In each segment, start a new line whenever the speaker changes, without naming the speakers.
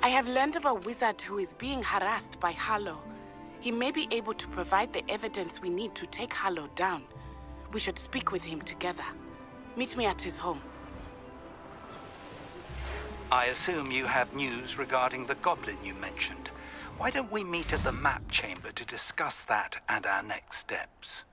I have learned of a wizard who is being harassed by Harlow. He may be able to provide the evidence we need to take Harlow down. We should speak with him together. Meet me at his home.
I assume you have news regarding the goblin you mentioned. Why don't we meet at the map chamber to discuss that and our next steps?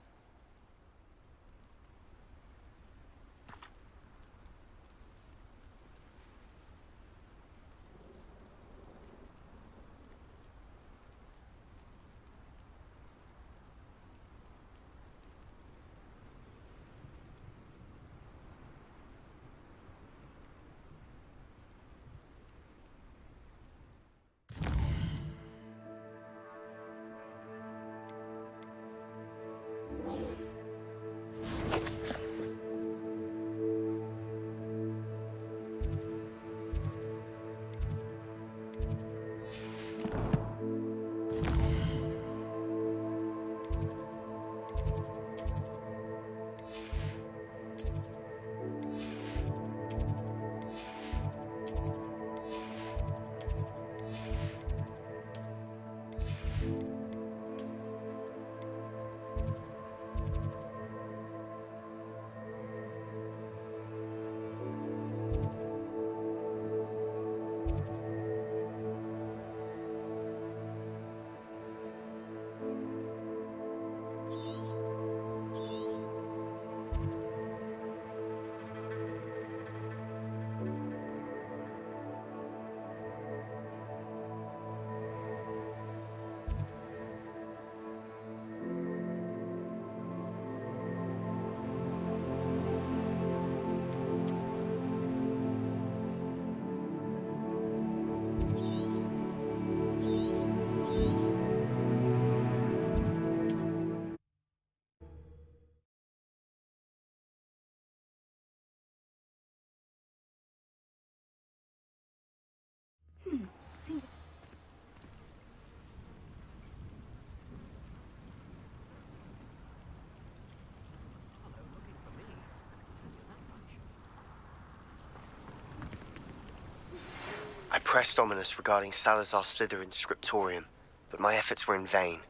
I pressed Ominous regarding Salazar Slytherin's scriptorium, but my efforts were in vain.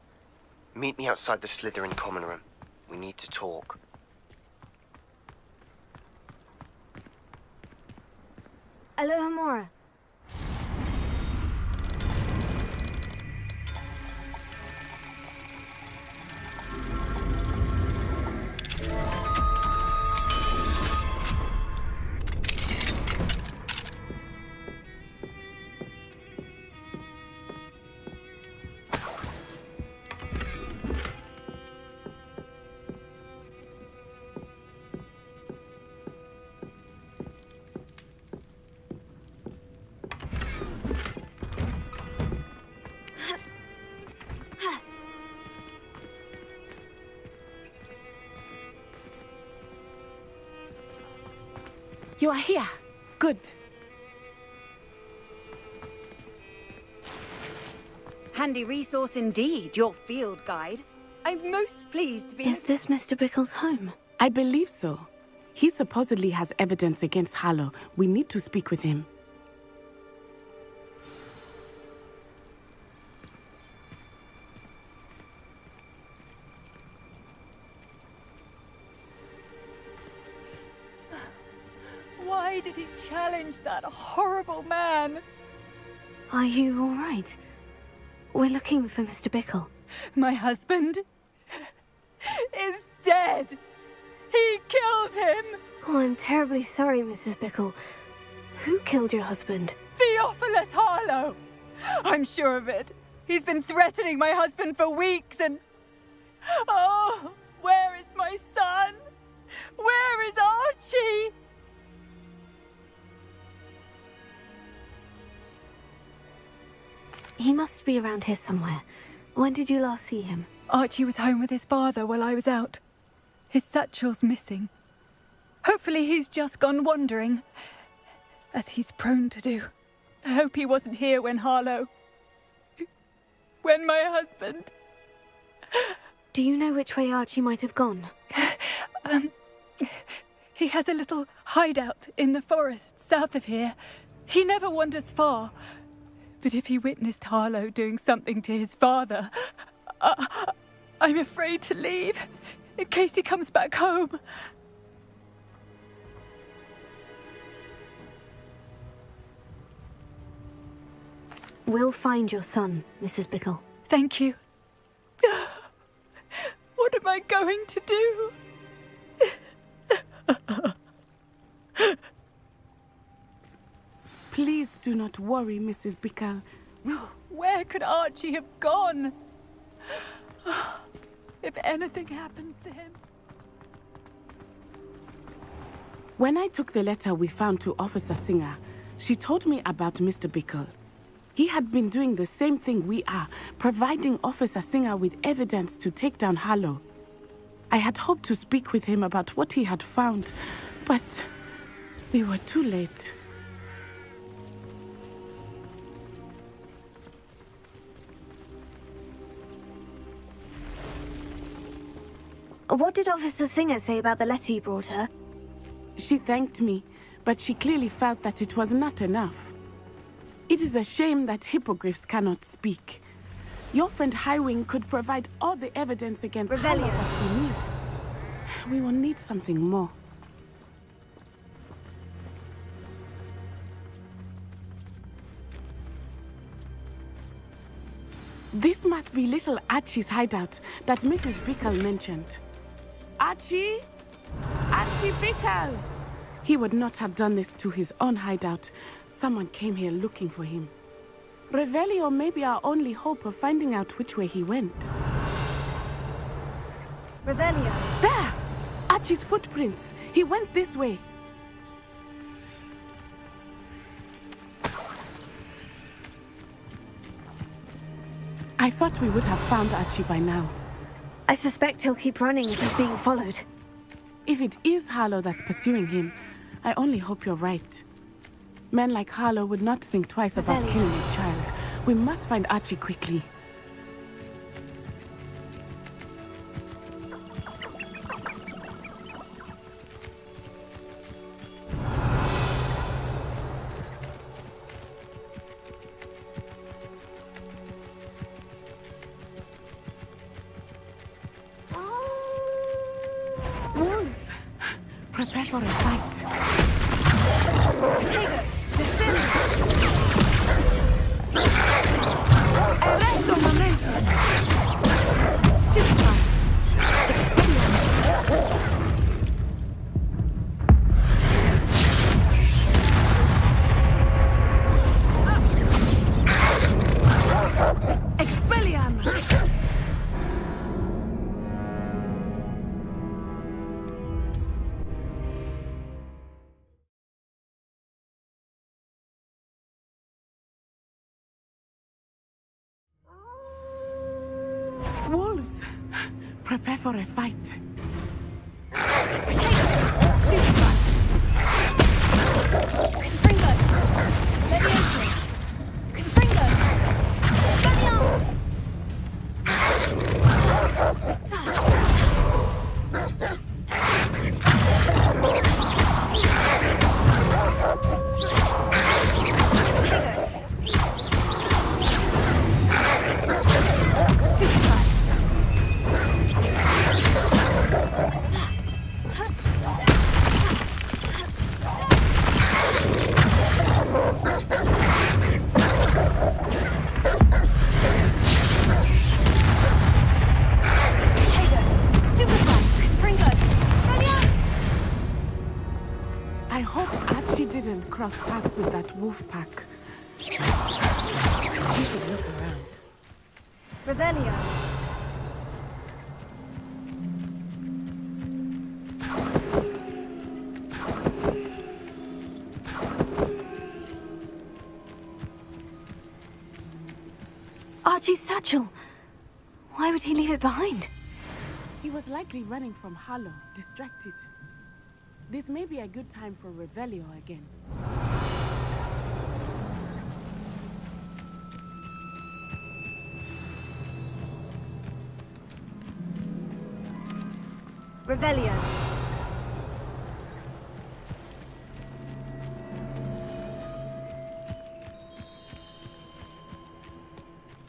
Meet me outside the Slytherin common room. We need to talk.
Alohomora.
You are here. Good.
Handy resource indeed, your field guide. I'm most pleased to be...
Is this Mr. Bickle's home?
I believe so. He supposedly has evidence against Harlow. We need to speak with him.
Why did he challenge that horrible man?
Are you all right? We're looking for Mr. Bickle.
My husband is dead. He killed him.
Oh, I'm terribly sorry, Mrs. Bickle. Who killed your husband?
Theophilus Harlow. I'm sure of it. He's been threatening my husband for weeks and... Oh, where is my son? Where is Archie?
He must be around here somewhere. When did you last see him?
Archie was home with his father while I was out. His satchel's missing. Hopefully he's just gone wandering, as he's prone to do. I hope he wasn't here when Harlow... when my husband...
Do you know which way Archie might have gone?
He has a little hideout in the forest south of here. He never wanders far. But if he witnessed Harlow doing something to his father, I'm afraid to leave, in case he comes back home.
We'll find your son, Mrs. Bickle.
Thank you. What am I going to do?
Please do not worry, Mrs. Bickle.
Where could Archie have gone? If anything happens to him.
When I took the letter we found to Officer Singer, she told me about Mr. Bickle. He had been doing the same thing we are, providing Officer Singer with evidence to take down Harlow. I had hoped to speak with him about what he had found, but we were too late.
What did Officer Singer say about the letter you brought her?
She thanked me, but she clearly felt that it was not enough. It is a shame that hippogriffs cannot speak. Your friend Highwing could provide all the evidence against Harlow
Revelio.
that we need. We will need something more. This must be little Archie's hideout that Mrs. Bickle mentioned. Archie? Archie Bickle! He would not have done this to his own hideout. Someone came here looking for him. Revelio may be our only hope of finding out which way he went.
Revelio.
There! Archie's footprints. He went this way. I thought we would have found Archie by now.
I suspect he'll keep running if he's being followed.
If it is Harlow that's pursuing him, I only hope you're right. Men like Harlow would not think twice about
Revelio.
killing a child. We must find Archie quickly. Wolves! Prepare for a fight.
Potato! Descend!
Arresto momento! Stupefy! Expelliarmus! Expelliarmus! Wolves! Prepare for a fight.
Stupefy! Confringo! Levioso! Confringo! Expelliarmus! Stupefy!
I hope Archie didn't cross paths with that wolf pack. We should look around.
Revelio. Archie's satchel. Why would he leave it behind?
He was likely running from Harlow, distracted. This may be a good time for Revelio again.
Revelio.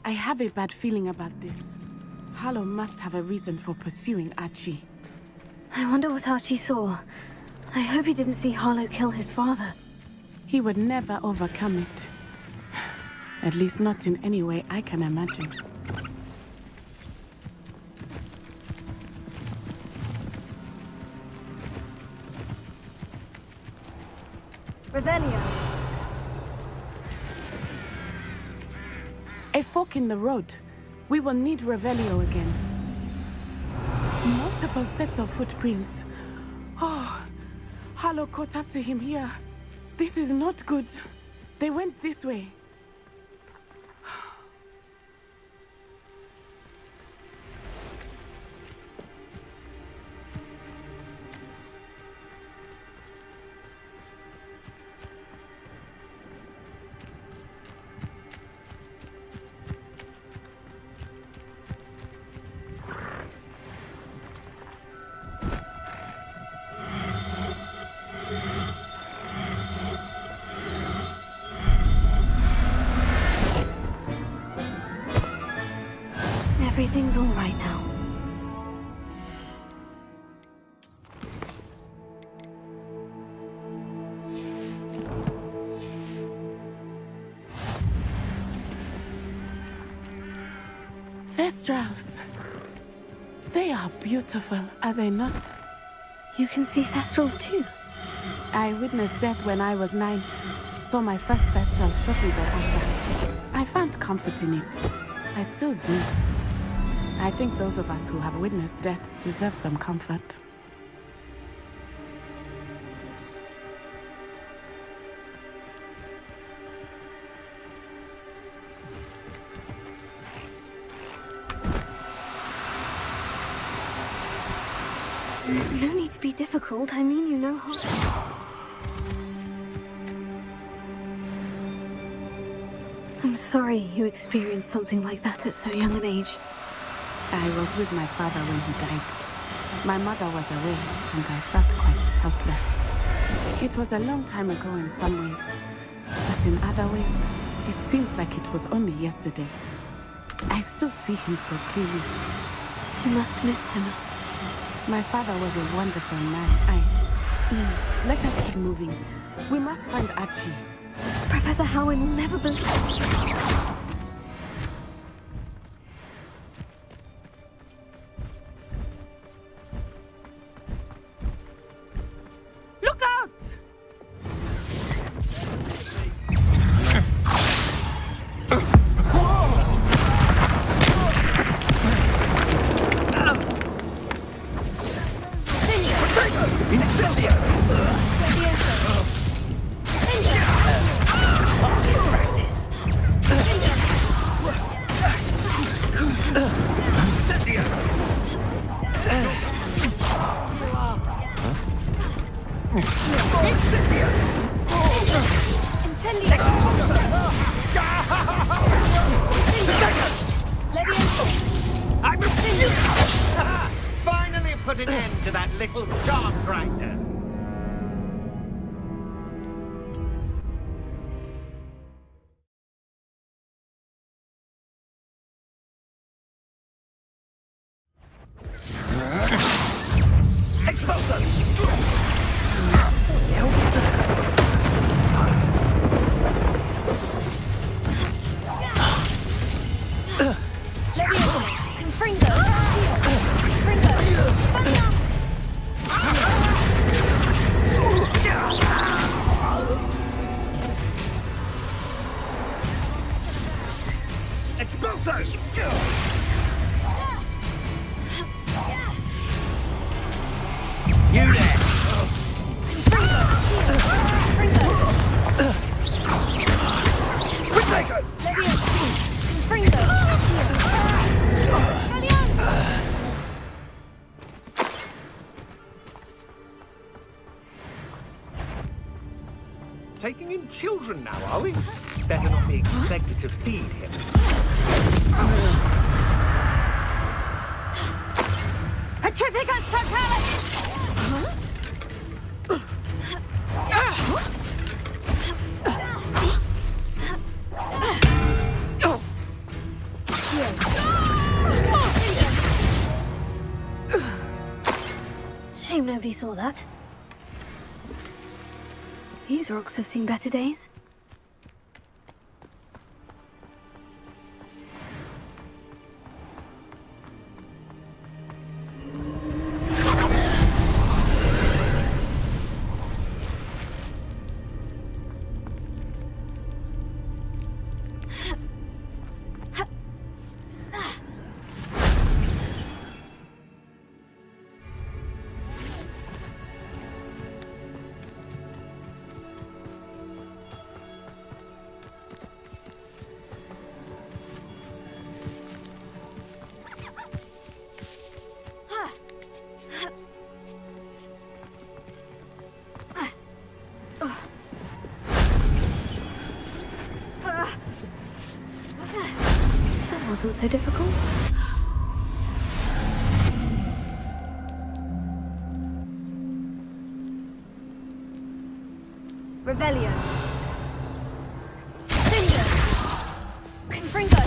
I have a bad feeling about this. Harlow must have a reason for pursuing Archie.
I wonder what Archie saw. I hope he didn't see Harlow kill his father.
He would never overcome it. At least not in any way I can imagine.
Revelio.
A fork in the road. We will need Revelio again. Multiple sets of footprints. Oh, Harlow caught up to him here. This is not good. They went this way.
Everything's all right now.
Thestrals. They are beautiful, are they not?
You can see Thestrals too.
I witnessed death when I was 9. Saw my first Thestral shortly thereafter. I found comfort in it. I still do. I think those of us who have witnessed death deserve some comfort.
No need to be difficult. I mean you no harm. I'm sorry you experienced something like that at so young an age.
I was with my father when he died. My mother was away, and I felt quite helpless. It was a long time ago in some ways, but in other ways, it seems like it was only yesterday. I still see him so clearly.
You must miss him.
My father was a wonderful man. Let us keep moving. We must find Archie.
Professor Howard will never believe.
Look out!
Finally put an end to that little charm grinder. You there! Taking in children now, are we? Better not be expected to feed him.
Petrificus Totalis! Shame nobody saw that. These rocks have seen better days. That wasn't so difficult. Revelio. Confringo. Confringo.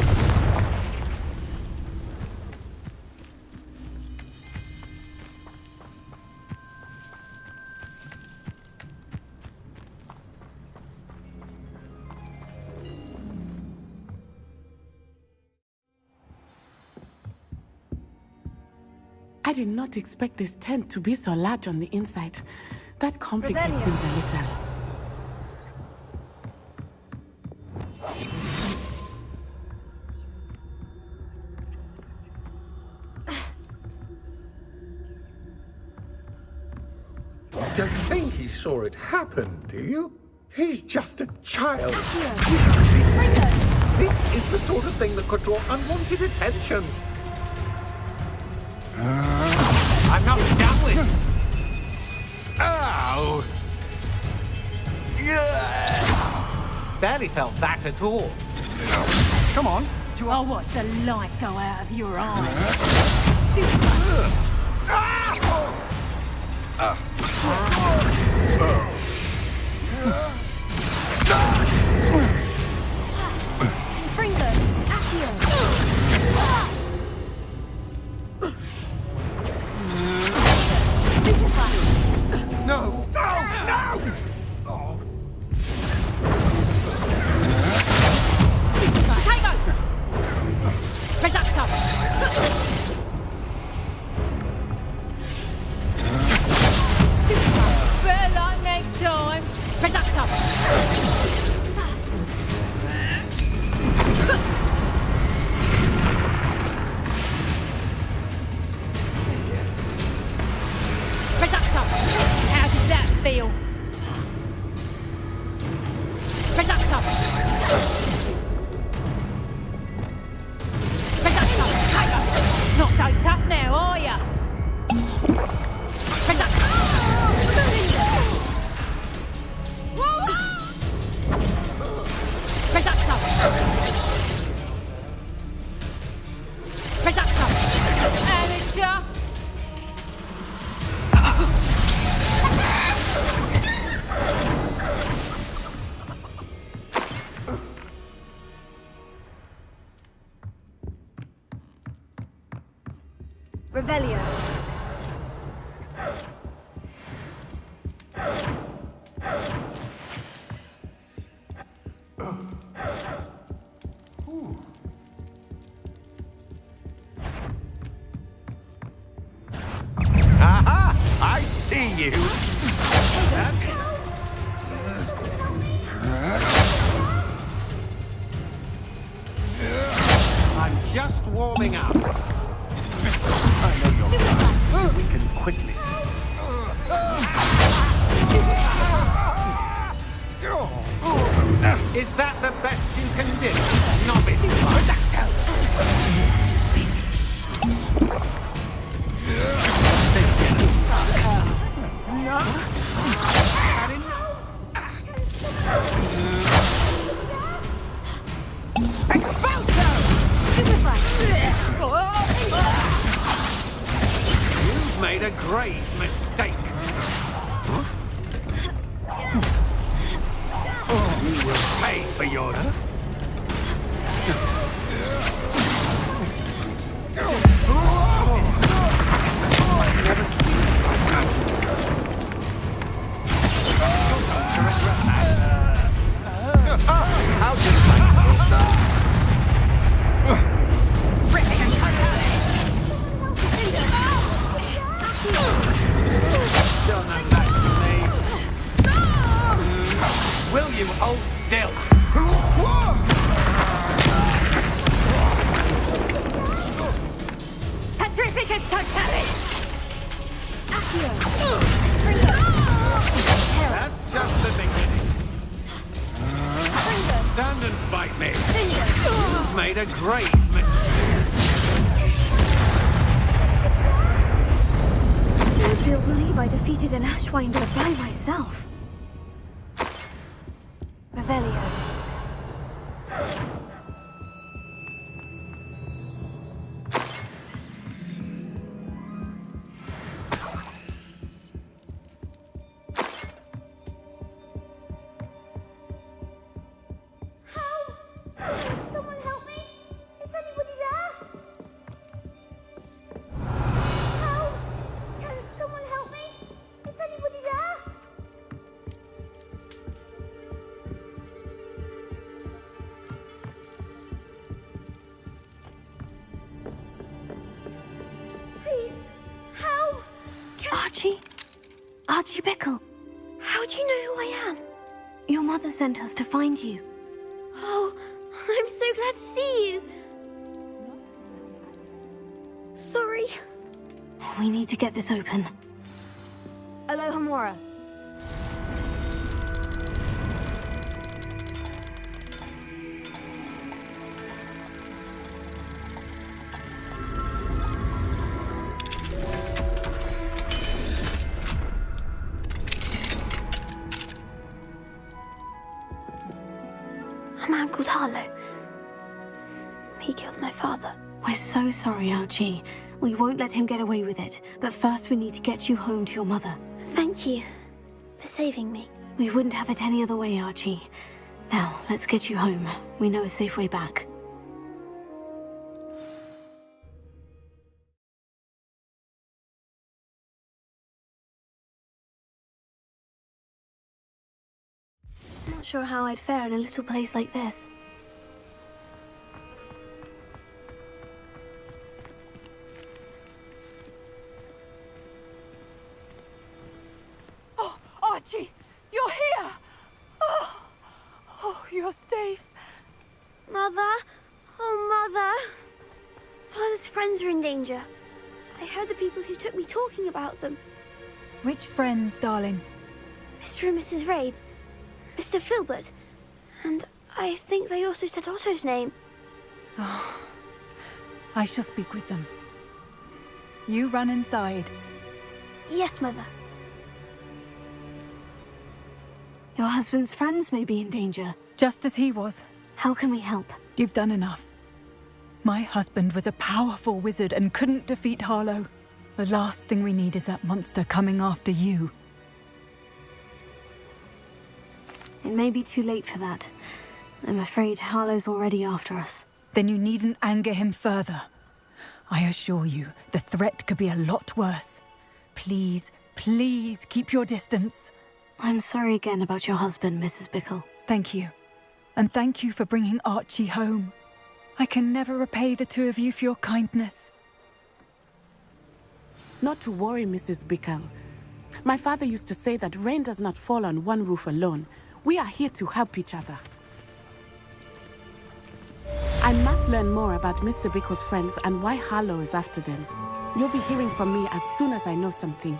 I did not expect this tent to be so large on the inside. That complicates
Revelio.
things a little.
Don't think he saw it happen, do you? He's just a child. This is the sort of thing that could draw unwanted attention. I'm not done with. Ow! Barely felt that at all. Come on.
I'll watch the light go out of your eyes.
Confringo. Accio.
No! No! No! Oh.
Potato! Reducto! Better luck next time! Reducto! Reducto! How does that feel? Reducto! Reducto! Not so tough now, are ya? Reducto! Reducto! Reducto! Amateur!
Revelio.
Aha! I see you! I'm just warming up. I know you're right. We can quickly. Is that the best you can do? Novice. You've made a grave mistake. You will pay for your... I've never seen such Now that's me. Will you hold still?
Petrificus totalis!
That's just the beginning. Stand and fight me. You've made a great mistake.
You'll believe I defeated an Ashwinder by myself. Revelio.
Someone help me! Is anybody there? Help! Can someone help me? Is anybody there? Please, help!
Archie? Archie Bickle.
How do you know who I am?
Your mother sent us to find you.
Oh, I'm so glad to see you. Sorry.
We need to get this open.
Alohomora. A man called Harlow. He killed my father.
We're so sorry, Archie. We won't let him get away with it. But first we need to get you home to your mother.
Thank you for saving me.
We wouldn't have it any other way, Archie. Now, let's get you home. We know a safe way back. Not sure how I'd fare in a little place like this.
Oh, Archie! You're here! Oh, you're safe.
Mother? Oh, Mother. Father's friends are in danger. I heard the people who took me talking about them.
Which friends, darling?
Mr. and Mrs. Rabe. Mr. Filbert. And I think they also said Otto's name.
I shall speak with them. You run inside.
Yes, Mother.
Your husband's friends may be in danger.
Just as he was.
How can we help?
You've done enough. My husband was a powerful wizard and couldn't defeat Harlow. The last thing we need is that monster coming after you.
It may be too late for that. I'm afraid Harlow's already after us.
Then you needn't anger him further. I assure you, the threat could be a lot worse. Please, please keep your distance.
I'm sorry again about your husband, Mrs. Bickle.
Thank you. And thank you for bringing Archie home. I can never repay the two of you for your kindness.
Not to worry, Mrs. Bickle. My father used to say that rain does not fall on one roof alone. We are here to help each other. I must learn more about Mr. Bickle's friends and why Harlow is after them. You'll be hearing from me as soon as I know something.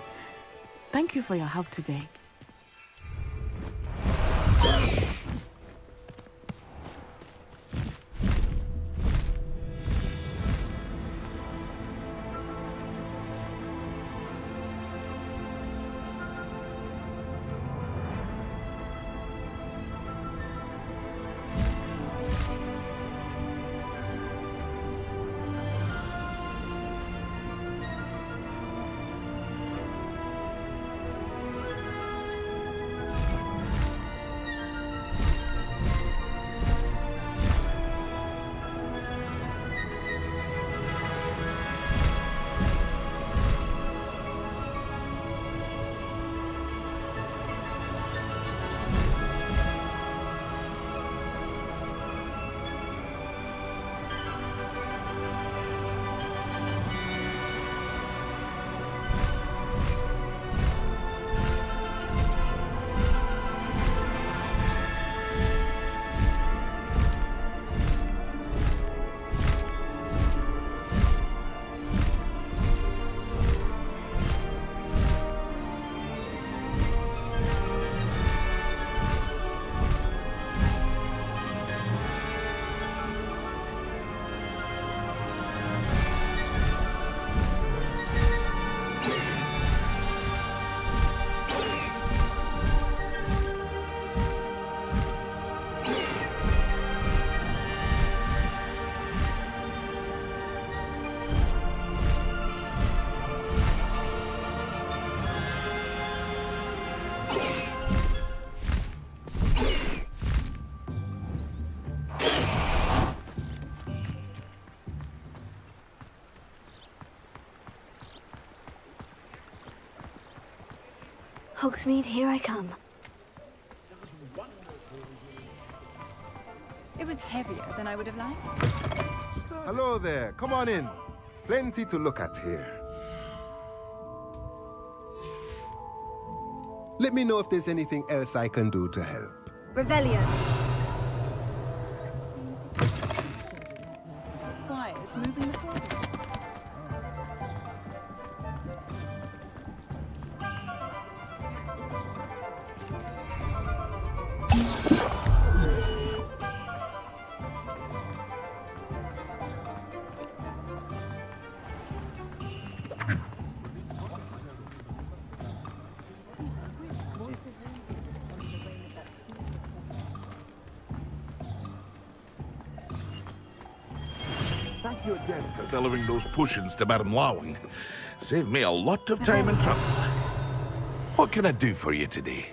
Thank you for your help today.
Hogsmeade, here I come.
It was heavier than I would have liked.
Hello there. Come on in. Plenty to look at here. Let me know if there's anything else I can do to help.
Revelio.
Fires moving the forward.
Thank you again for delivering those potions to Madame Lawing. Saved me a lot of time and trouble. What can I do for you today?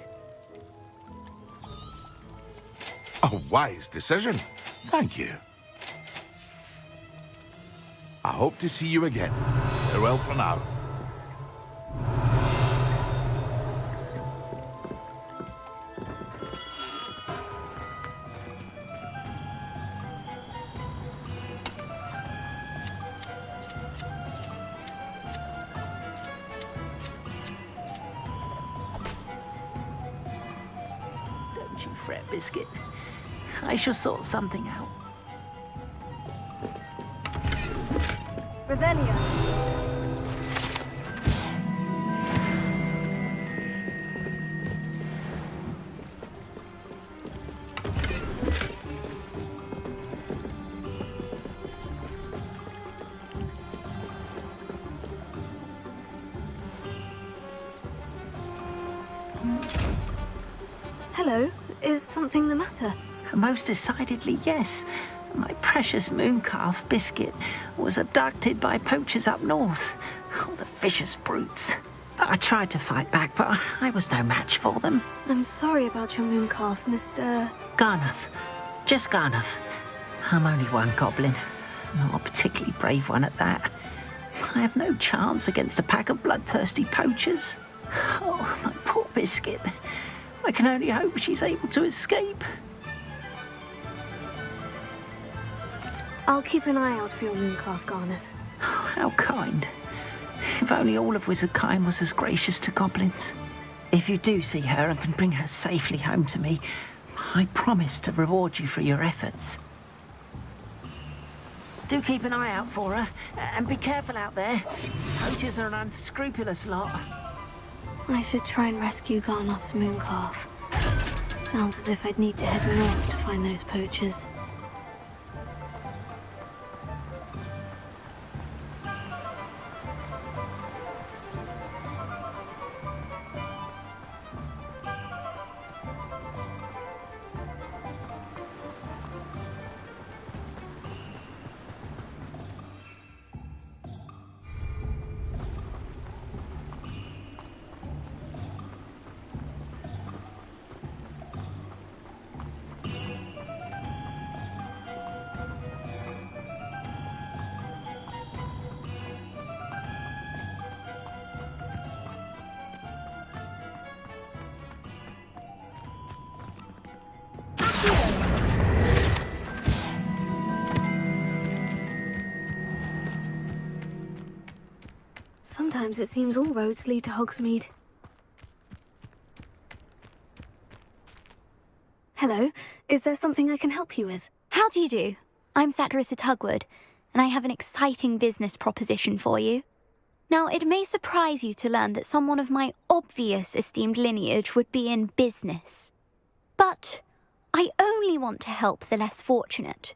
A wise decision. Thank you. I hope to see you again. Farewell for now.
Don't you fret, Biscuit. I shall sort something out.
Revelio. Hello. Is something the matter?
Most decidedly, yes. My precious mooncalf, Biscuit, was abducted by poachers up north. Oh, the vicious brutes. I tried to fight back, but I was no match for them.
I'm sorry about your mooncalf, Mr.
Garnuff. Just Garnuff. I'm only one goblin. Not a particularly brave one at that. I have no chance against a pack of bloodthirsty poachers. Oh, my poor Biscuit. I can only hope she's able to escape.
I'll keep an eye out for your mooncalf, Garnuff.
How kind. If only all of Wizardkind was as gracious to goblins. If you do see her and can bring her safely home to me, I promise to reward you for your efforts. Do keep an eye out for her, and be careful out there. Poachers are an unscrupulous lot.
I should try and rescue Garnuff's mooncalf. Sounds as if I'd need to head north to find those poachers. Sometimes it seems all roads lead to Hogsmeade. Hello, is there something I can help you with?
How do you do? I'm Satirissa Tugwood, and I have an exciting business proposition for you. Now, it may surprise you to learn that someone of my obvious esteemed lineage would be in business. But I only want to help the less fortunate.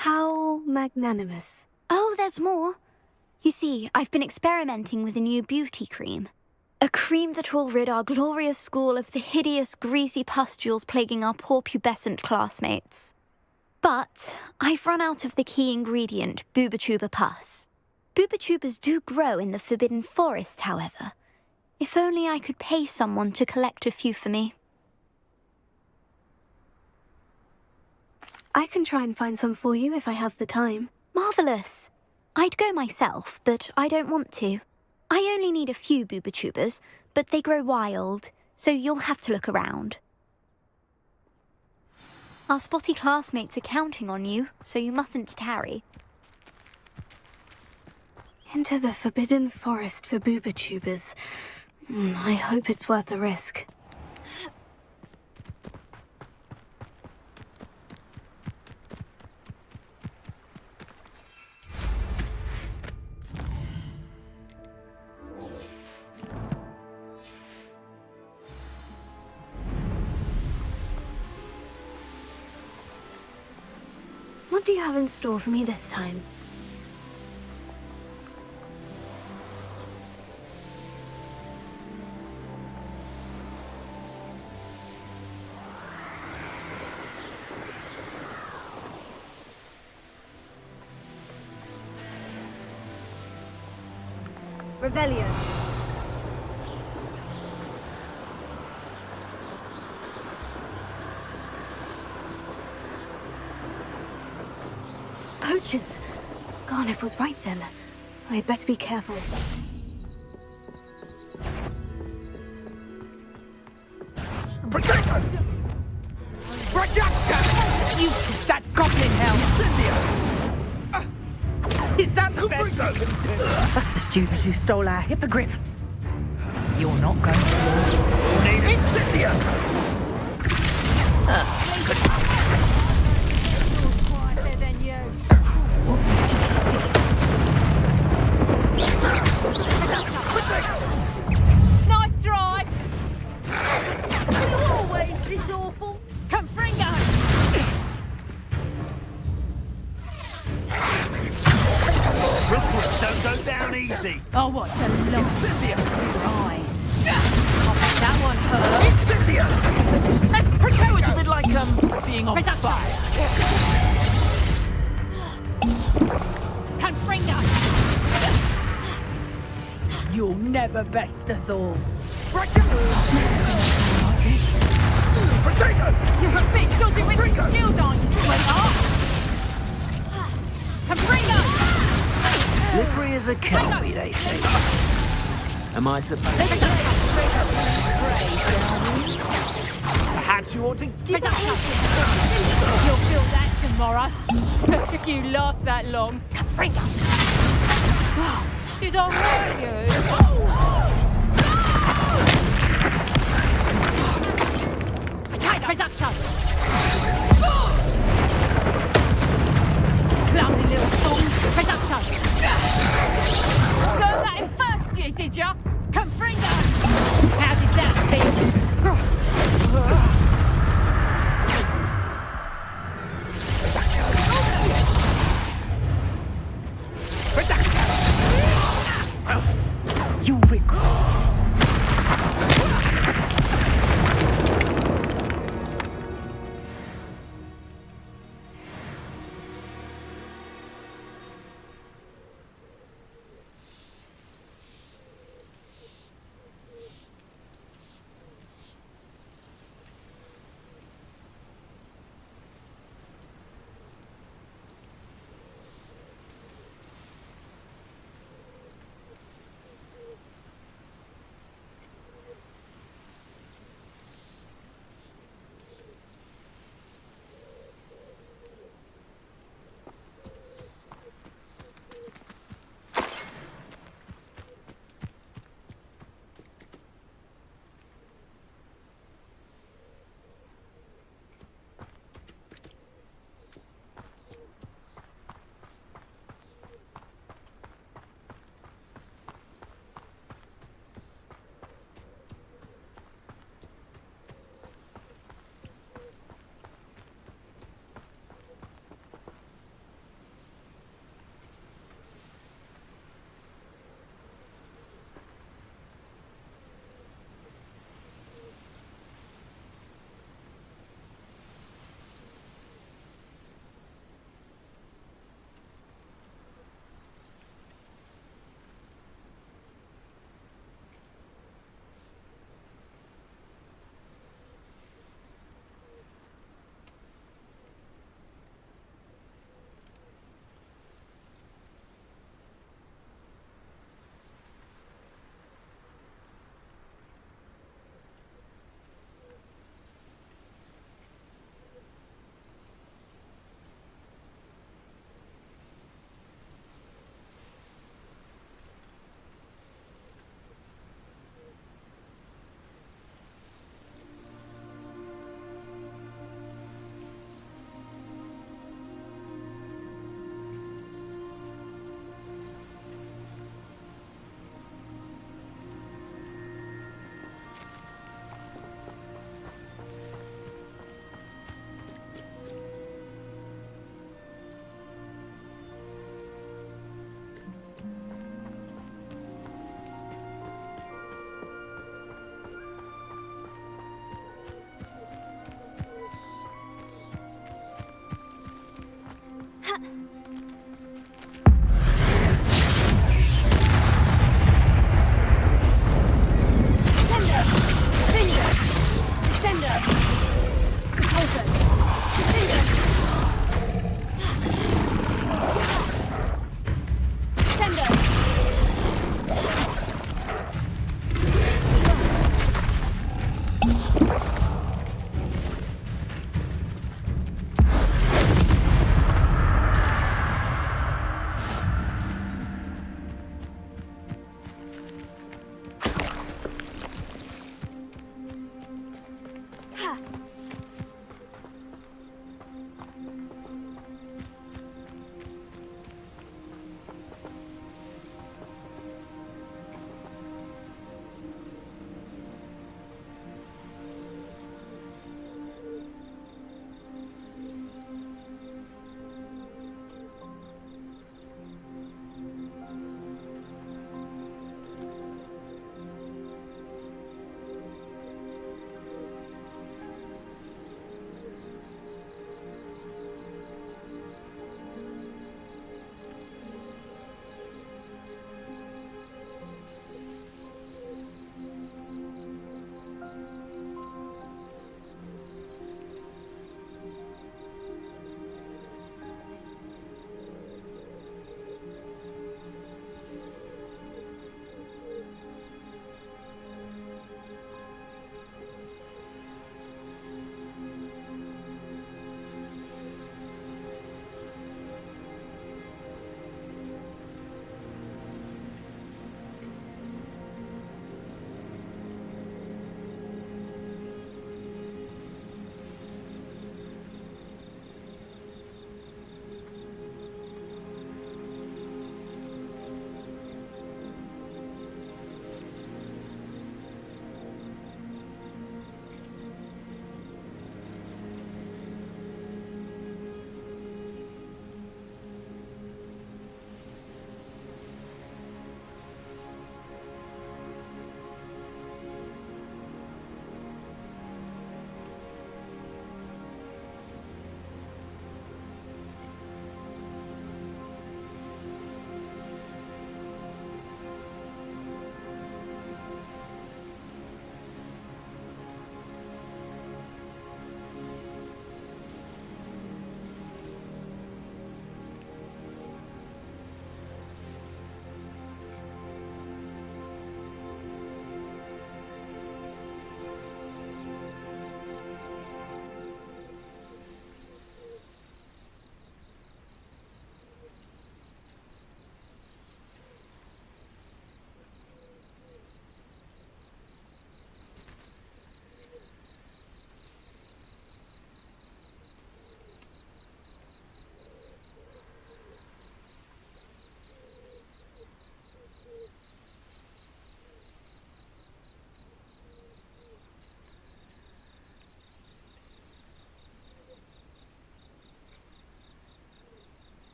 How magnanimous.
Oh, there's more. You see, I've been experimenting with a new beauty cream. A cream that will rid our glorious school of the hideous, greasy pustules plaguing our poor pubescent classmates. But I've run out of the key ingredient, Booba-Tuba pus. Booba-Tubas do grow in the Forbidden Forest, however. If only I could pay someone to collect a few for me.
I can try and find some for you if I have the time.
Marvellous. I'd go myself, but I don't want to. I only need a few booba-tubers, but they grow wild, so you'll have to look around. Our spotty classmates are counting on you, so you mustn't tarry.
Into the forbidden forest for booba-tubers. I hope it's worth the risk. What do you have in store for me this time? Revelio. Poachers! Garniff was right then. I'd better be careful.
Protector! Protector! You that goblin hell! Is that the best you can do?
That's the student who stole our hippogriff. You're not going to
Need Incendia!
Nice drive!
Are you always this awful?
Confringo!
Rookwood, don't go down easy!
Oh, what's the long
Incendia!
eyes? That one hurt.
Incendia! That prick's a bit like, being on fire.
Confringo!
You'll never best us all.
Potato!
You're a bit dodgy with your skills, aren't you, sweetheart? Confringo!
Slippery as a kelpie, they say. Am I supposed to...
Perhaps you ought to give
You'll feel that tomorrow. If you last that long. Confringo! Did I hurt you? Reduction! Clumsy little fool! Reduction! Learned that in first year, did ya? Confringo! How did that feel?
You regret...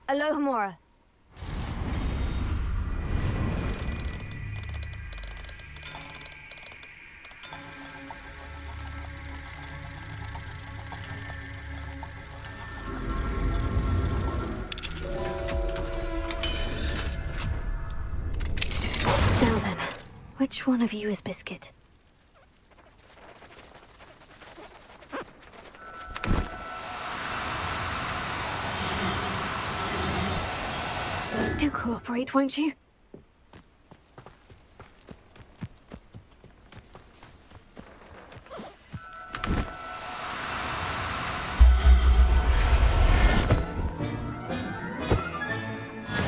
Alohomora.
Now then, which one of you is Biscuit? Do cooperate, won't you?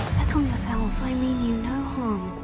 Settle yourself, I mean you no harm.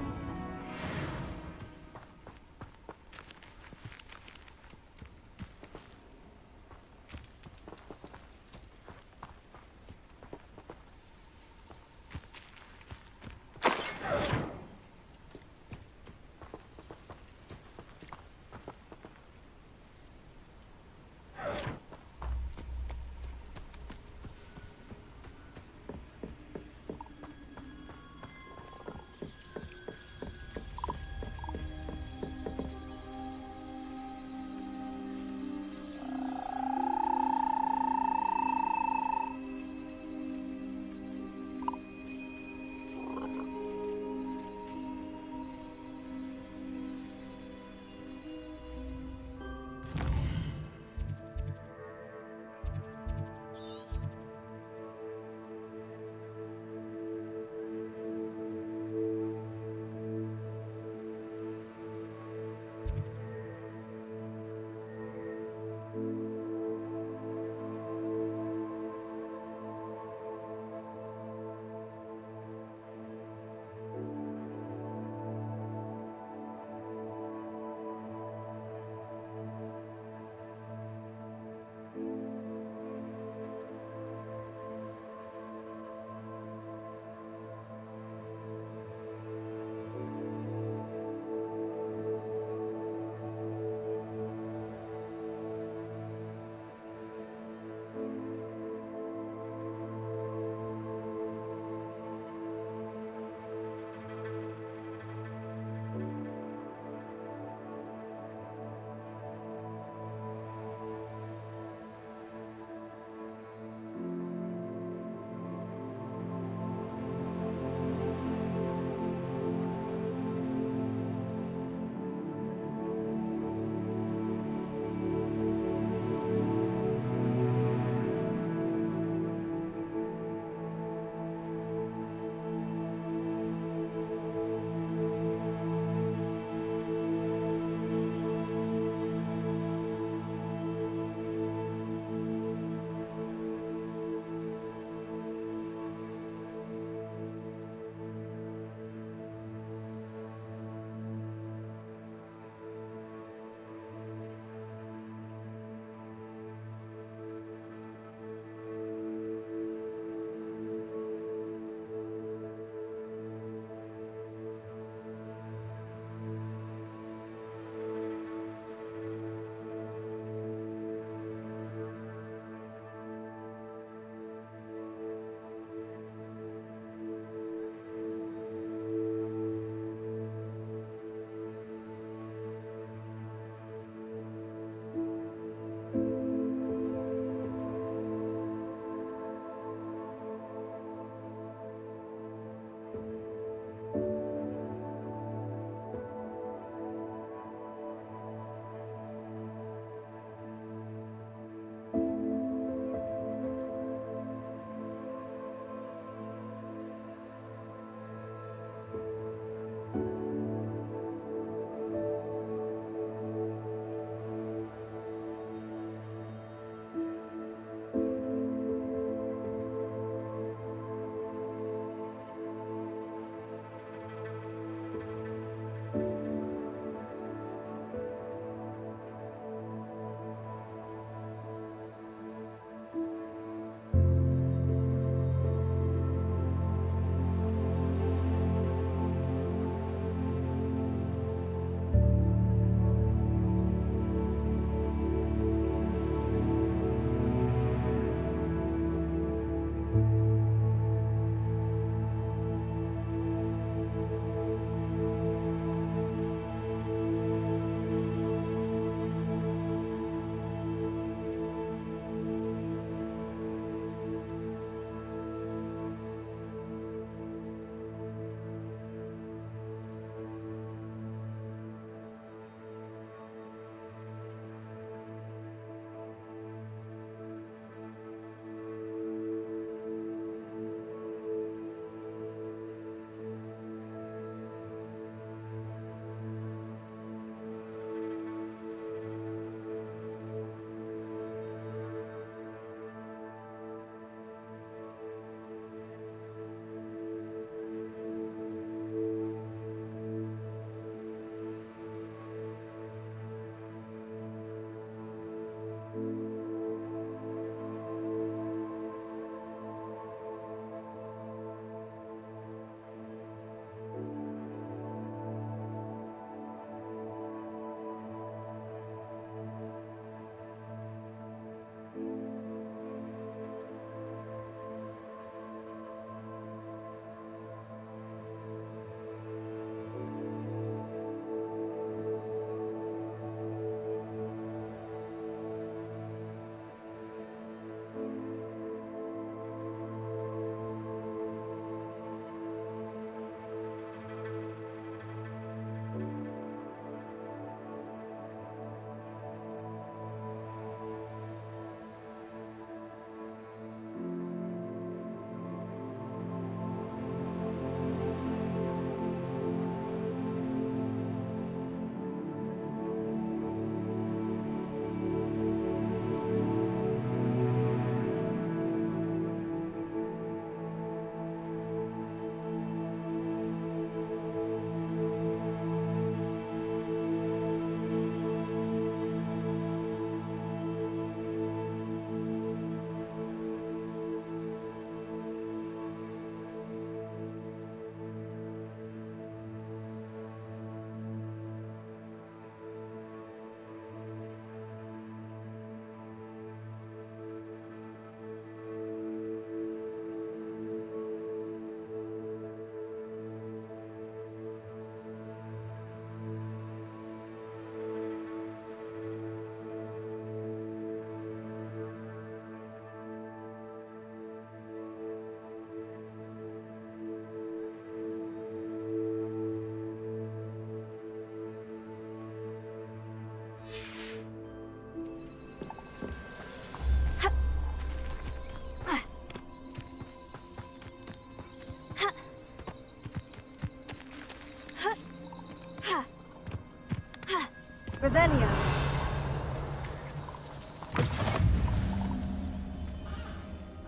Revelio.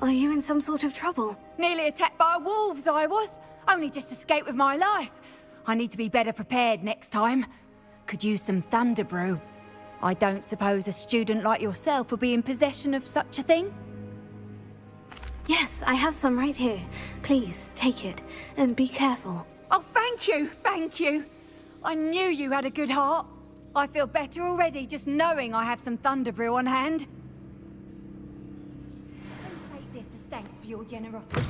Are you in some sort of trouble?
Nearly attacked by wolves, I was. Only just escaped with my life. I need to be better prepared next time. Could use some thunder brew. I don't suppose a student like yourself would be in possession of such a thing?
Yes, I have some right here. Please, take it. And be careful.
Oh, thank you, thank you. I knew you had a good heart. I feel better already just knowing I have some thunder brew on hand. Take this as thanks for your generosity.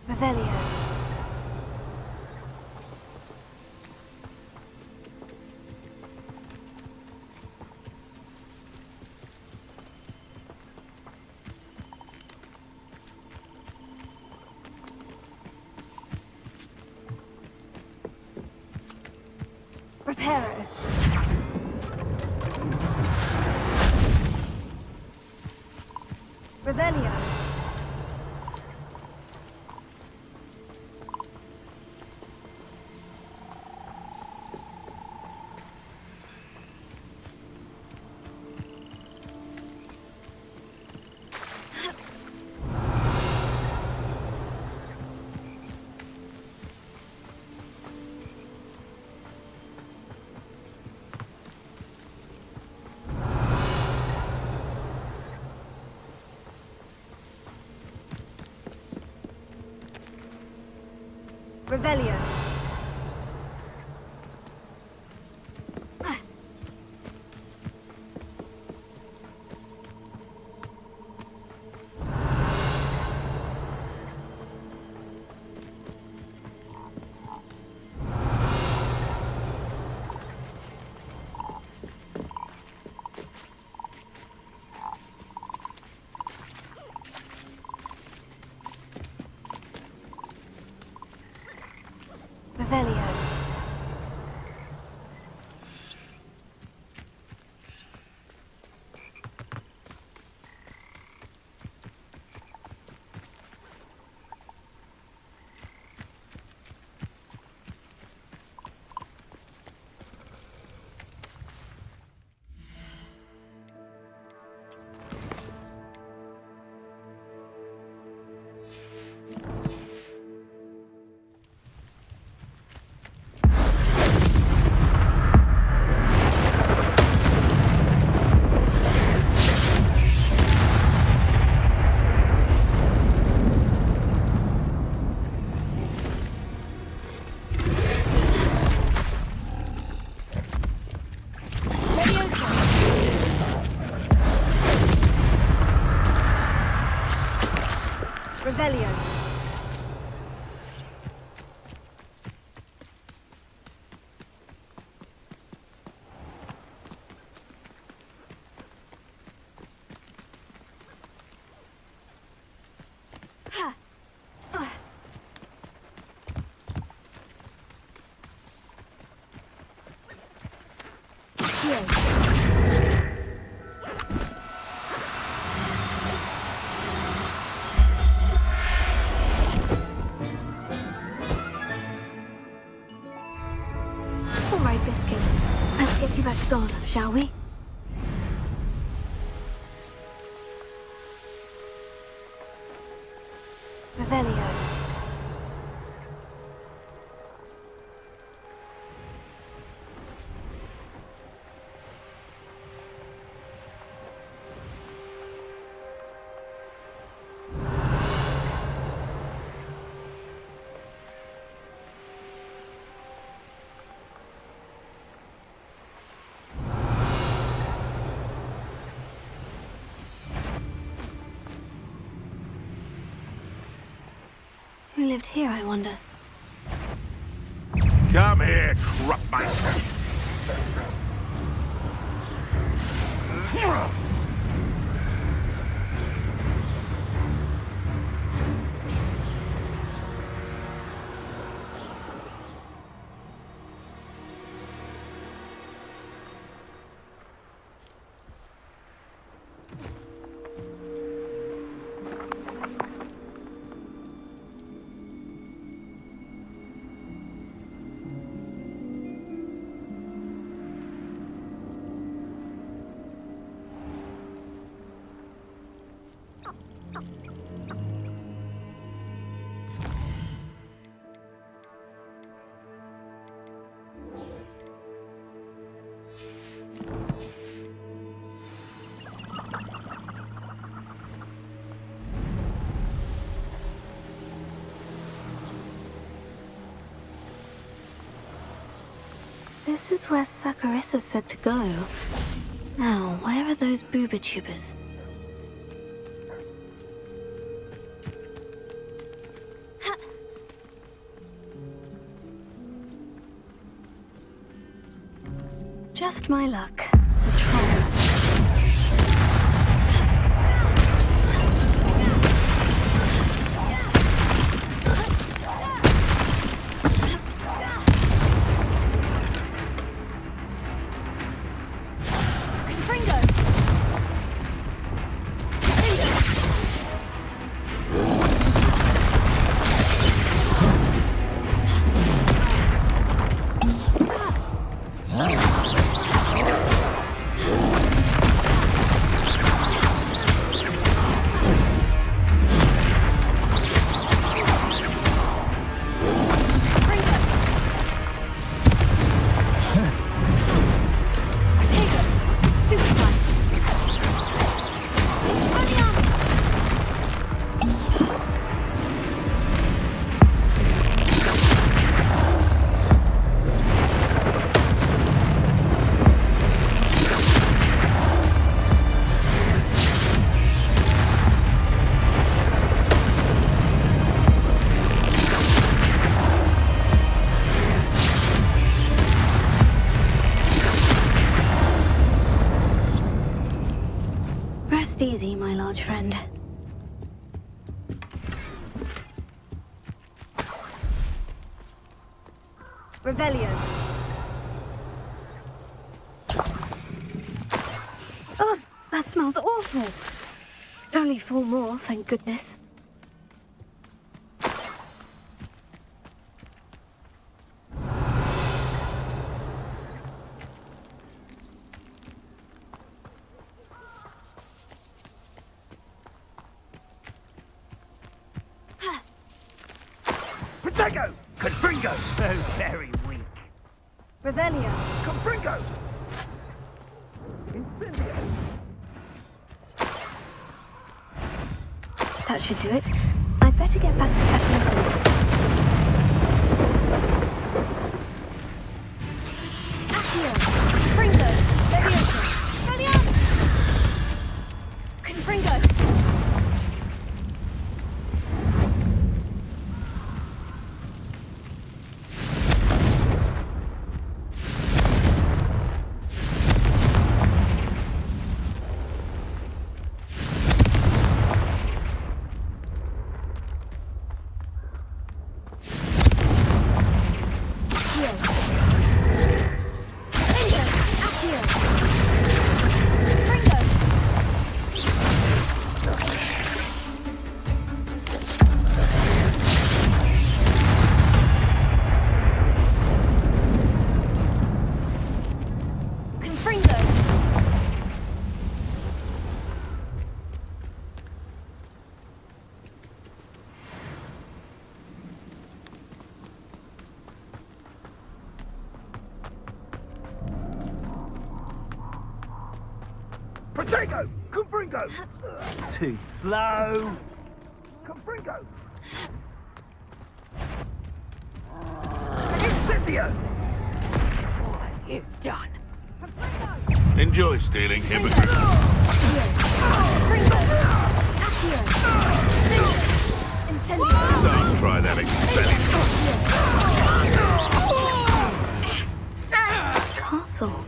Revelio. Reparo. Revelio. Revelio. Revelio. Revelio. All right, Biscuit. Let's get you back to Garnoff, shall we? Revelio. Who lived here, I wonder?
Come here, Krupmeister.
This is where Saccharissa said to go. Now, where are those booba tubers? Just my luck. The troll. Rest easy, my large friend. Revelio. Oh, that smells awful. Only 4 more, thank goodness.
Protego! Confringo! So very weak.
Revelio.
Confringo! Incendio!
That should do it. I'd better get back to Saccharissa now. Accio! Confringo! Leviosa! Valiant! Confringo!
Protego! Confringo! Too slow! Confringo! Incendio! What have you done?
Enjoy stealing, hypocrite. Don't try that experiment.
Castle.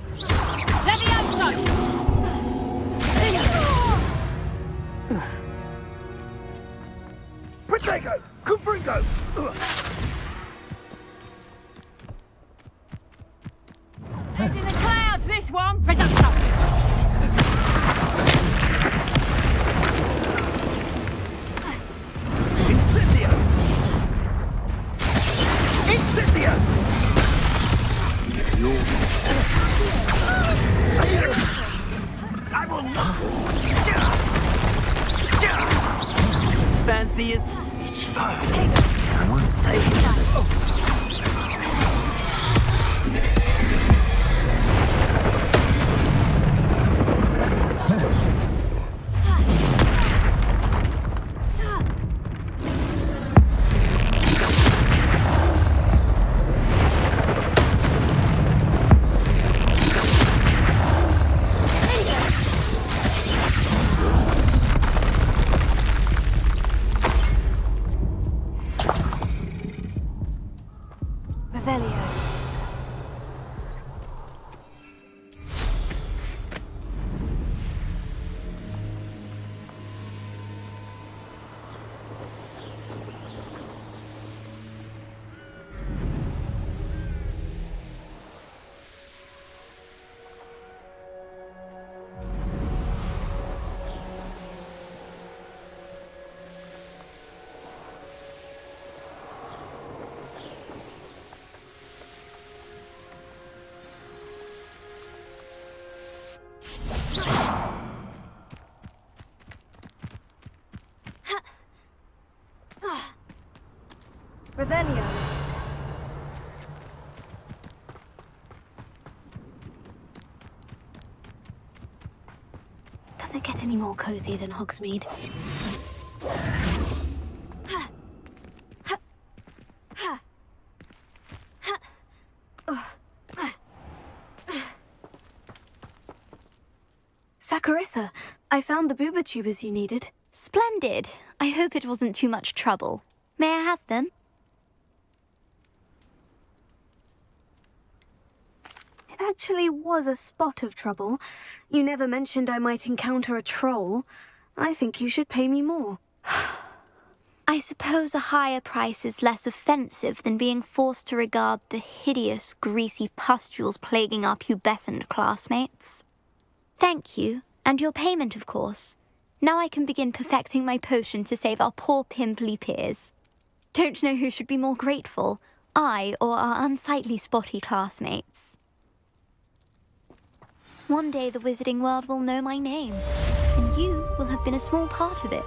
Protego! Confringo!
Head in the clouds, this one! Presumption!
Incendio! Incendio! I will not. Fancy it.
Someone's taking
Revelio. Revelio. Does it get any more cozy than Hogsmeade? Saccharissa, I found the booba tubers you needed.
Splendid. I hope it wasn't too much trouble. May I have them?
It actually was a spot of trouble. You never mentioned I might encounter a troll. I think you should pay me more.
I suppose a higher price is less offensive than being forced to regard the hideous, greasy pustules plaguing our pubescent classmates. Thank you, and your payment, of course. Now I can begin perfecting my potion to save our poor pimply peers. Don't know who should be more grateful, I or our unsightly spotty classmates. One day the wizarding world will know my name, and you will have been a small part of it.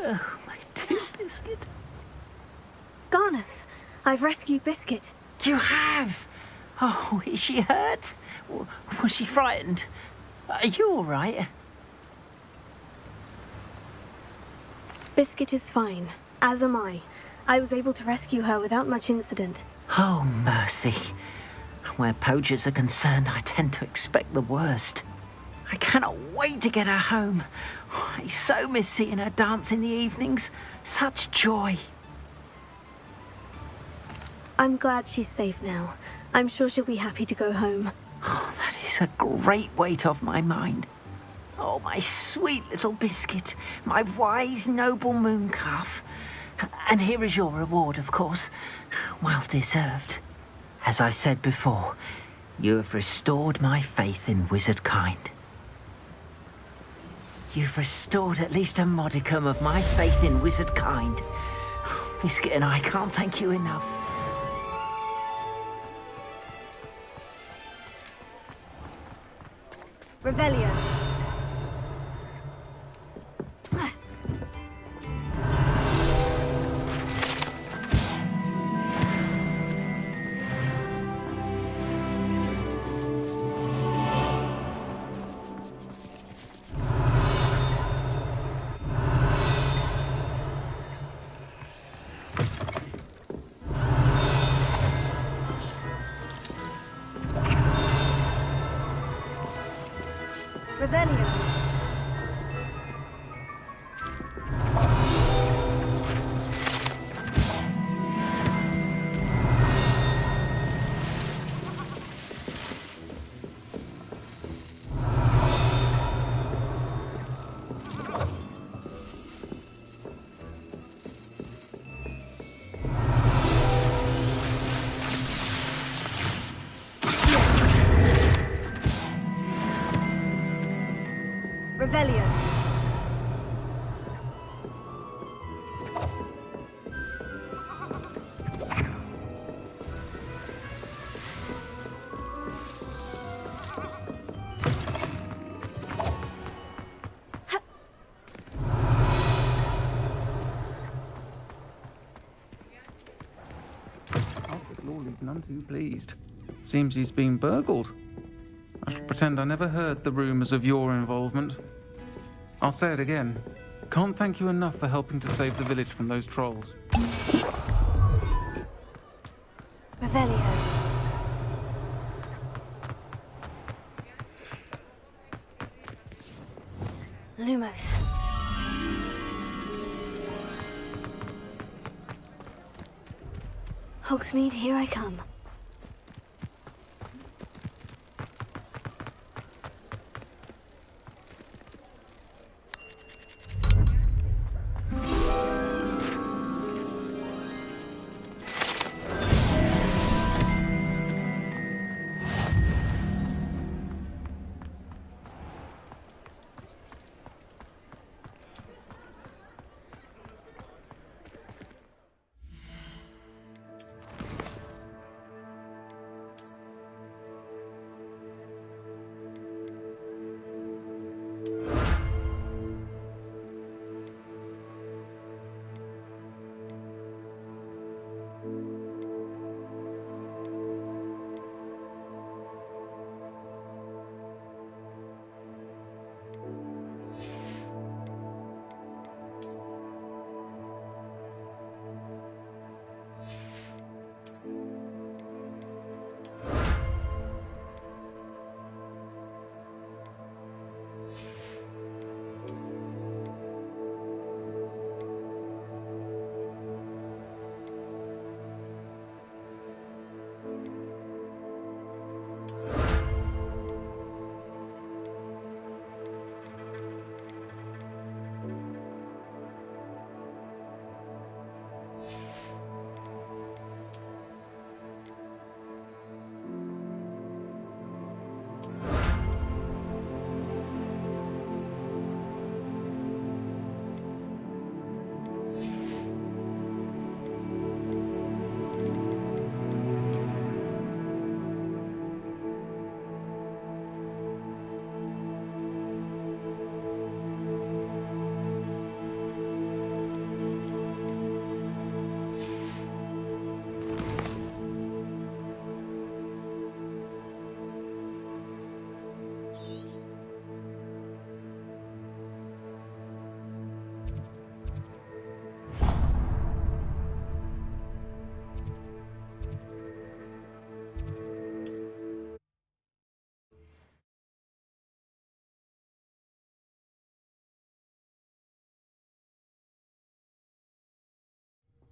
Oh, my dear Biscuit.
Garneth, I've rescued Biscuit.
You have? Oh, is she hurt? Was she frightened? Are you all right?
Biscuit is fine, as am I. I was able to rescue her without much incident.
Oh, mercy. Where poachers are concerned, I tend to expect the worst. I cannot wait to get her home. I so miss seeing her dance in the evenings. Such joy.
I'm glad she's safe now. I'm sure she'll be happy to go home.
Oh, that is a great weight off my mind. Oh, my sweet little Biscuit, my wise, noble moon calf. And here is your reward, of course. Well deserved. As I said before, you have restored my faith in wizard kind. You've restored at least a modicum of my faith in wizard kind. Biscuit and I can't thank you enough.
Revelio. Revelio. Revelio.
Alfred Lawley's none too pleased. Seems he's been burgled. I shall pretend I never heard the rumours of your involvement. I'll say it again. Can't thank you enough for helping to save the village from those trolls.
Revelio. Lumos. Hogsmeade, here I come.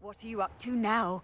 What are you up to now?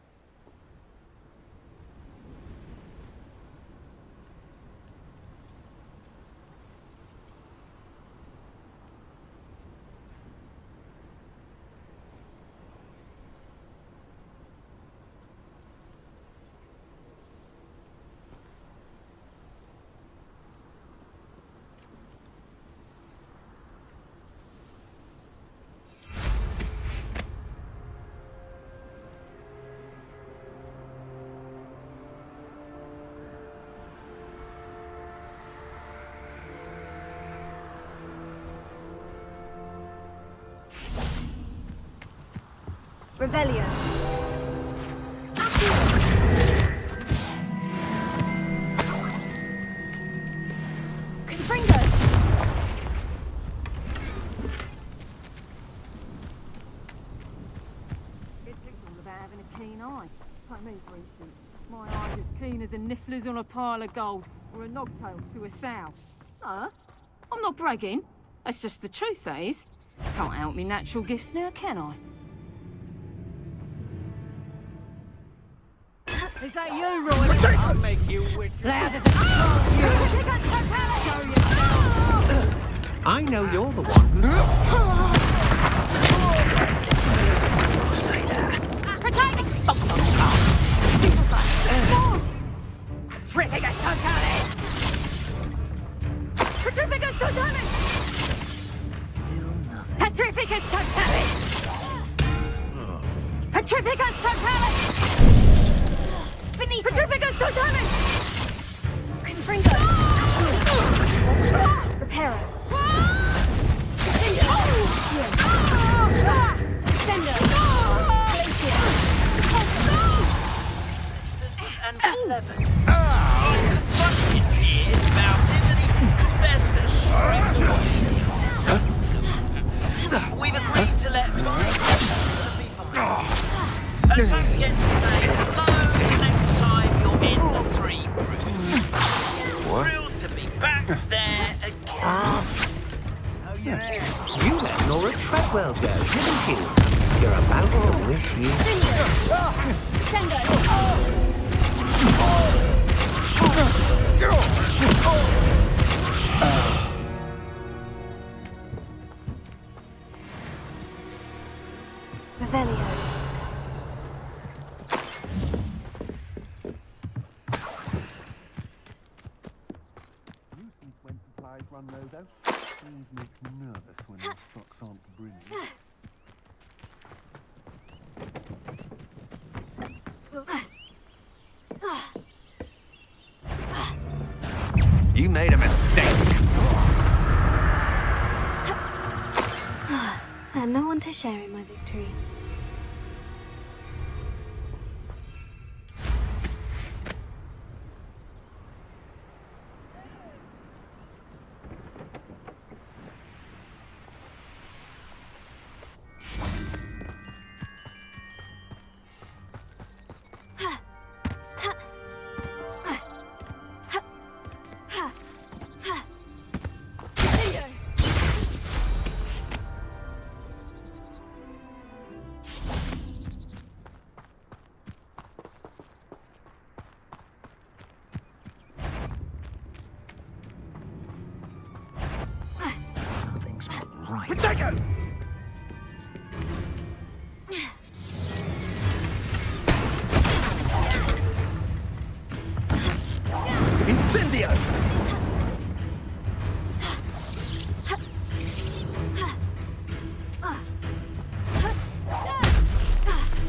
Revelio. Confringo.
It's all about having a keen eye. Like me, for instance. My eye's as keen as a niffler's on a pile of gold, or a nogtail to a sow. Huh? I'm not bragging. That's just the truth, that is. Can't help me natural gifts now, can I? Is that you, Roy? I'll make you witch. Loud as a Show yourself.
I know you're the one who...
Say that.
Protect! Petrificus totalis! Petrificus totalis!
Still nothing.
Petrificus totalis! Petrificus totalis! Beneath Petrificus totalis!
Confringo. Reparo. Sendo.
And clever. Fucking ears mounted and he confessed as straight away. We've agreed to let five people behind. And don't forget to say hello the next time you're in the 3 room. Thrilled to be back there again. Oh yeah.
You let Nora Treadwell go, didn't you? You're about to wish you...
Sendo. Revelio.
Nuisance when supplies run low, though. Always makes me nervous when our stocks aren't brilliant. You made a mistake.
And no one to share in my victory.
Something's not right.
Potato! Incendio!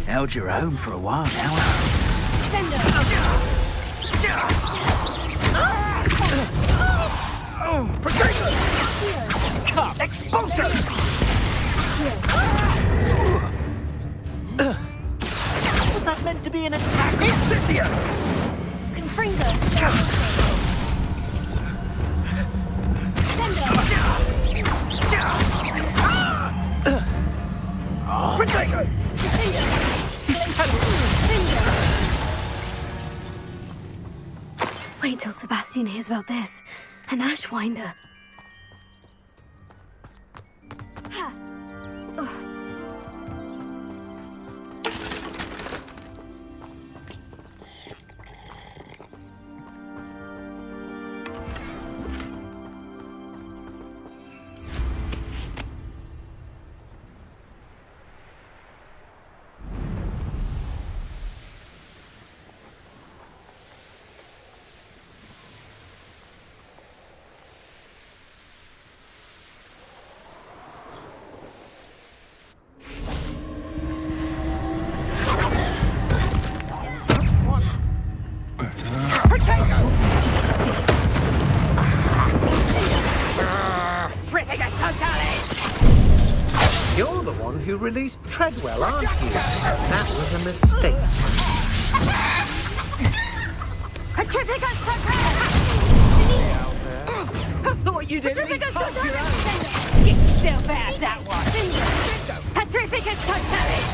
Held your own for a while now.
Potato! Cut! Expulso!
Was that meant to be an attack?
Incendio!
Confringo. Sendo.
Potato!
Wait till Sebastian hears about this. An Ashwinder.
one who released Treadwell, aren't you? That was a mistake.
I thought you'd at least hold your own. Get yourself out that one. Petrificus totalis!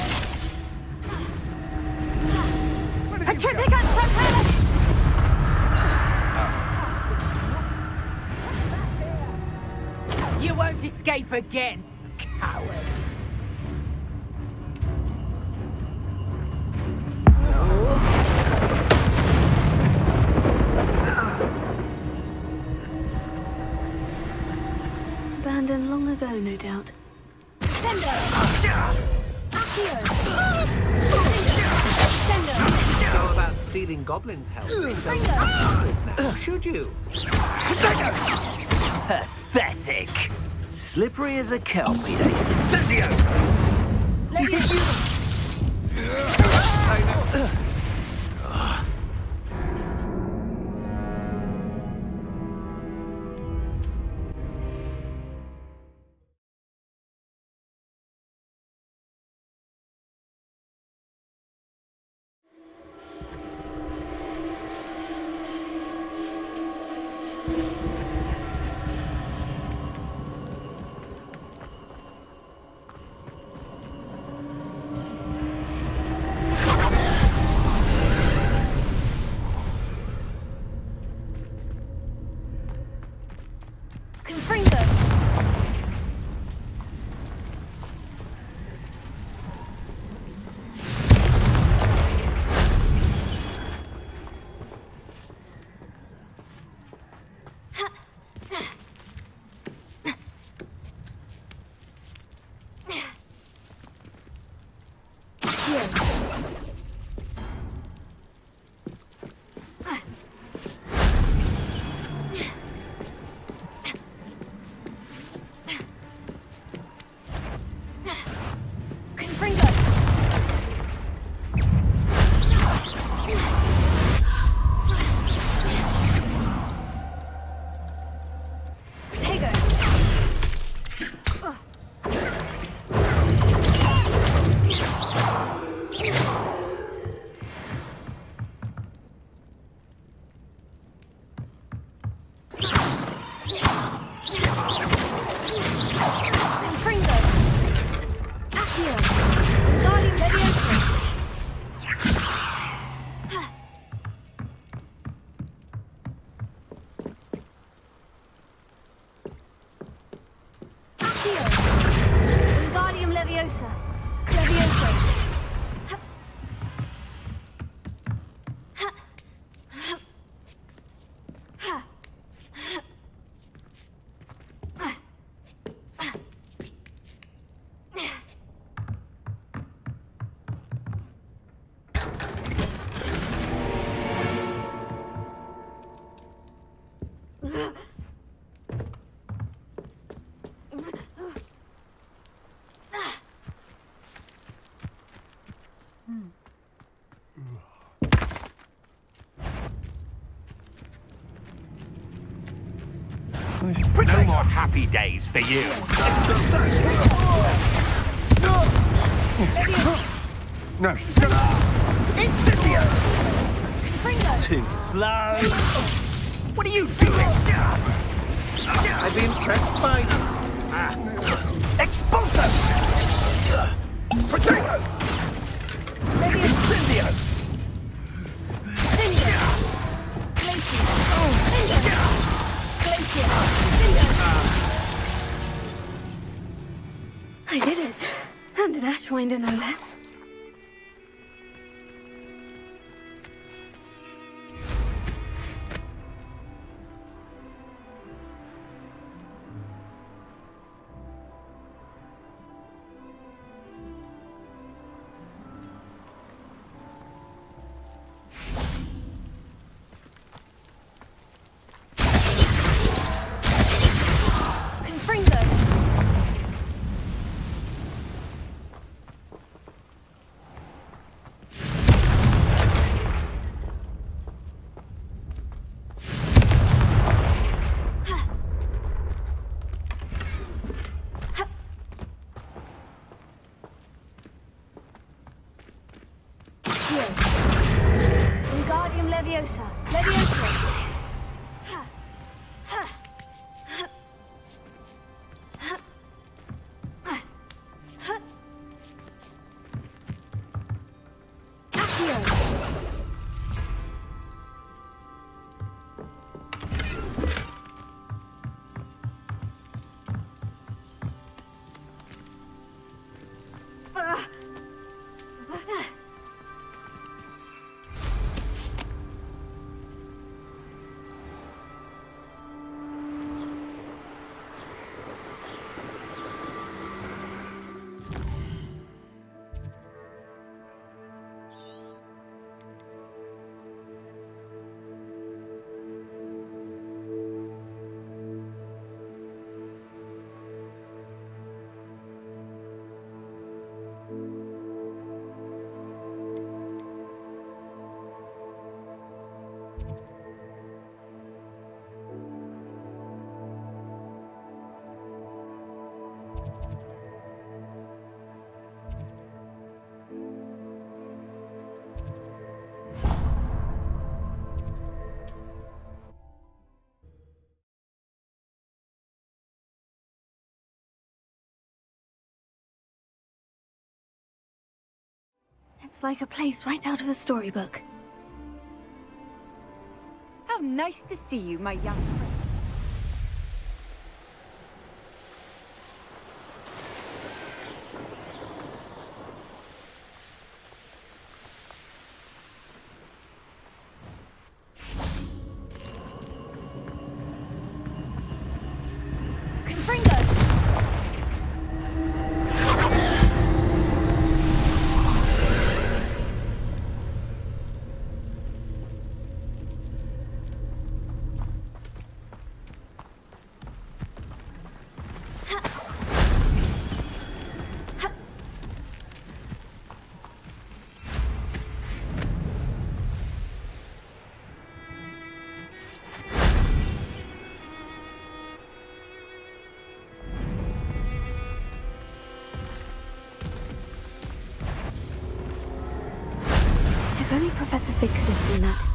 Petrificus totalis! You won't escape again, coward.
Abandoned long ago, no doubt.
Go about stealing goblins' help. It doesn't matter now, should you?
Pathetic. Slippery as a kelpie, they say. No more happy days for you.
No.
Incendio! Too slow. What are you doing?
I've been pressed by...
Expulso! Potato! Incendio!
I did it. And an Ashwinder, no less. Leviosa! Leviosa! It's like a place right out of a storybook.
How nice to see you, my young friend.
If only Professor Fig could have seen that.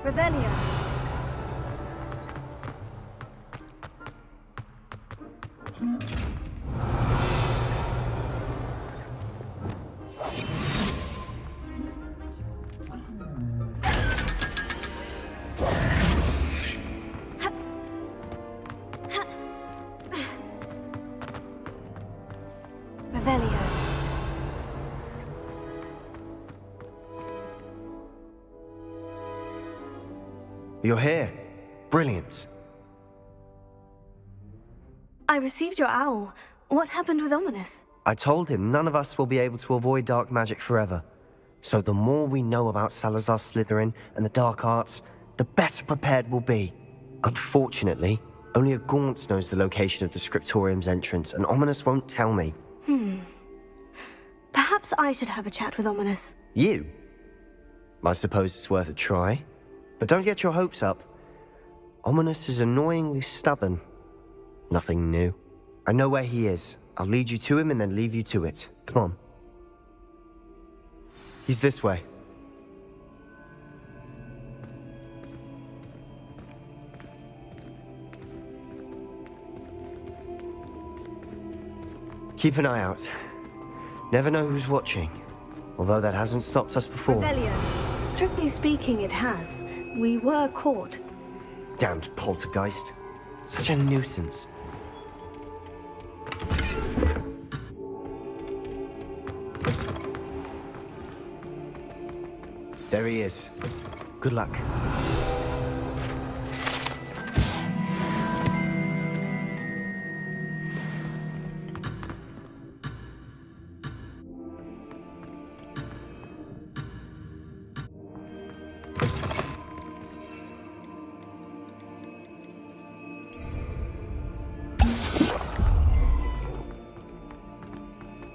Revelio. Revelio.
You're here. Brilliant.
I received your owl. What happened with Ominous?
I told him none of us will be able to avoid dark magic forever. So the more we know about Salazar Slytherin and the dark arts, the better prepared we'll be. Unfortunately, only a Gaunt knows the location of the Scriptorium's entrance, and Ominous won't tell me.
Perhaps I should have a chat with Ominous.
You? I suppose it's worth a try. But don't get your hopes up. Ominous is annoyingly stubborn. Nothing new. I know where he is. I'll lead you to him and then leave you to it. Come on. He's this way. Keep an eye out. Never know who's watching. Although that hasn't stopped us before.
Revelio. Strictly speaking, it has. We were caught.
Damned poltergeist. Such a nuisance. There he is. Good luck.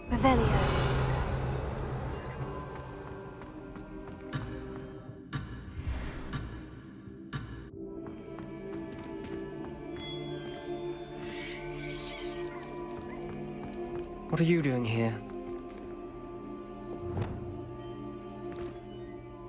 Revelio.
What are you doing here?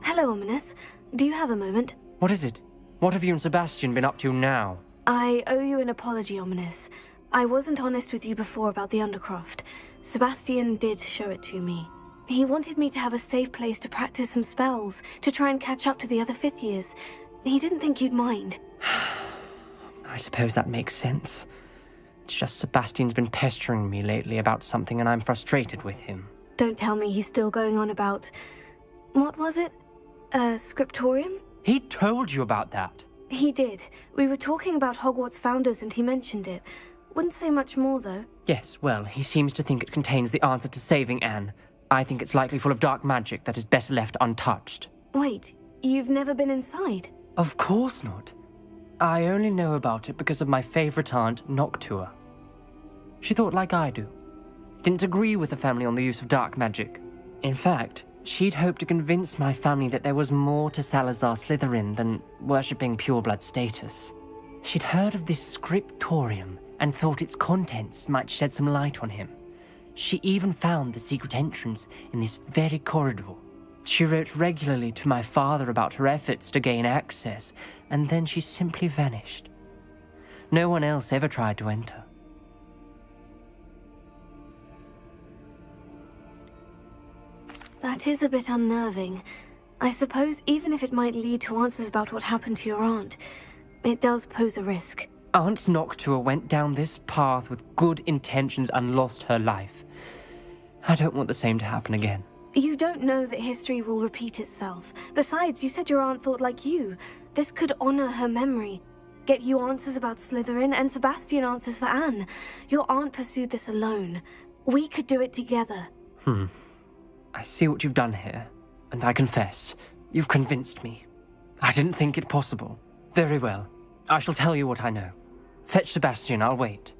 Hello, Ominous. Do you have a moment?
What is it? What have you and Sebastian been up to now?
I owe you an apology, Ominous. I wasn't honest with you before about the Undercroft. Sebastian did show it to me. He wanted me to have a safe place to practice some spells, to try and catch up to the other fifth years. He didn't think you'd mind.
I suppose that makes sense. It's just Sebastian's been pestering me lately about something and I'm frustrated with him.
Don't tell me he's still going on about... What was it? Scriptorium?
He told you about that?
He did. We were talking about Hogwarts founders and he mentioned it. Wouldn't say much more, though.
Yes, well, he seems to think it contains the answer to saving Anne. I think it's likely full of dark magic that is better left untouched.
Wait, you've never been inside?
Of course not. I only know about it because of my favorite aunt, Noctua. She thought like I do. Didn't agree with the family on the use of dark magic. In fact, she'd hoped to convince my family that there was more to Salazar Slytherin than worshipping pureblood status. She'd heard of this scriptorium and thought its contents might shed some light on him. She even found the secret entrance in this very corridor. She wrote regularly to my father about her efforts to gain access, and then she simply vanished. No one else ever tried to enter.
That is a bit unnerving. I suppose even if it might lead to answers about what happened to your aunt, it does pose a risk.
Aunt Noctua went down this path with good intentions and lost her life. I don't want the same to happen again.
You don't know that history will repeat itself. Besides, you said your aunt thought like you. This could honor her memory. Get you answers about Slytherin and Sebastian answers for Anne. Your aunt pursued this alone. We could do it together.
I see what you've done here, and I confess, you've convinced me. I didn't think it possible. Very well. I shall tell you what I know. Fetch Sebastian, I'll wait.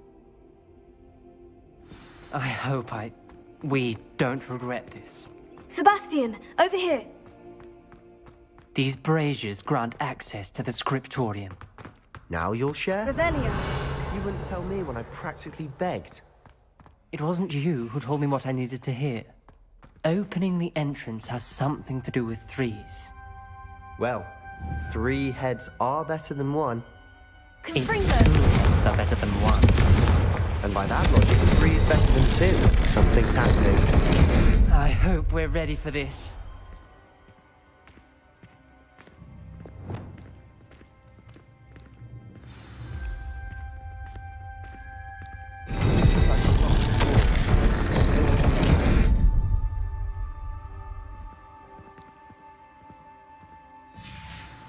I hope we don't regret this.
Sebastian, over here!
These braziers grant access to the scriptorium.
Now you'll share?
Revelio.
You wouldn't tell me when I practically begged.
It wasn't you who told me what I needed to hear. Opening the entrance has something to do with threes.
Well, 3 heads are better than 1.
It's 2 heads are better than 1.
And by that logic, 3 is better than 2. Something's happening.
I hope we're ready for this.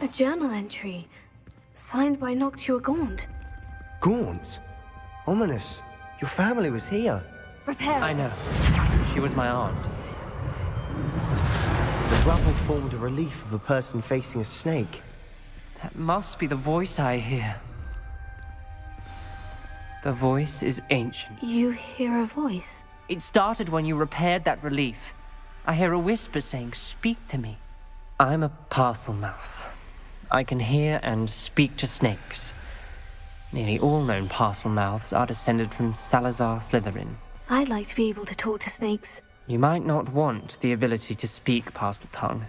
A journal entry, signed by Noctua Gaunt.
Gaunt? Ominous. Your family was here.
Repair.
I know. She was my aunt.
The rubble formed a relief of a person facing a snake.
That must be the voice I hear. The voice is ancient.
You hear a voice?
It started when you repaired that relief. I hear a whisper saying, "Speak to me." I'm a parcel mouth. I can hear and speak to snakes. Nearly all known parcel mouths are descended from Salazar Slytherin.
I'd like to be able to talk to snakes.
You might not want the ability to speak parcel tongue.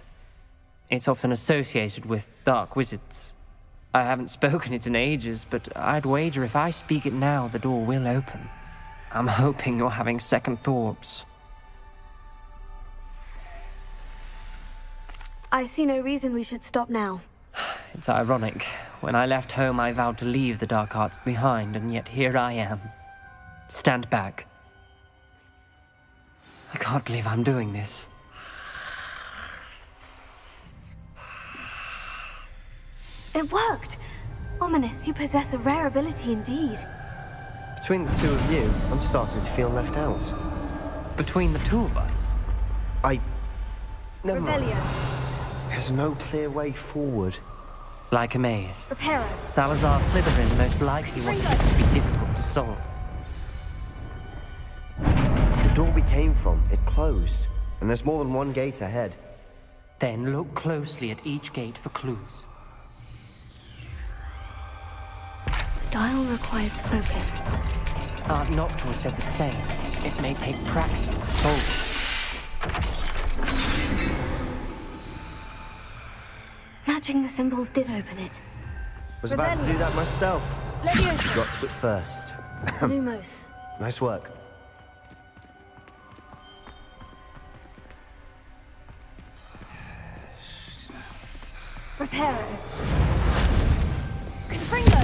It's often associated with dark wizards. I haven't spoken it in ages, but I'd wager if I speak it now, the door will open. I'm hoping you're having second thoughts.
I see no reason we should stop now.
It's ironic. When I left home, I vowed to leave the dark arts behind, and yet here I am. Stand back. I can't believe I'm doing this.
It worked! Ominous, you possess a rare ability indeed.
Between the 2 of you, I'm starting to feel left out.
Between the 2 of us?
Never mind.
Revelio.
There's no clear way forward.
Like a maze.
Reparo.
Salazar Slytherin most likely wanted this to be difficult to solve.
The door we came from, it closed. And there's more than 1 gate ahead.
Then look closely at each gate for clues.
Dial requires focus.
Aunt Noctua said the same. It may take practice to solve it.
Matching the symbols did open it.
Was about to do that myself.
Leviosa.
Got to it first.
Lumos.
Nice work.
Reparo. Confringo.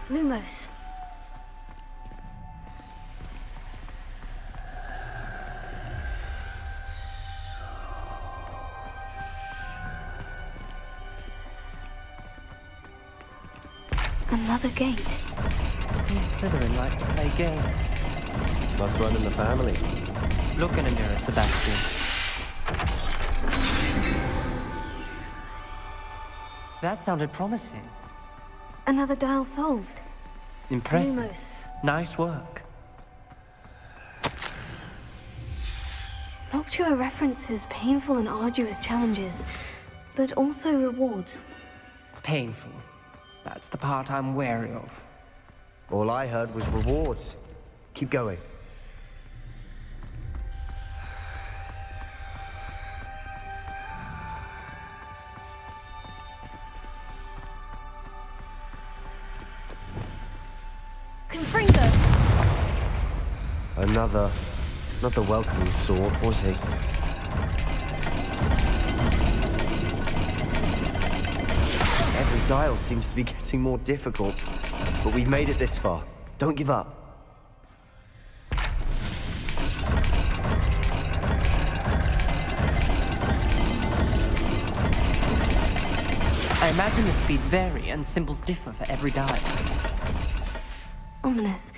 Lumos. Another gate.
Seems Slytherin like to play games.
Must run in the family.
Look in a mirror, Sebastian. That sounded promising.
Another dial solved.
Impressive.
Lumos.
Nice work.
Noctua references painful and arduous challenges, but also rewards.
Painful. That's the part I'm wary of.
All I heard was rewards. Keep going.
Confringo!
Another... not the welcoming sort, was he? Every dial seems to be getting more difficult. But we've made it this far. Don't give up.
I imagine the speeds vary and symbols differ for every dial.
Ominous.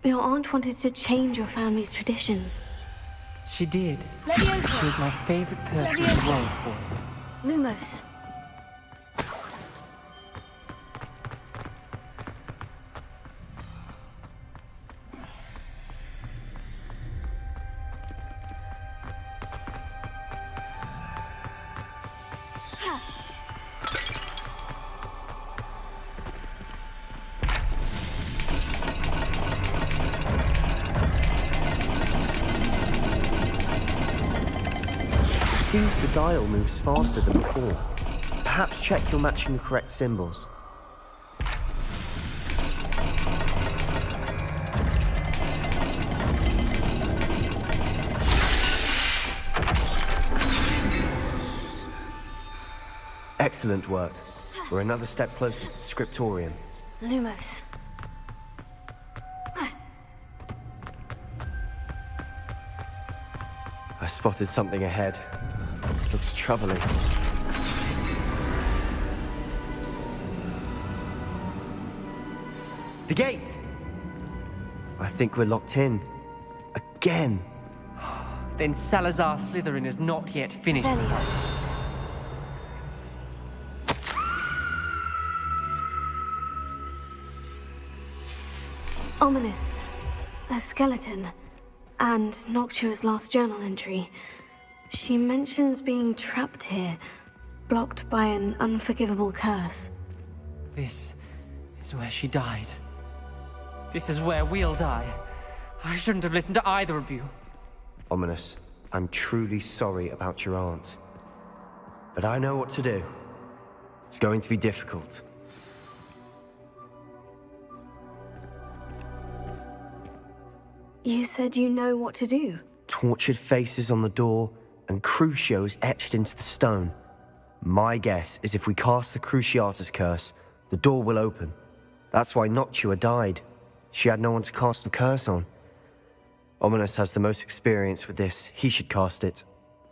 Your aunt wanted to change your family's traditions.
She did.
Leviosa.
She was my favorite person in the world for it.
Lumos.
seems the dial moves faster than before. Perhaps check you're matching the correct symbols. Excellent work. We're another step closer to the scriptorium.
Lumos.
I spotted something ahead. Looks troubling. The gate! I think we're locked in. Again.
Then Salazar Slytherin is not yet finished with us.
Ominous. A skeleton. And Noctua's last journal entry. She mentions being trapped here, blocked by an unforgivable curse.
This is where she died. This is where we'll die. I shouldn't have listened to either of you.
Ominous, I'm truly sorry about your aunt. But I know what to do. It's going to be difficult.
You said you know what to do.
Tortured faces on the door, and Crucios etched into the stone. My guess is if we cast the Cruciatus curse, the door will open. That's why Noctua died. She had no one to cast the curse on. Ominous has the most experience with this. He should cast it.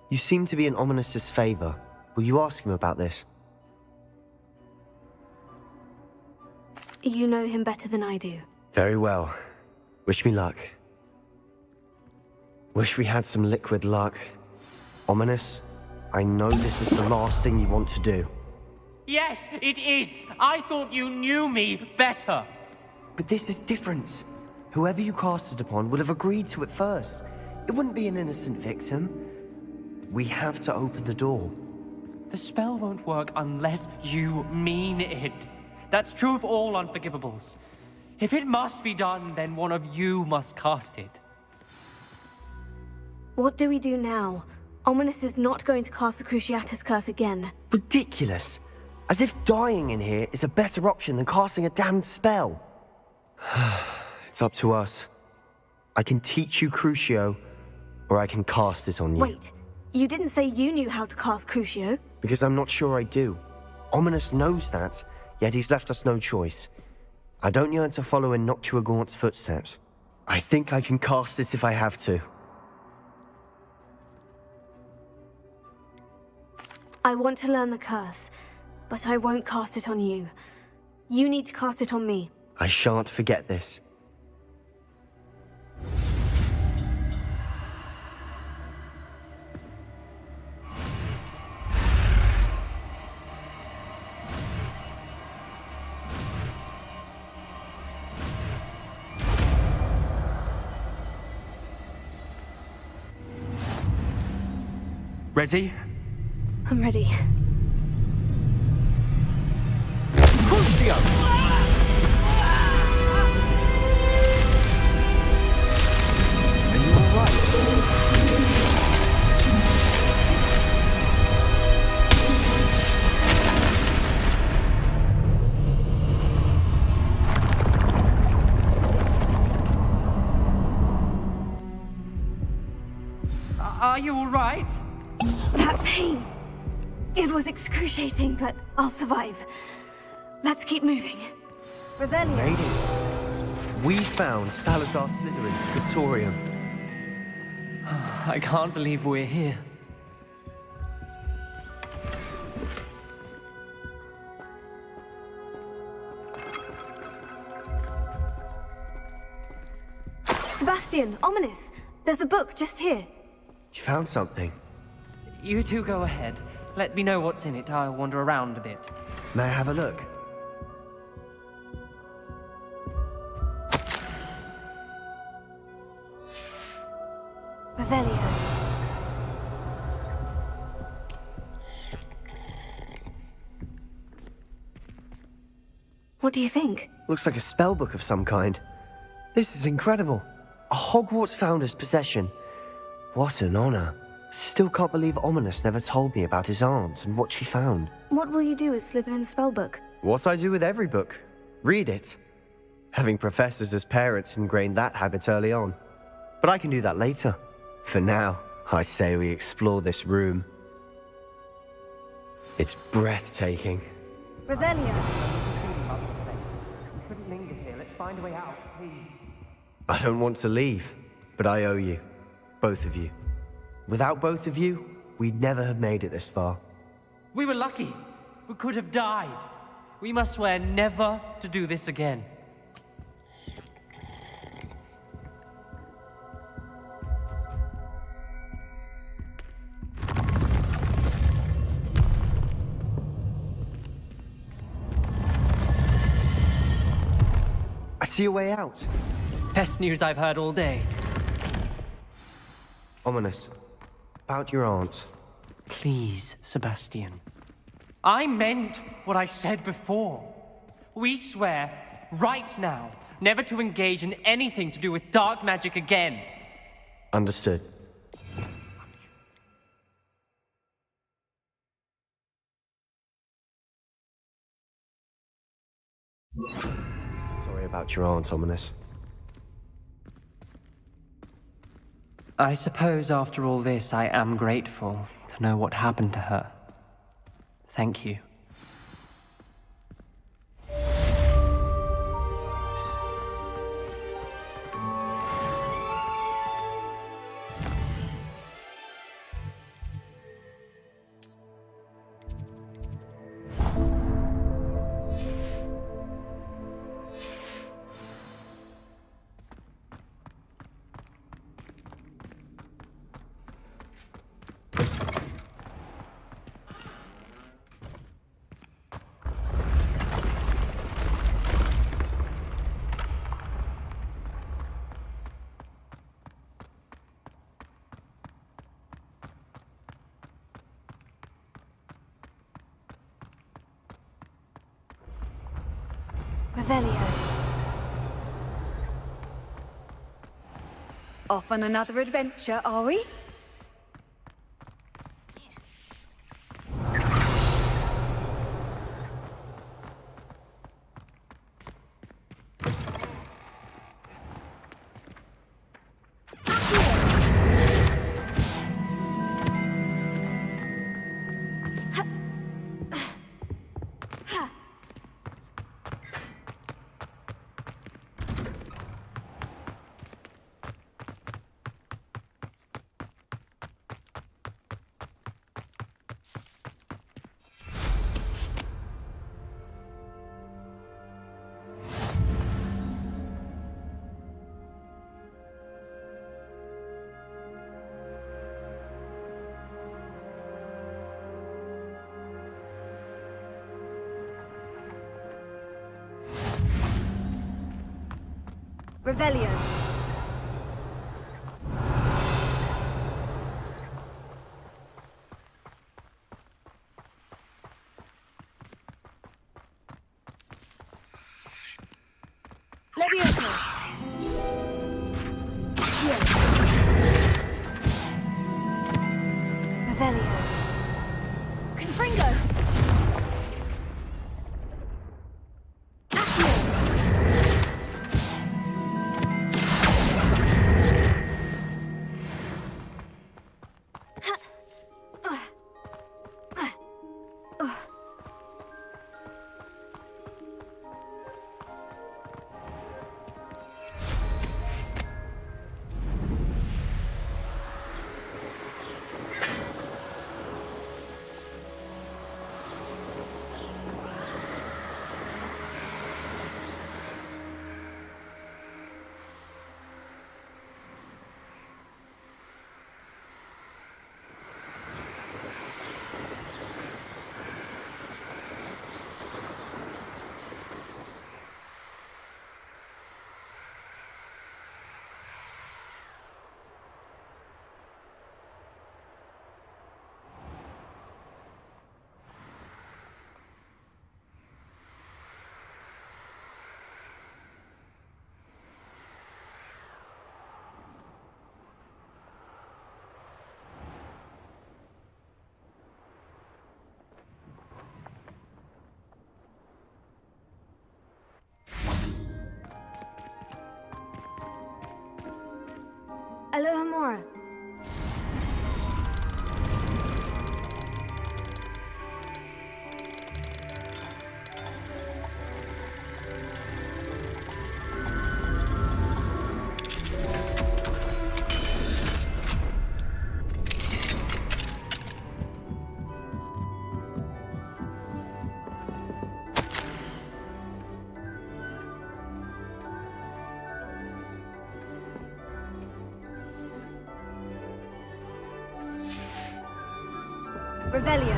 You seem to be in Ominous's favor. Will you ask him about this?
You know him better than I do.
Very well. Wish me luck. Wish we had some liquid luck. Ominous, I know this is the last thing you want to do.
Yes, it is. I thought you knew me better.
But this is different. Whoever you cast it upon would have agreed to it first. It wouldn't be an innocent victim. We have to open the door.
The spell won't work unless you mean it. That's true of all unforgivables. If it must be done, then one of you must cast it.
What do we do now? Ominous is not going to cast the Cruciatus curse again.
Ridiculous. As if dying in here is a better option than casting a damned spell. It's up to us. I can teach you Crucio, or I can cast it on you.
Wait, you didn't say you knew how to cast Crucio?
Because I'm not sure I do. Ominous knows that, yet he's left us no choice. I don't yearn to follow in Noctua Gaunt's footsteps. I think I can cast it if I have to.
I want to learn the curse, but I won't cast it on you. You need to cast it on me.
I shan't forget this. Ready?
I'm ready.
Crucio! Are you alright?
Are you alright?
That pain! It was excruciating, but I'll survive. Let's keep moving. Revelio.
Made it. We found Salazar Slytherin's scriptorium.
I can't believe we're here.
Sebastian, Ominous. There's a book just here.
You found something.
You two go ahead. Let me know what's in it. I'll wander around a bit.
May I have a look?
Revelio. What do you think?
Looks like a spellbook of some kind. This is incredible. A Hogwarts founder's possession. What an honor. Still can't believe Ominous never told me about his aunt and what she found.
What will you do with Slytherin's spellbook?
What I do with every book. Read it. Having professors as parents ingrained that habit early on. But I can do that later. For now, I say we explore this room. It's breathtaking.
Revelio.
Shouldn't linger here. Let's find a way out, please.
I don't want to leave, but I owe you. Both of you. Without both of you, we'd never have made it this far.
We were lucky. We could have died. We must swear never to do this again.
I see a way out.
Best news I've heard all day.
Ominous. About your aunt.
Please, Sebastian. I meant what I said before. We swear, right now, never to engage in anything to do with dark magic again.
Understood. Sorry about your aunt, Ominous.
I suppose after all this, I am grateful to know what happened to her. Thank you.
Revelio.
Off on another adventure, are we?
Revelio. Levioso. Revelio. Confringo. Alohomora. Revelio.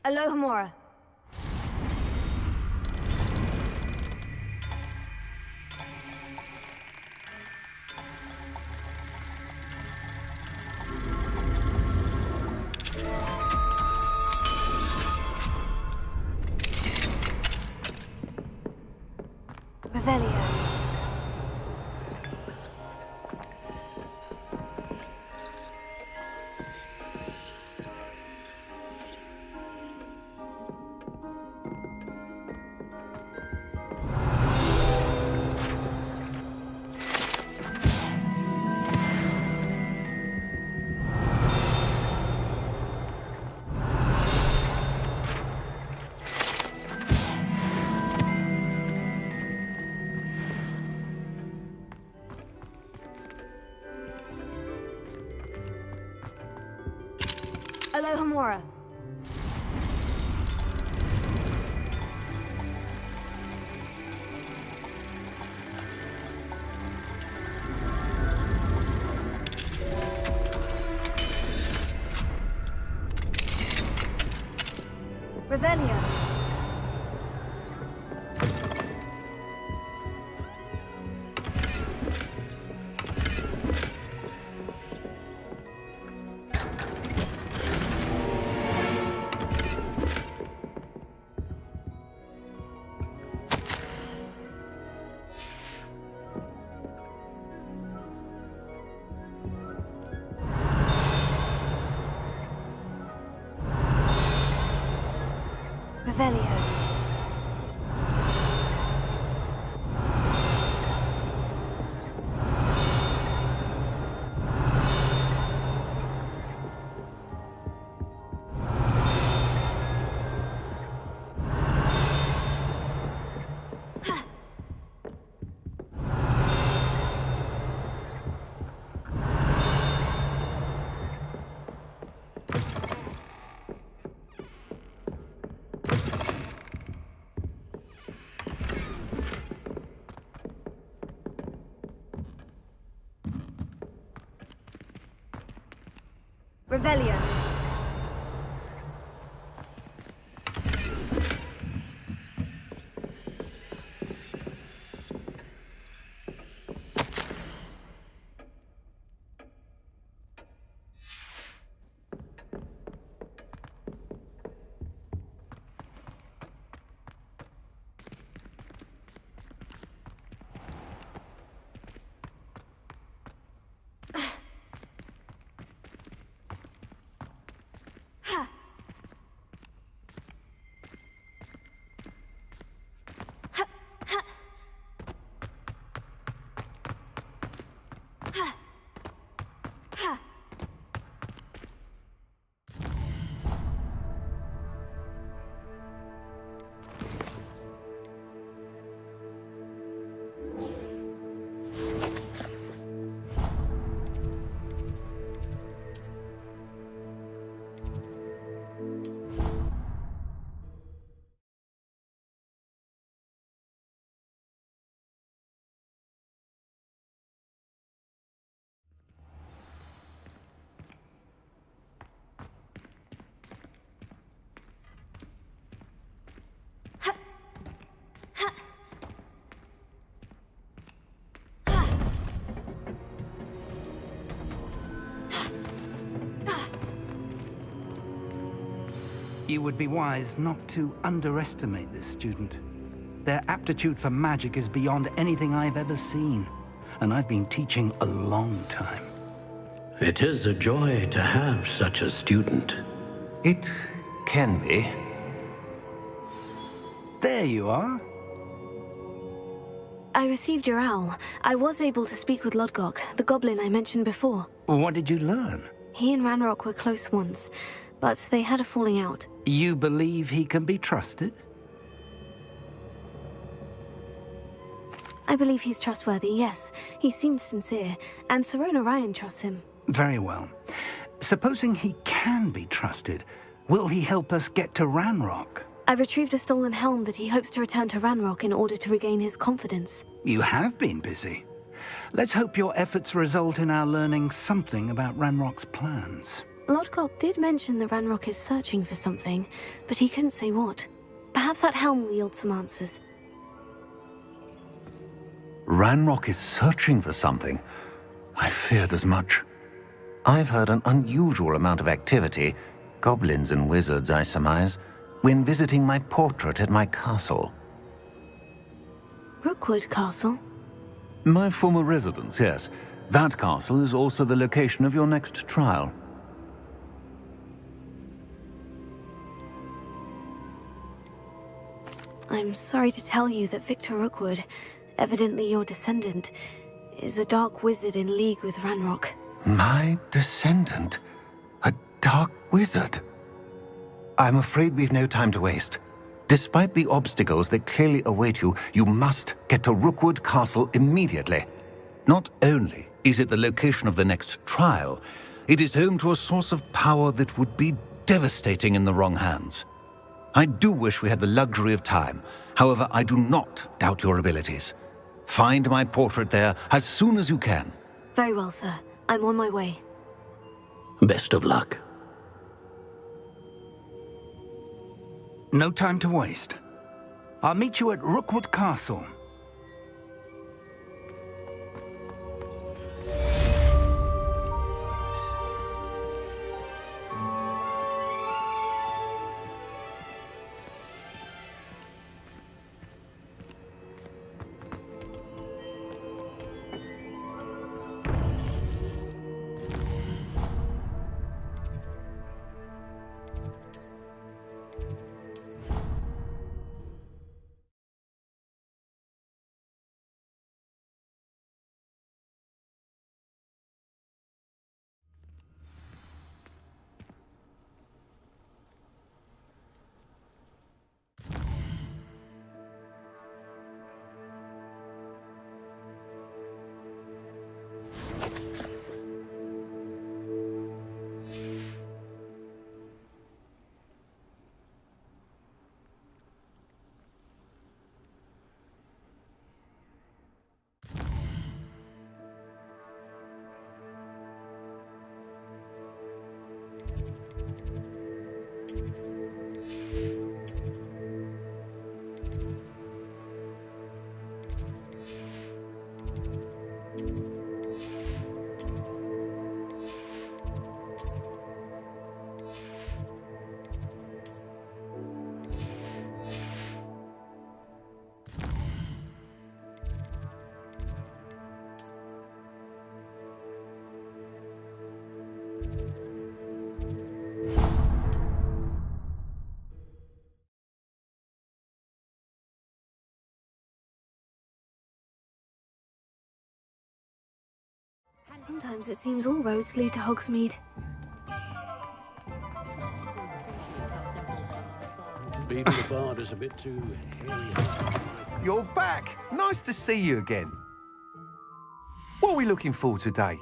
Alohomora. Revelio. Alohomora. Revelio. Revelio. Revelio.
You would be wise not to underestimate this student. Their aptitude for magic is beyond anything I've ever seen, and I've been teaching a long time.
It is a joy to have such a student.
It can be.
There you are.
I received your owl. I was able to speak with Lodgok, the goblin I mentioned before.
What did you learn?
He and Ranrock were close once, but they had a falling out.
You believe he can be trusted?
I believe he's trustworthy, yes. He seemed sincere, and Serona Ryan trusts him.
Very well. Supposing he can be trusted, will he help us get to Ranrock?
I retrieved a stolen helm that he hopes to return to Ranrock in order to regain his confidence.
You have been busy. Let's hope your efforts result in our learning something about Ranrock's plans.
Lodgok did mention that Ranrock is searching for something, but he couldn't say what. Perhaps that helm will yield some answers.
Ranrock is searching for something. I feared as much. I've heard an unusual amount of activity, goblins and wizards, I surmise, when visiting my portrait at my castle.
Rookwood Castle?
My former residence, yes. That castle is also the location of your next trial.
I'm sorry to tell you that Victor Rookwood, evidently your descendant, is a dark wizard in league with Ranrock.
My descendant? A dark wizard? I'm afraid we've no time to waste. Despite the obstacles that clearly await you, you must get to Rookwood Castle immediately. Not only is it the location of the next trial, it is home to a source of power that would be devastating in the wrong hands. I do wish we had the luxury of time. However, I do not doubt your abilities. Find my portrait there as soon as you can.
Very well, sir. I'm on my way.
Best of luck.
No time to waste. I'll meet you at Rookwood Castle.
Sometimes it seems all roads lead to Hogsmeade.
Being the bard is a bit too hairy.
You're back! Nice to see you again. What are we looking for today?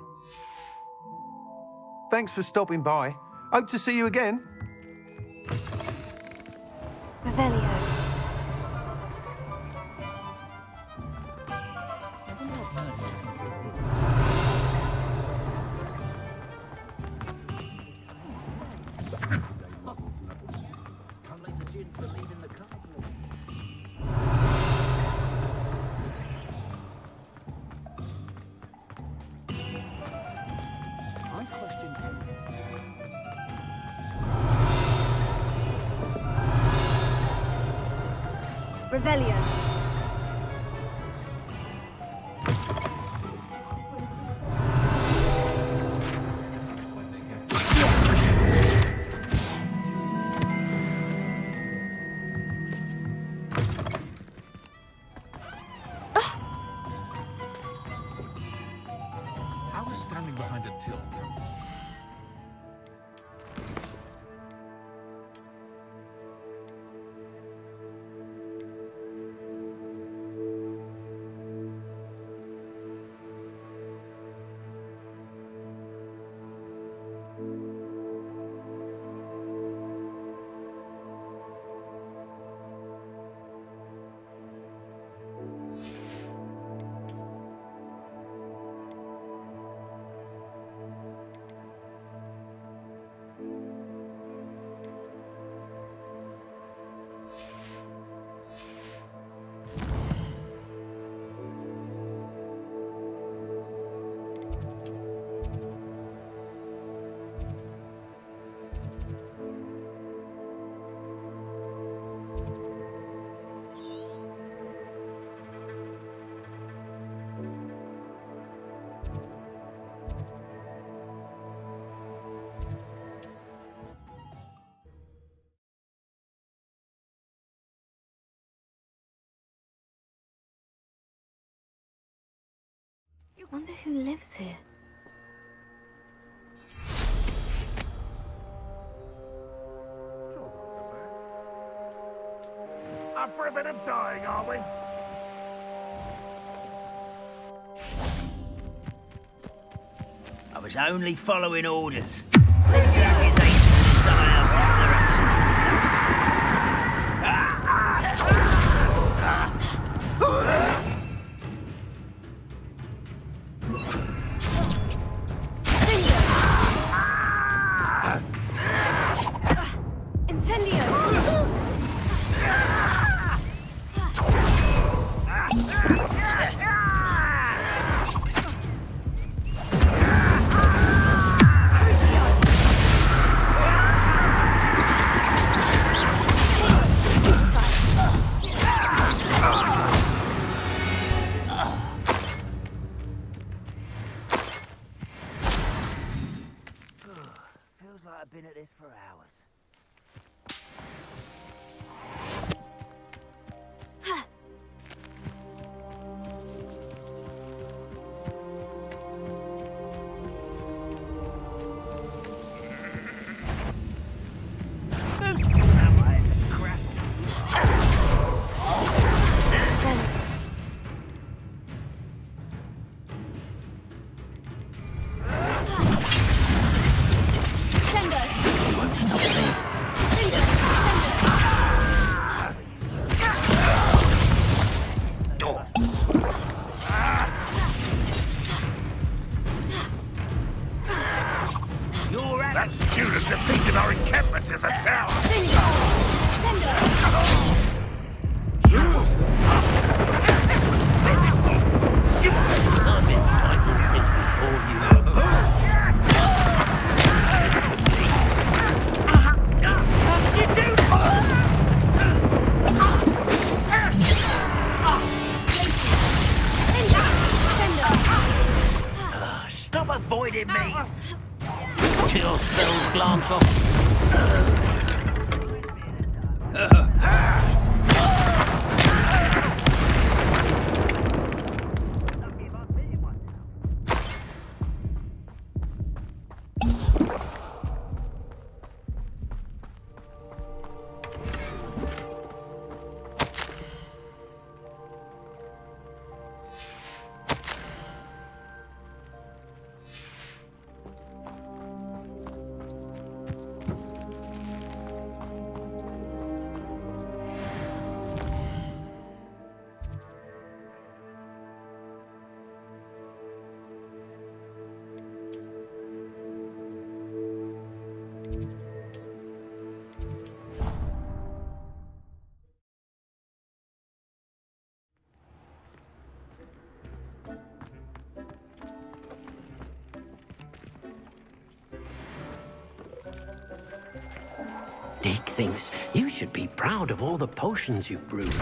Thanks for stopping by. Hope to see you again.
Revelio. Revelio.
I was standing behind a till.
I wonder who lives here.
Up for a bit of dying, are we?
I was only following orders. Leave the accusations in someone else's direction. Feels like I've been at this for hours.
That student defeated our encampment in the tower!
I've been fighting since before you were born. Stop avoiding me! Kill spells glance off.
Dick thinks you should be proud of all the potions you've brewed.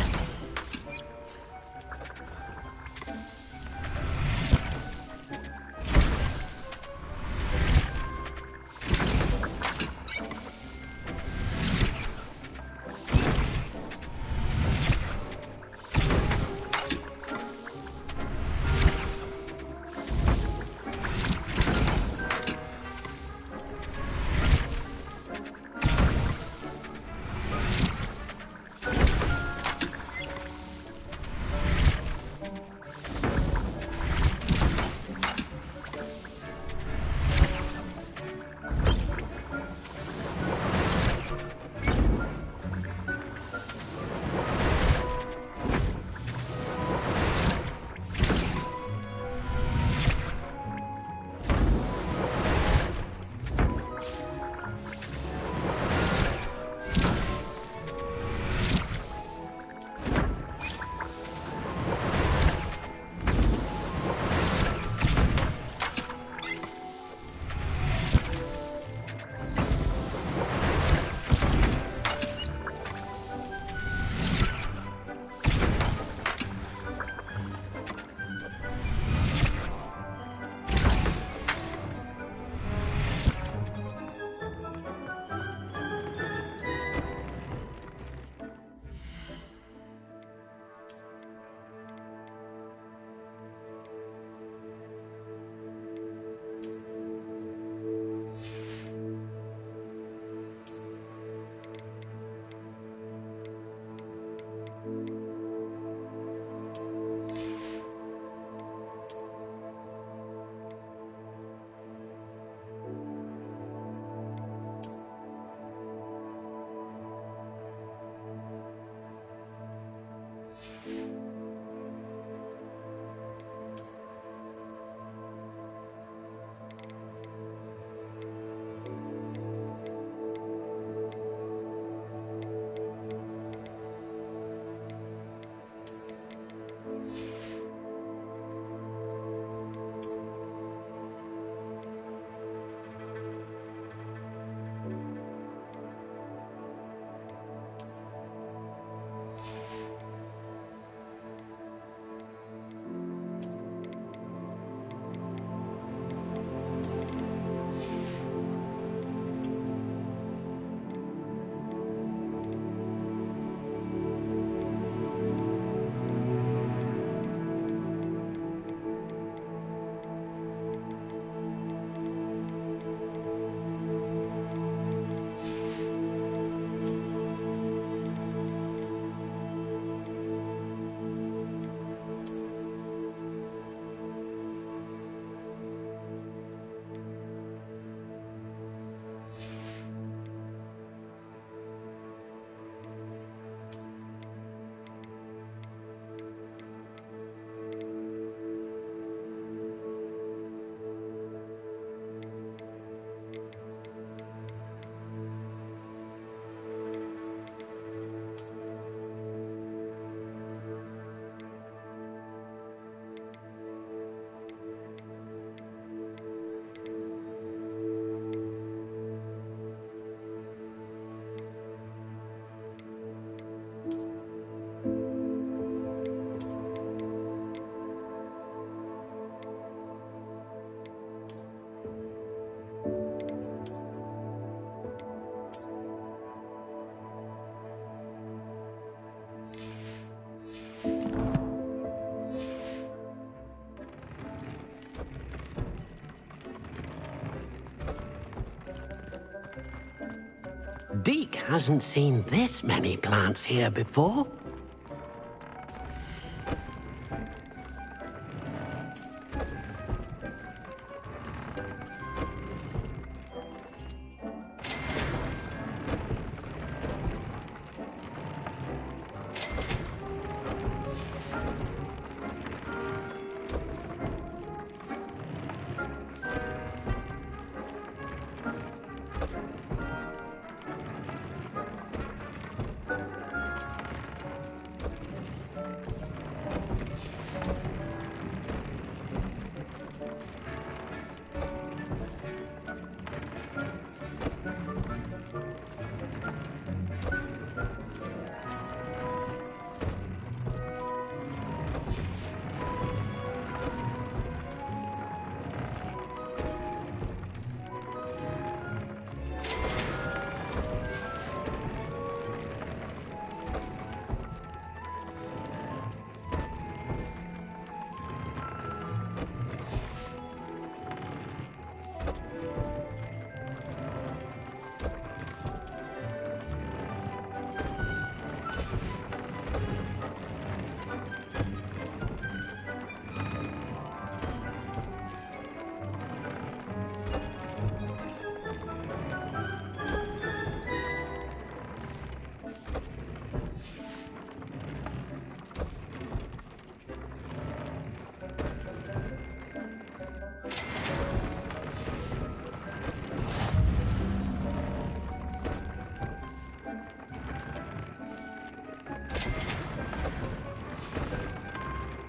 Deke hasn't seen this many plants here before.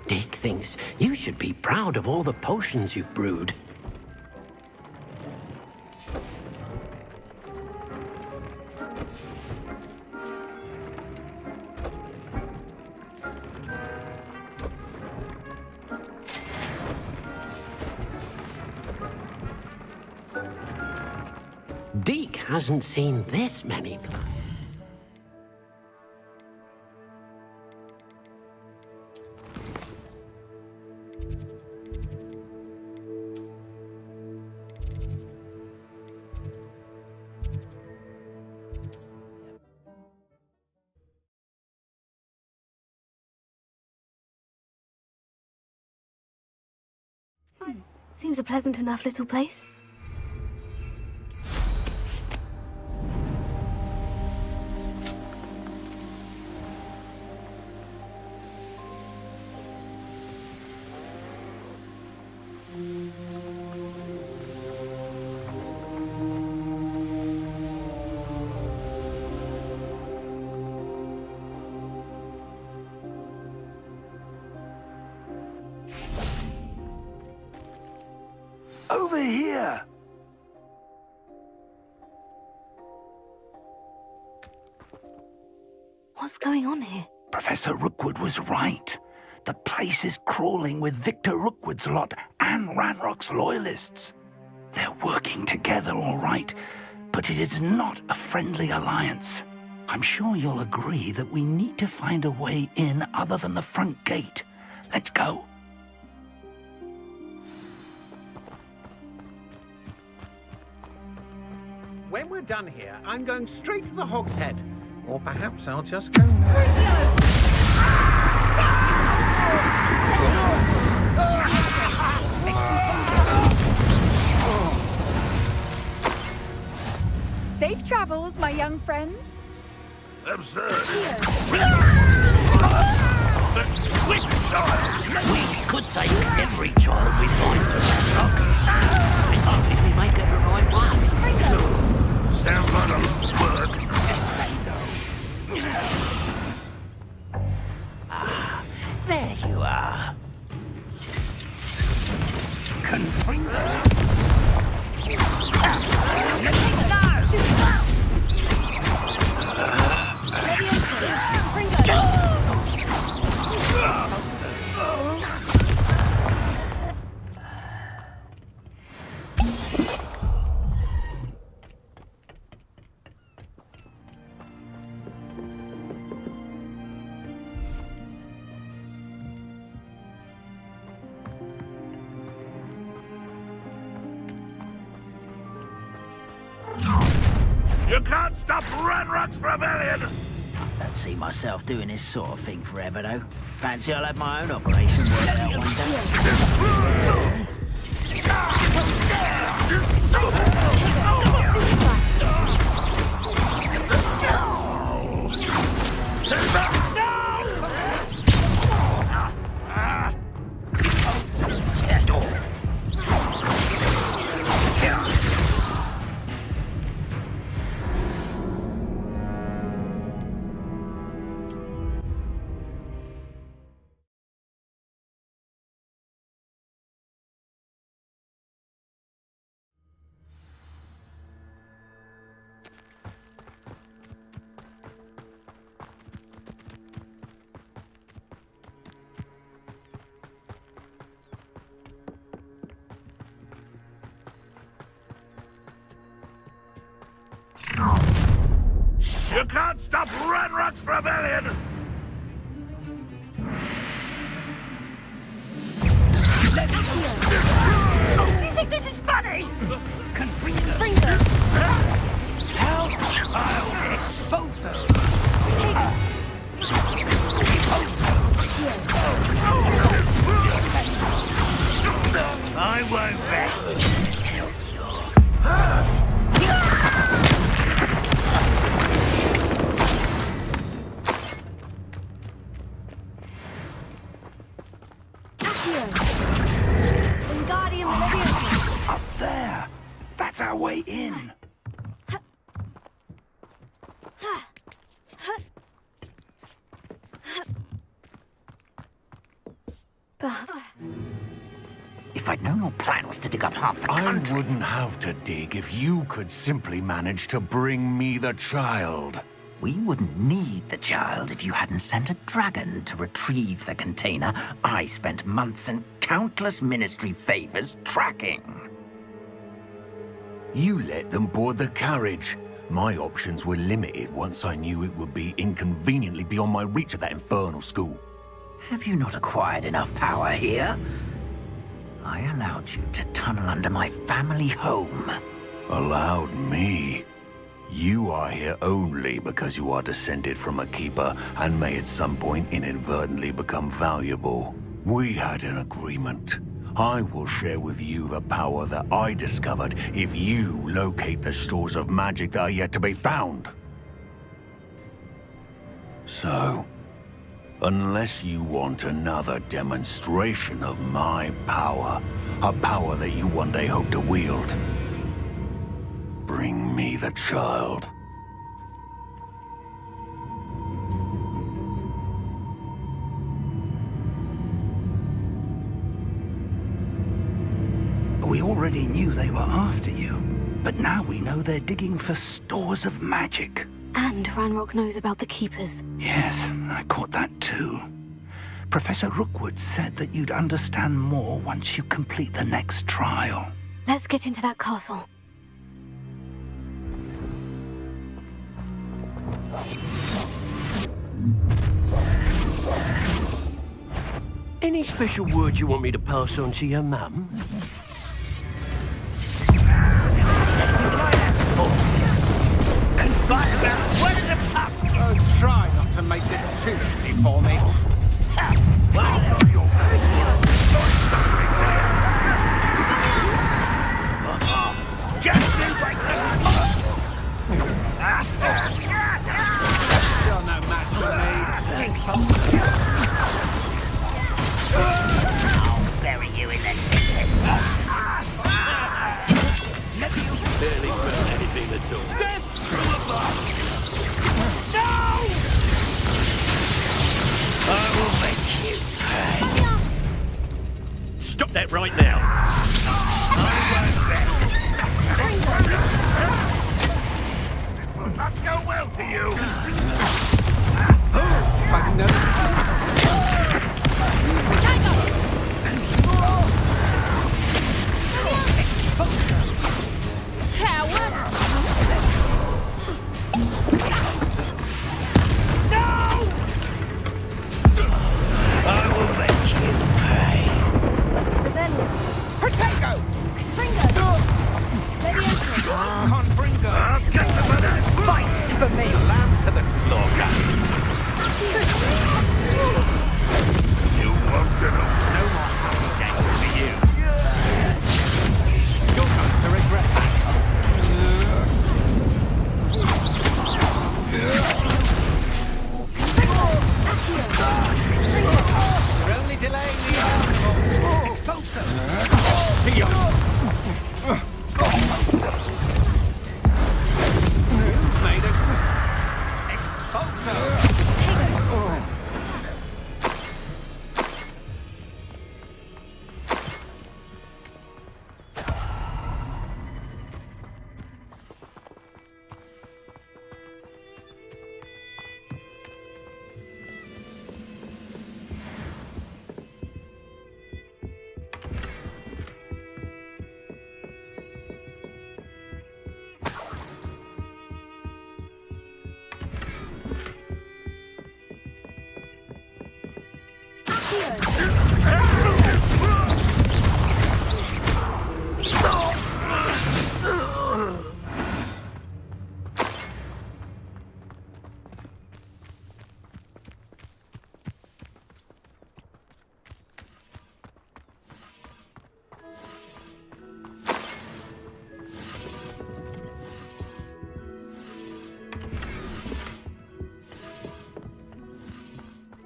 Deke thinks you should be proud of all the potions you've brewed. Deke hasn't seen this many plants.
Seems a pleasant enough little place.
Over here!
What's going on here?
Professor Rookwood was right. The place is crawling with Victor Rookwood's lot and Ranrock's loyalists. They're working together, all right, but it is not a friendly alliance. I'm sure you'll agree that we need to find a way in other than the front gate. Let's go.
When we're done here, I'm going straight to the Hog's Head. Or perhaps I'll just go now.
Safe travels, my young friends.
Absurd. Which child?
We could take every child we find to Ranrock. If only we make it the right way.
Sounds like a lot of work.
There you are.
Confringo.
You can't stop Ranrock's rebellion!
Don't see myself doing this sort of thing forever, though. Fancy I'll have my own operation worked out one day.
You can't stop Ranrock's rebellion!
You think this is funny?
Confringo!
How childish! Bozo! I won't rest until you're...
Up there. That's our way in.
If I'd known your plan was to dig up half the country...
I wouldn't have to dig if you could simply manage to bring me the child.
We wouldn't need the child if you hadn't sent a dragon to retrieve the container I spent months and countless ministry favors tracking.
You let them board the carriage. My options were limited once I knew it would be inconveniently beyond my reach at that infernal school.
Have you not acquired enough power here? I allowed you to tunnel under my family home.
Allowed me? You are here only because you are descended from a keeper and may at some point inadvertently become valuable. We had an agreement. I will share with you the power that I discovered if you locate the stores of magic that are yet to be found. So, unless you want another demonstration of my power, a power that you one day hope to wield, bring me the child.
We already knew they were after you, but now we know they're digging for stores of magic.
And Ranrock knows about the Keepers.
Yes, I caught that too. Professor Rookwood said that you'd understand more once you complete the next trial.
Let's get into that castle.
Any special words you want me to pass on to your mum?
Try not to make this too easy for me. Still no match for me.
I'll bury you in the deepest spot.
Barely felt anything at all.
I will make you pay.
Stop that right now.
Will not go well for you.
I've never Made a exposure.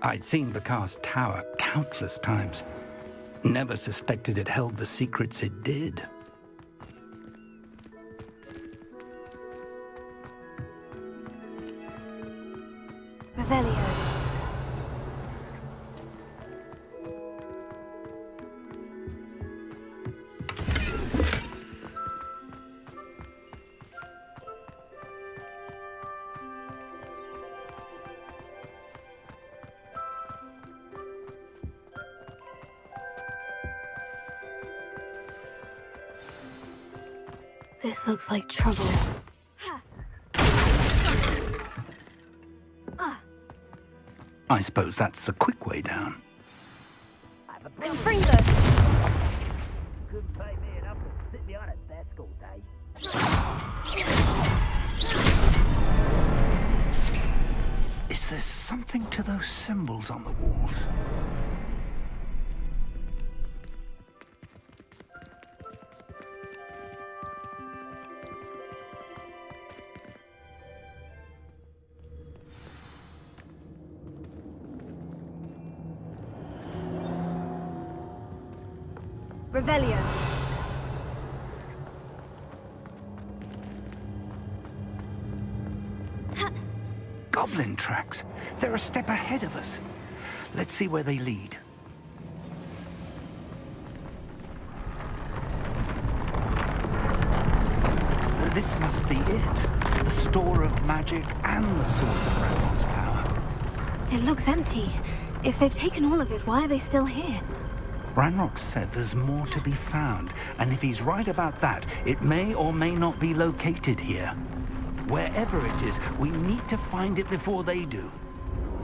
I'd seen Bakar's tower countless times. Never suspected it held the secrets it did.
Revelio. This looks like trouble.
I suppose that's the quick way down.
Confringo!
Couldn't pay me enough to sit behind a desk all day.
Is there something to those symbols on the walls?
Revelio.
Goblin tracks. They're a step ahead of us. Let's see where they lead. This must be it. The store of magic and the source of Ranrock's power.
It looks empty. If they've taken all of it, why are they still here?
Ranrock said there's more to be found, and if he's right about that, it may or may not be located here. Wherever it is, we need to find it before they do.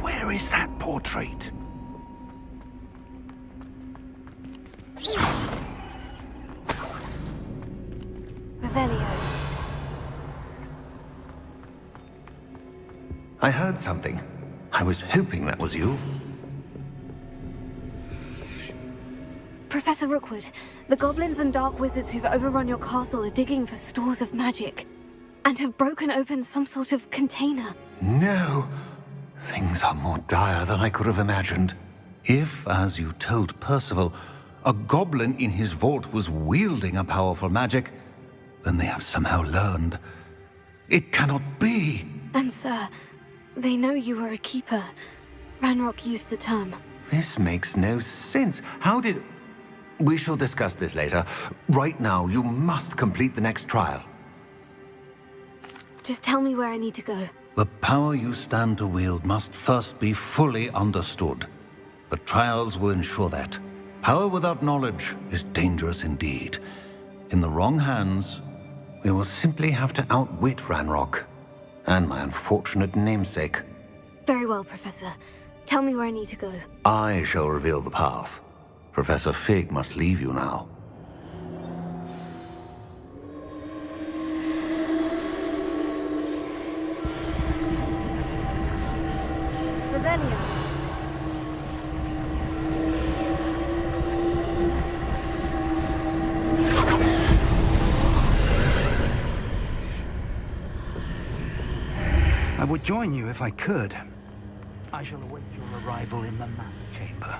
Where is that portrait?
Revelio.
I heard something. I was hoping that was you.
Professor Rookwood, the goblins and dark wizards who've overrun your castle are digging for stores of magic and have broken open some sort of container.
No. Things are more dire than I could have imagined. If, as you told Percival, a goblin in his vault was wielding a powerful magic, then they have somehow learned. It cannot be.
And sir, they know you were a keeper. Ranrock used the term.
This makes no sense. How did... We shall discuss this later. Right now, you must complete the next trial.
Just tell me where I need to go.
The power you stand to wield must first be fully understood. The trials will ensure that. Power without knowledge is dangerous indeed. In the wrong hands, we will simply have to outwit Ranrock and my unfortunate namesake.
Very well, Professor. Tell me where I need to go.
I shall reveal the path. Professor Fig must leave you now.
Revelio.
I would join you if I could. I shall await your arrival in the map chamber.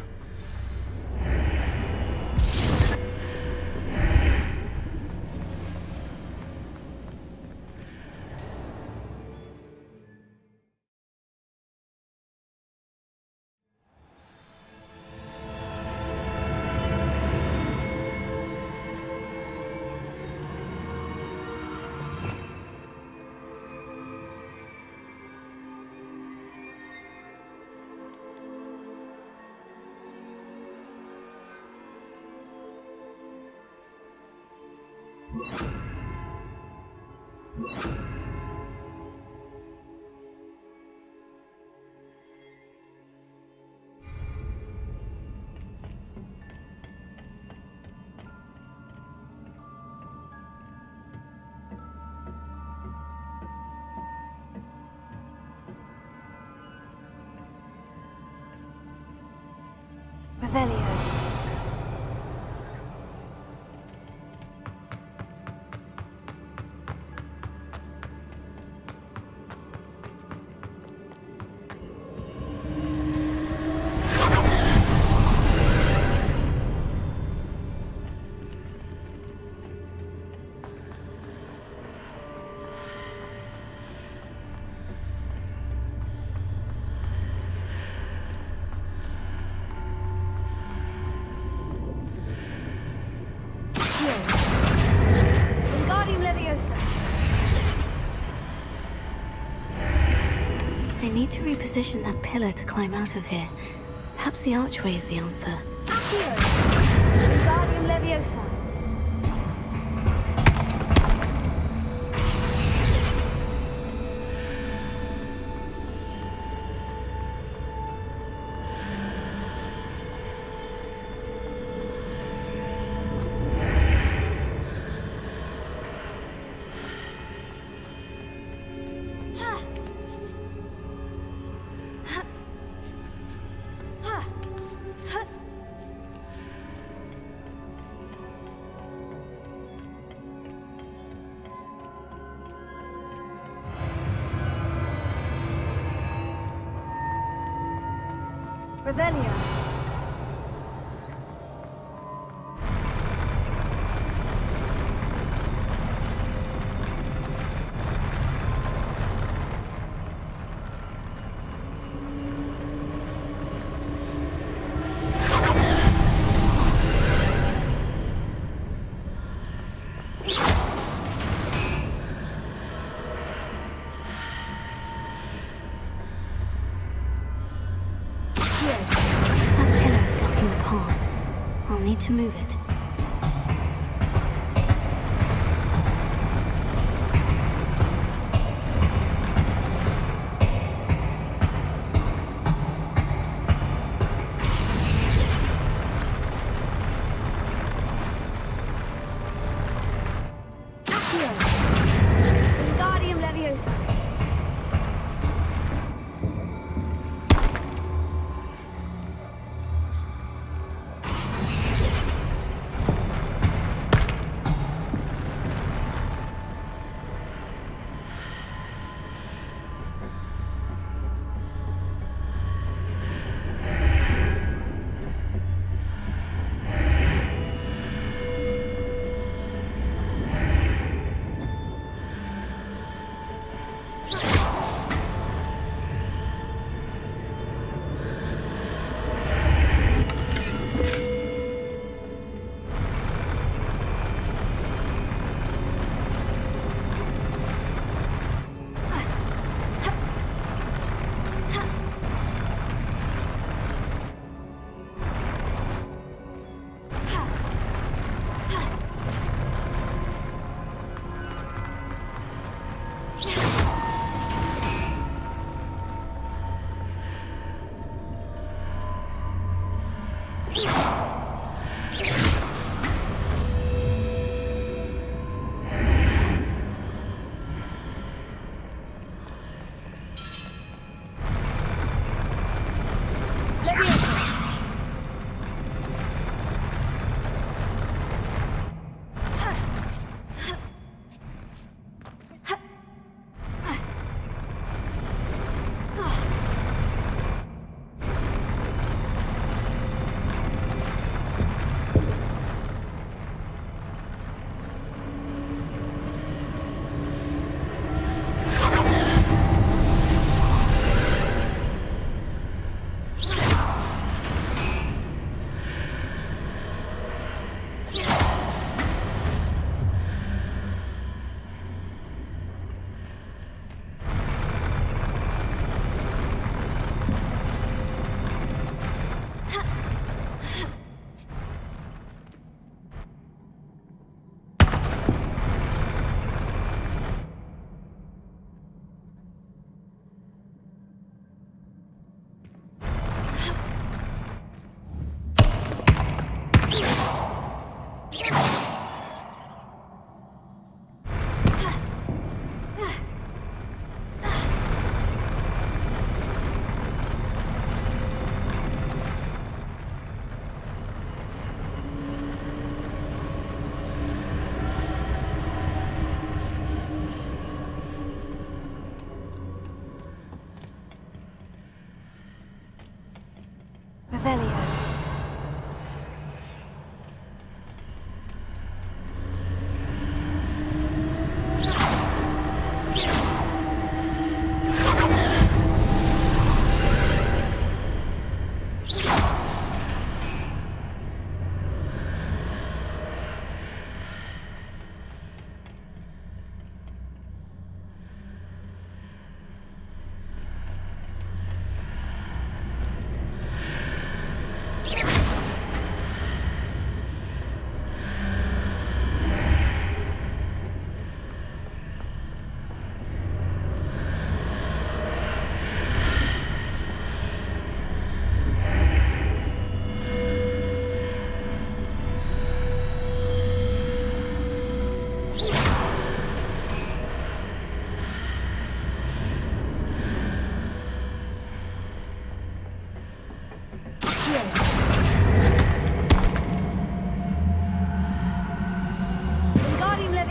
Revelio. I need to reposition that pillar to climb out of here. Perhaps the archway is the answer. Accio! Wingardium Leviosa! Revelio.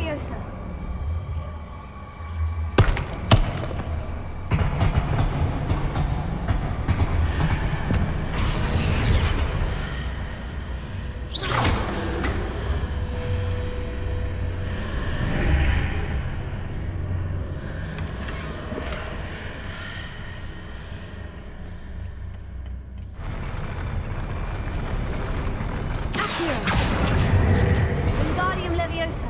Leviosa. Wingardium Leviosa.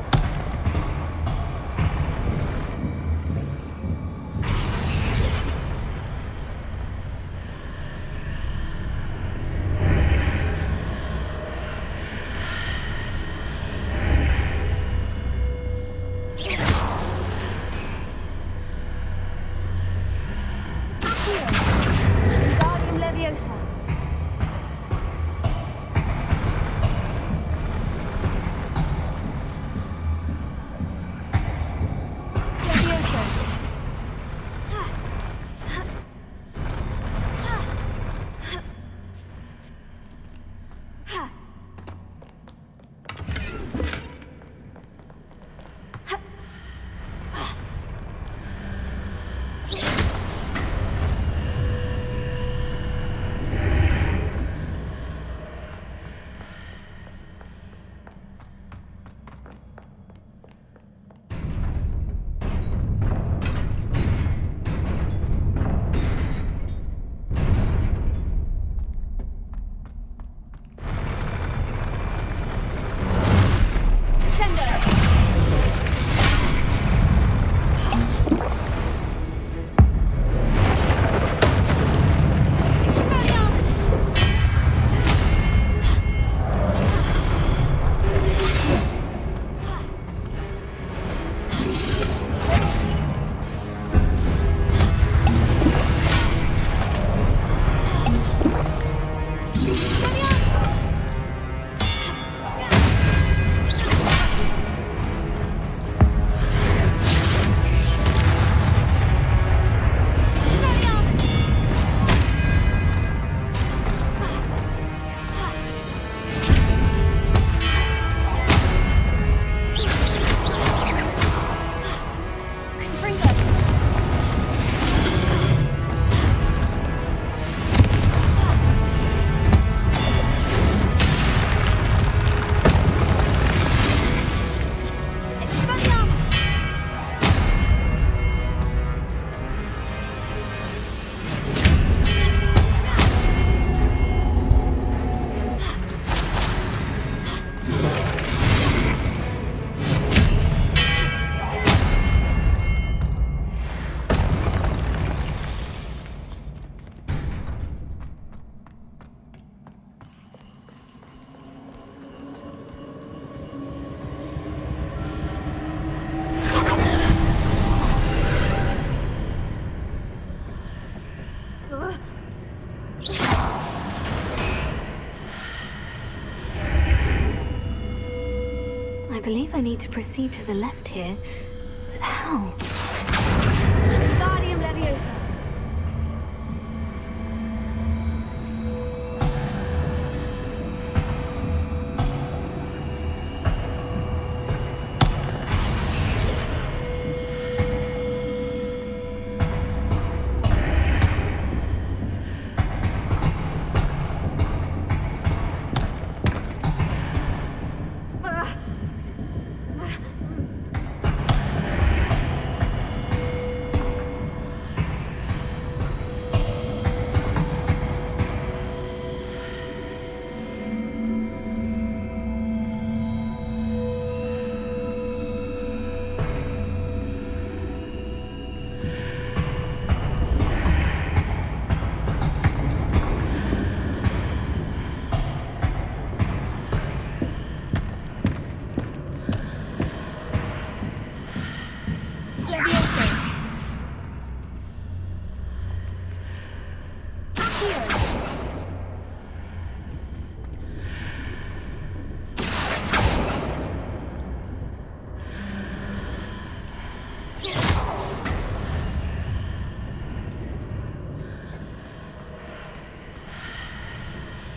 Wingardium Leviosa. Leviosa. I believe I need to proceed to the left here, but how? Wingardium Leviosa.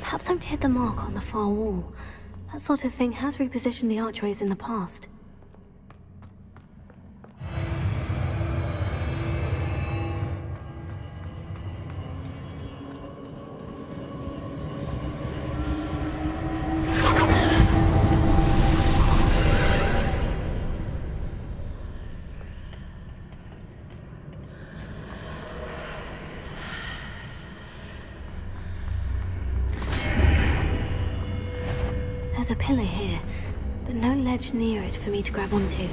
Perhaps I'm to hit the mark on the far wall. That sort of thing has repositioned the archways in the past. There's a pillar here, but no ledge near it for me to grab onto.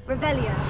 Revelio.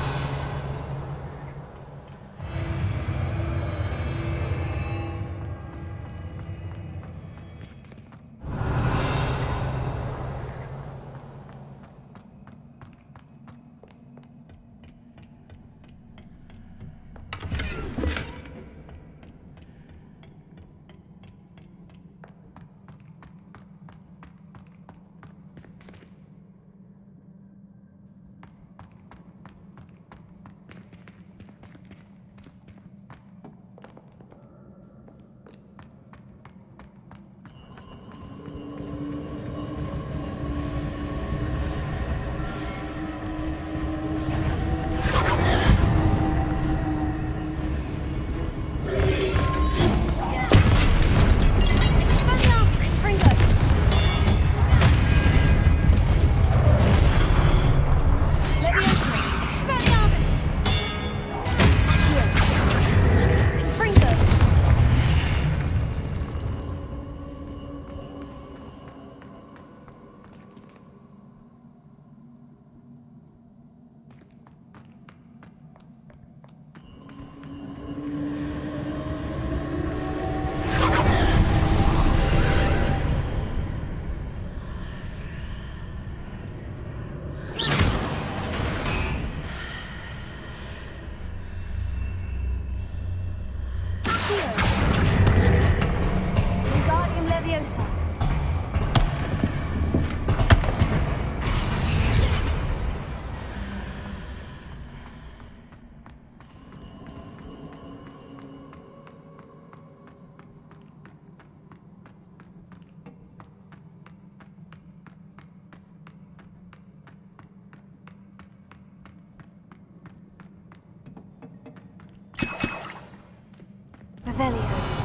Revelio.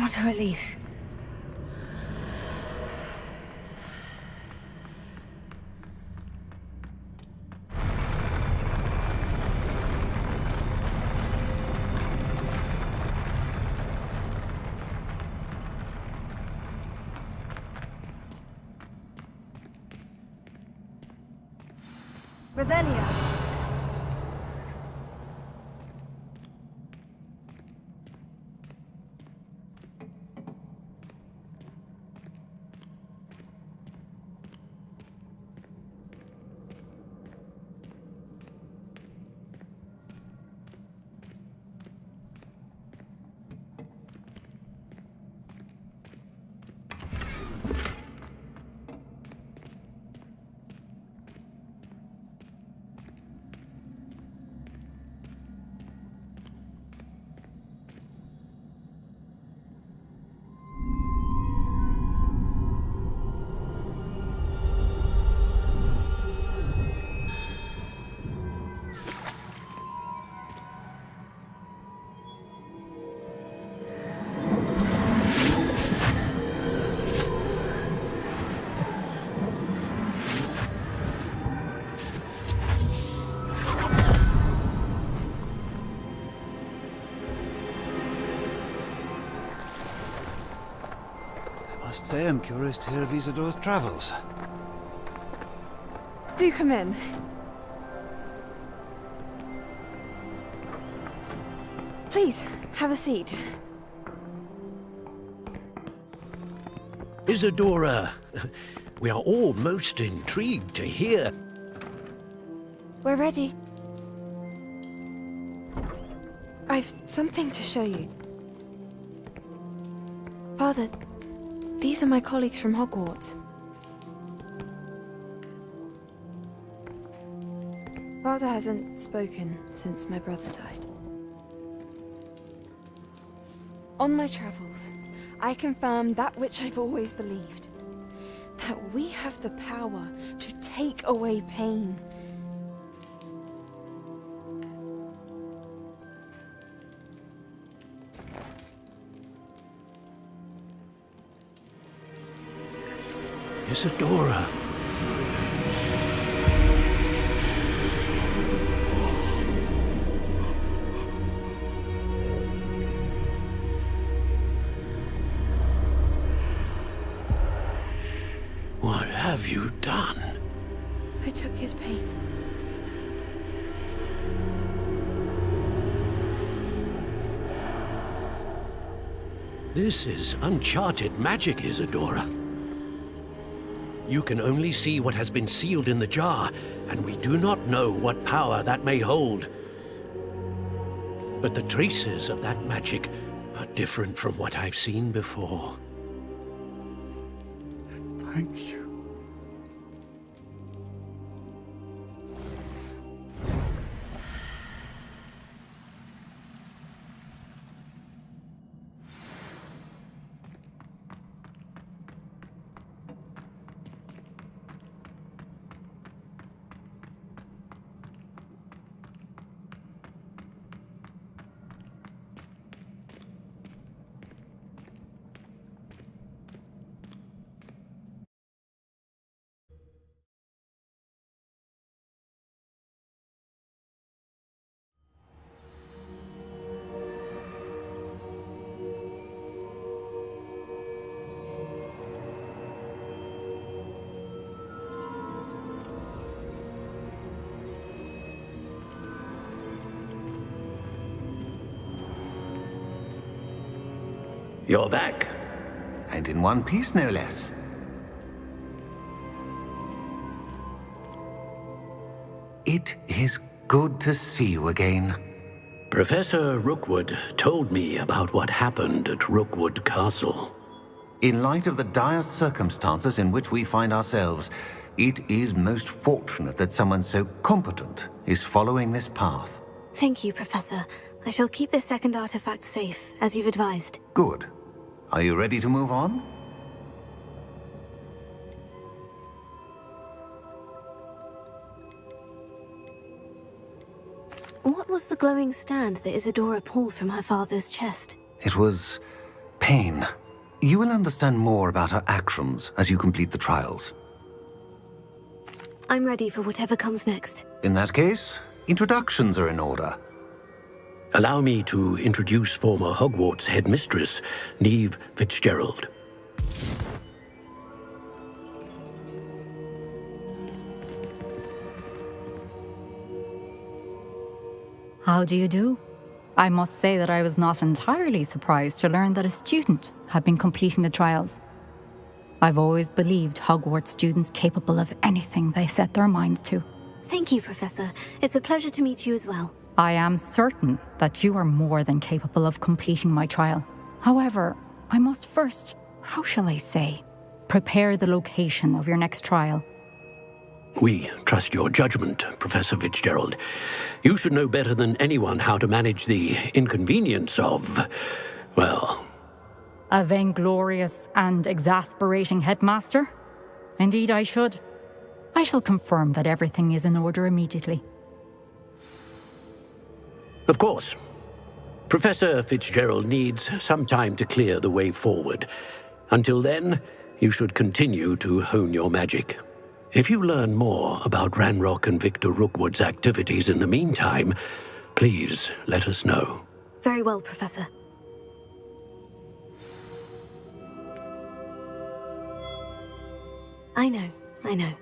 What a relief. Revelia.
I must say I'm curious to hear of Isadore's travels.
Do come in. Please, have a seat.
Isadora, we are all most intrigued to hear.
We're ready. I've something to show you. Father, these are my colleagues from Hogwarts. Father hasn't spoken since my brother died. On my travels, I confirmed that which I've always believed. That we have the power to take away pain.
Isadora. What have you done?
I took his pain.
This is uncharted magic, Isadora. You can only see what has been sealed in the jar, and we do not know what power that may hold. But the traces of that magic are different from what I've seen before.
Thank you.
You're back.
And in one piece, no less. It is good to see you again.
Professor Rookwood told me about what happened at Rookwood Castle.
In light of the dire circumstances in which we find ourselves, it is most fortunate that someone so competent is following this path.
Thank you, Professor. I shall keep this second artifact safe, as you've advised.
Good. Are you ready to move on?
What was the glowing stand that Isadora pulled from her father's chest?
It was pain. You will understand more about her actions as you complete the trials.
I'm ready for whatever comes next.
In that case, introductions are in order.
Allow me to introduce former Hogwarts headmistress, Neve Fitzgerald.
How do you do? I must say that I was not entirely surprised to learn that a student had been completing the trials. I've always believed Hogwarts students capable of anything they set their minds to.
Thank you, Professor. It's a pleasure to meet you as well.
I am certain that you are more than capable of completing my trial. However, I must first, how shall I say, prepare the location of your next trial.
We trust your judgment, Professor Fitzgerald. You should know better than anyone how to manage the inconvenience of, well...
A vainglorious and exasperating headmaster? Indeed I should. I shall confirm that everything is in order immediately.
Of course. Professor Fitzgerald needs some time to clear the way forward. Until then, you should continue to hone your magic. If you learn more about Ranrock and Victor Rookwood's activities in the meantime, please let us know.
Very well, Professor. I know.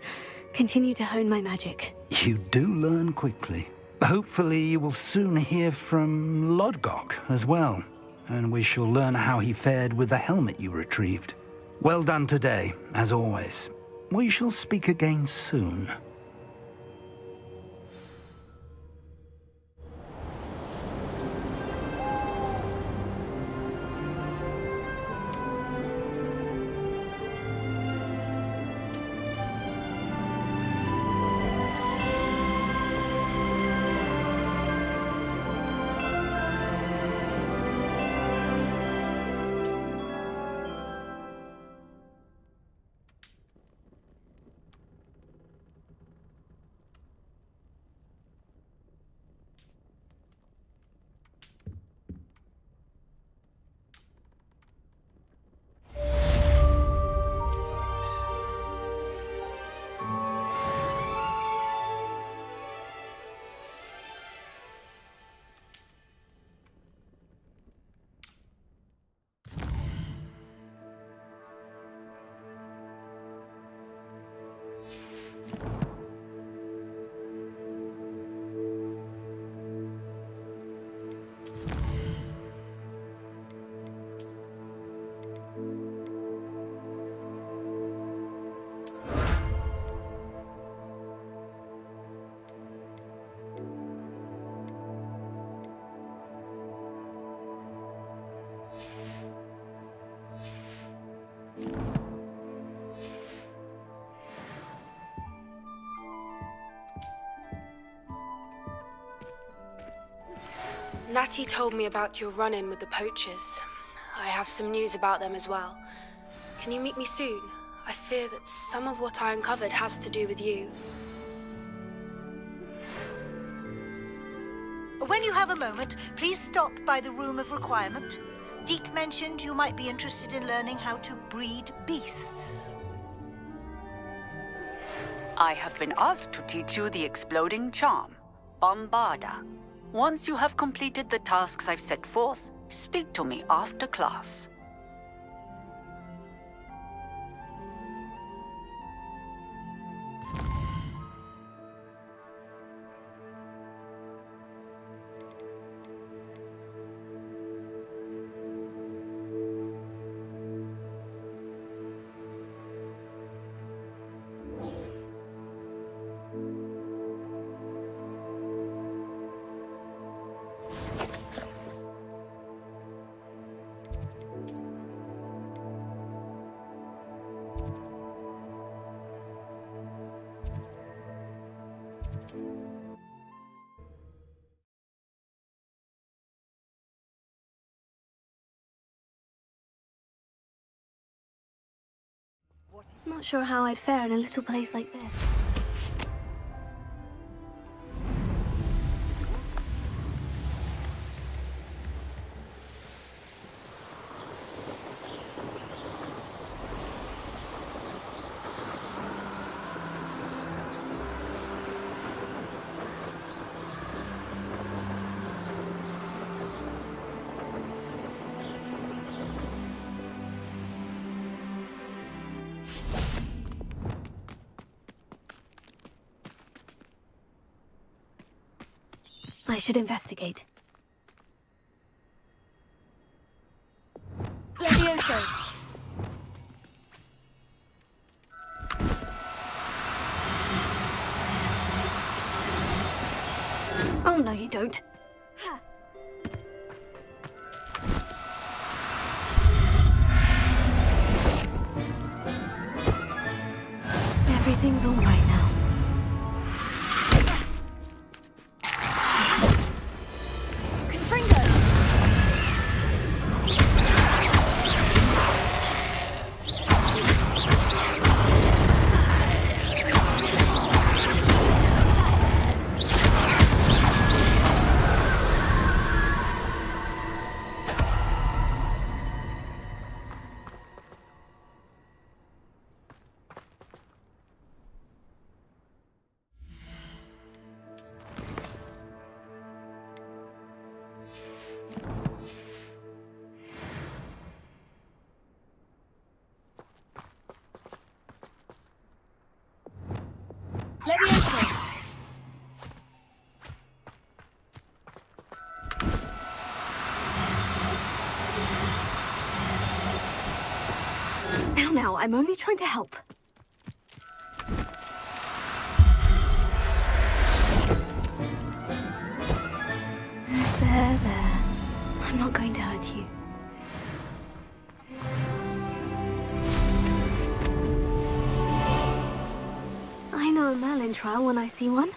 Continue to hone my magic.
You do learn quickly. Hopefully you will soon hear from Lodgok as well, and we shall learn how he fared with the helmet you retrieved. Well done today, as always. We shall speak again soon.
Natty told me about your run-in with the poachers. I have some news about them as well. Can you meet me soon? I fear that some of what I uncovered has to do with you.
When you have a moment, please stop by the Room of Requirement. Deke mentioned you might be interested in learning how to breed beasts.
I have been asked to teach you the exploding charm, Bombarda. Once you have completed the tasks I've set forth, speak to me after class.
I'm not sure how I'd fare in a little place like this. I should investigate. Levioso! Oh, no, you don't. Everything's all right now. Levioso! Now, I'm only trying to help. There. I'm not going to hurt you. I know a Merlin trial when I see one.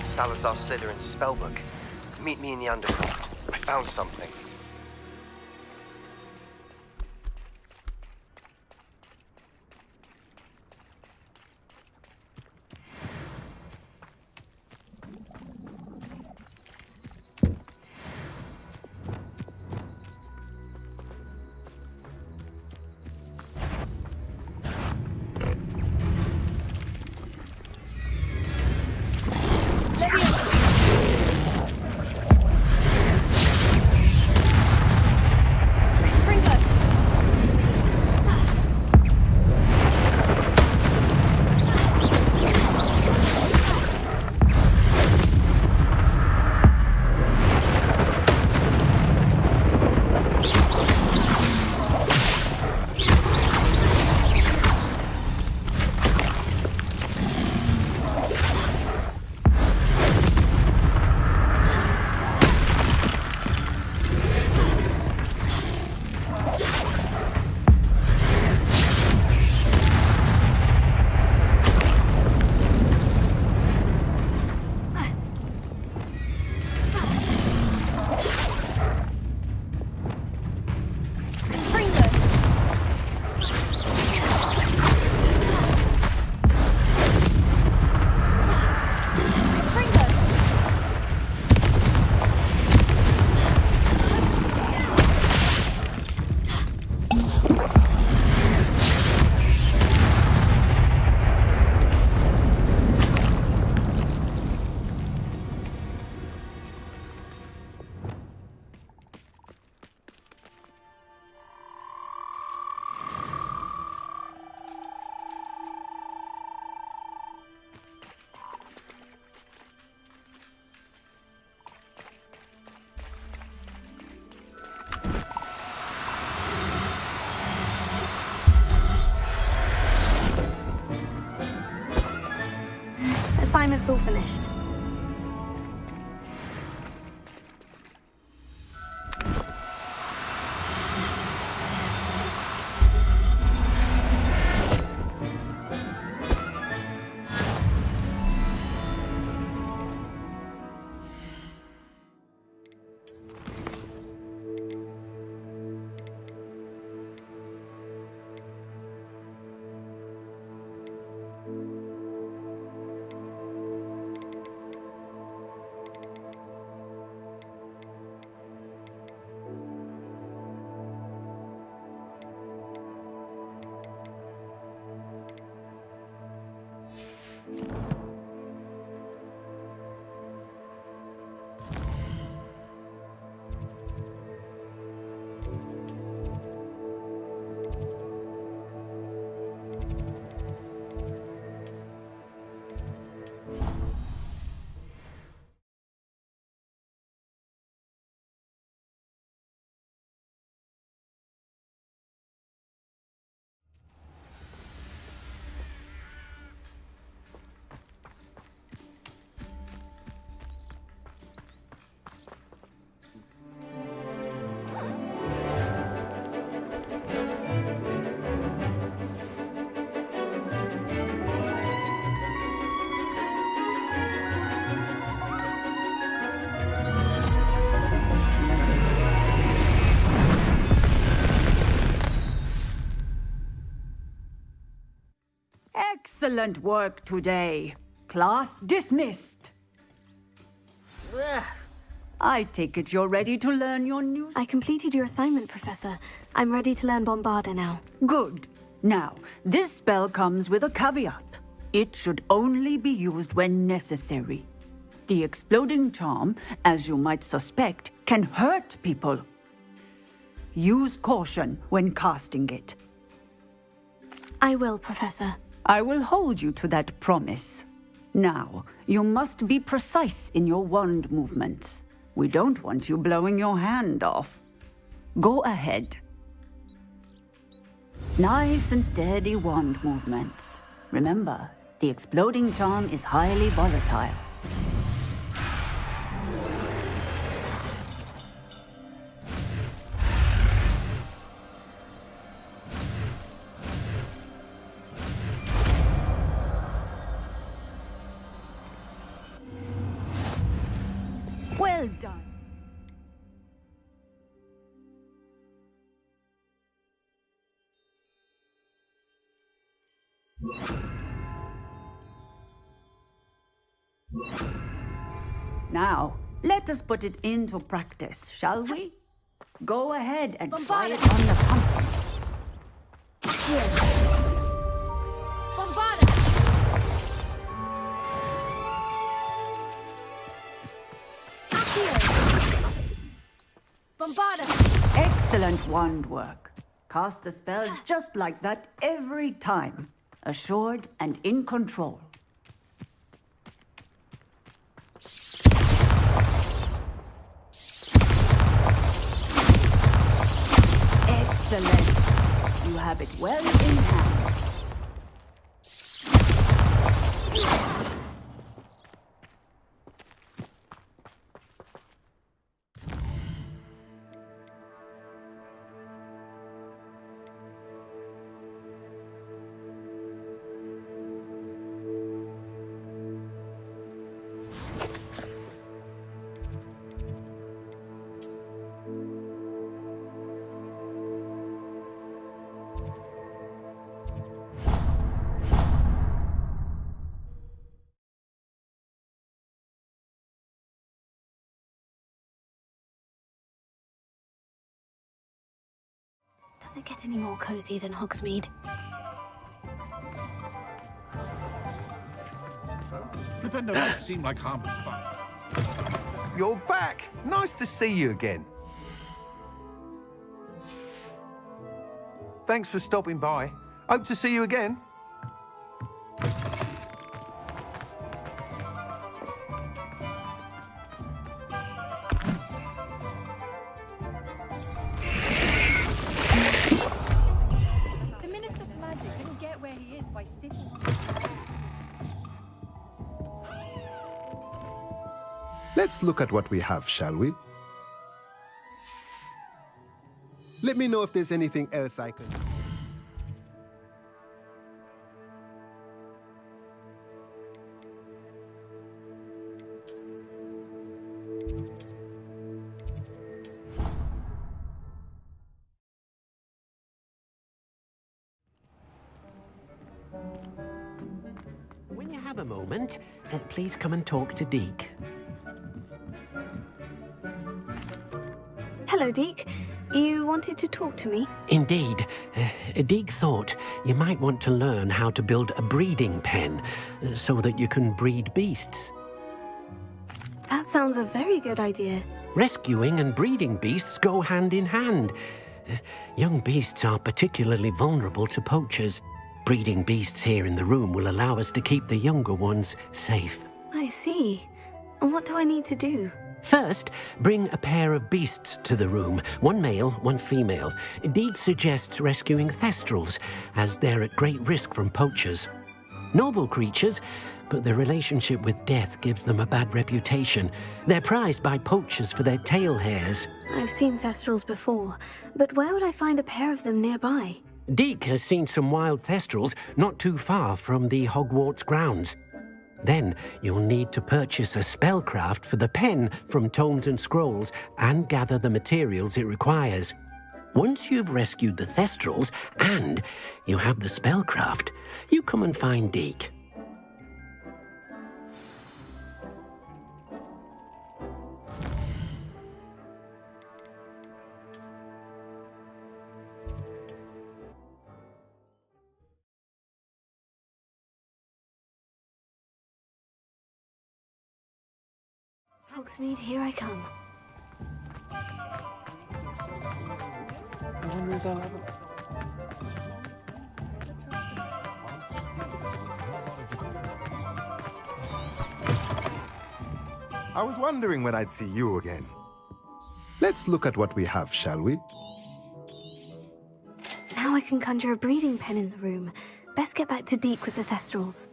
Salazar Slytherin's spellbook. Meet me in the Undercroft. I found something.
that's all finished.
Excellent work today. Class dismissed. I take it you're ready to learn your new...
I completed your assignment, Professor. I'm ready to learn Bombarda now.
Good. Now, this spell comes with a caveat. It should only be used when necessary. The exploding charm, as you might suspect, can hurt people. Use caution when casting it.
I will, Professor.
I will hold you to that promise. Now, you must be precise in your wand movements. We don't want you blowing your hand off. Go ahead. Nice and steady wand movements. Remember, the exploding charm is highly volatile. Well done. Now, let us put it into practice, shall we? Go ahead and try it on the pumpkin. Here.
Bombarda! Bombarda!
Excellent wand work. Cast the spell just like that every time. Assured and in control. Excellent. You have it well in hand.
Does it get any more cozy than Hogsmeade?
Flippin' don't seem like harmless fun.
You're back. Nice to see you again. Thanks for stopping by. Hope to see you again.
The Minister of Magic didn't get where he is by sitting.
Let's look at what we have, shall we? Let me know if there's anything else I can...
When you have a moment, please come and talk to Deke.
Hello, Deke. You wanted to talk to me?
Indeed. Deke thought you might want to learn how to build a breeding pen so that you can breed beasts.
That sounds a very good idea.
Rescuing and breeding beasts go hand in hand. Young beasts are particularly vulnerable to poachers. Breeding beasts here in the room will allow us to keep the younger ones safe.
I see. And what do I need to do?
First, bring a pair of beasts to the room. One male, one female. Deke suggests rescuing thestrals, as they're at great risk from poachers. Noble creatures, but their relationship with death gives them a bad reputation. They're prized by poachers for their tail hairs.
I've seen thestrals before, but where would I find a pair of them nearby?
Deke has seen some wild thestrals not too far from the Hogwarts grounds. Then you'll need to purchase a spellcraft for the pen from Tomes and Scrolls and gather the materials it requires. Once you've rescued the thestrals and you have the spellcraft, you come and find Deke.
Hogsmeade, here I come.
I wonder if they'll ever...
I was wondering when I'd see you again. Let's look at what we have, shall we?
Now I can conjure a breeding pen in the room. Best get back to Deke with the thestrals.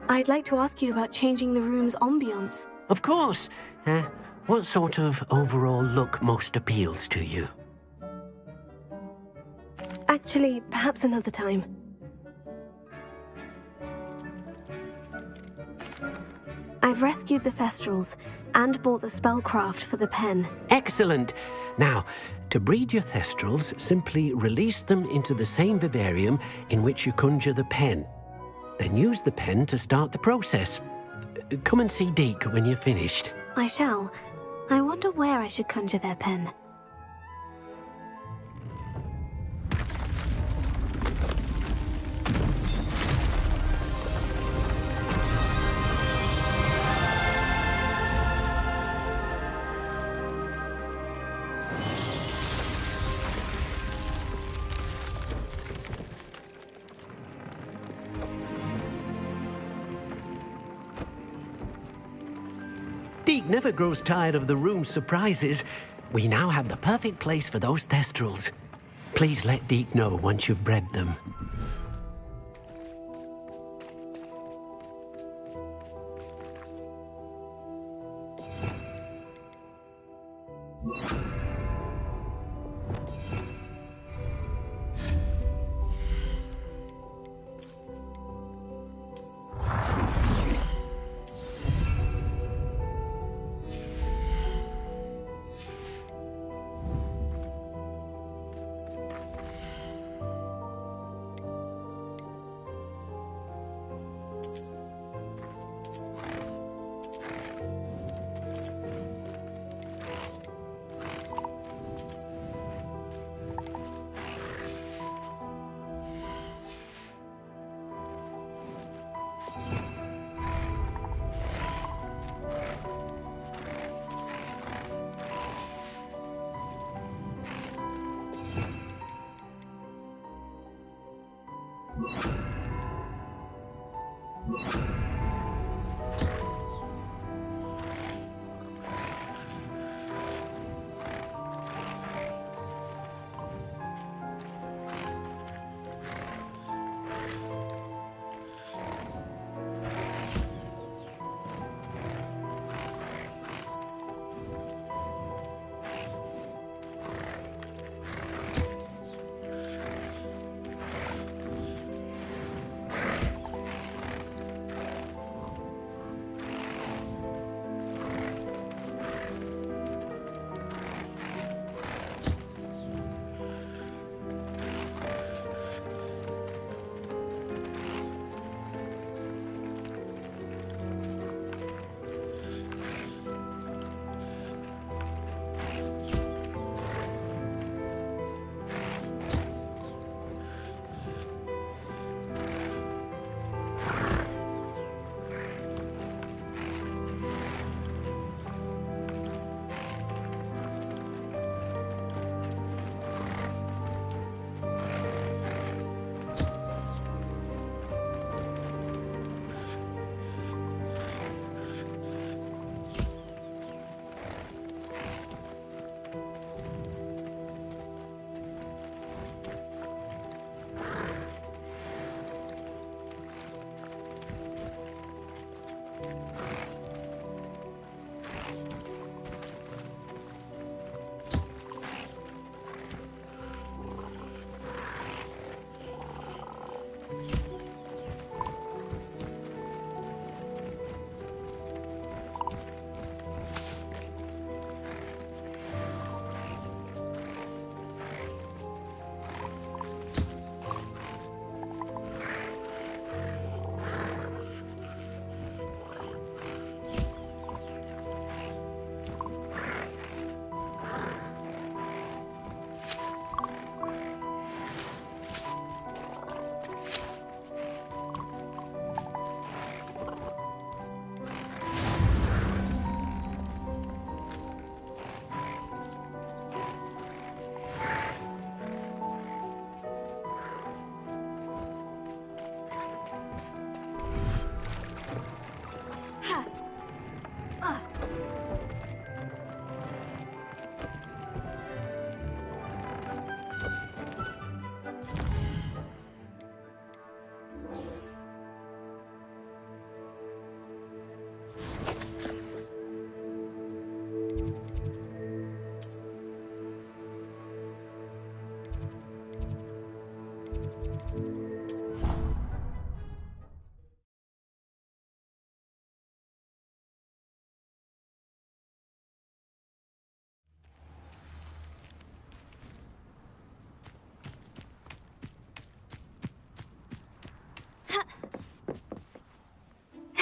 I'd like to ask you about changing the room's ambiance.
Of course. What sort of overall look most appeals to you?
Actually, perhaps another time. I've rescued the thestrals and bought the spellcraft for the pen.
Excellent! Now, to breed your thestrals, simply release them into the same vivarium in which you conjure the pen. Then use the pen to start the process. Come and see Deke when you're finished.
I shall. I wonder where I should conjure their pen.
Deke never grows tired of the room's surprises. We now have the perfect place for those thestrals. Please let Deke know once you've bred them.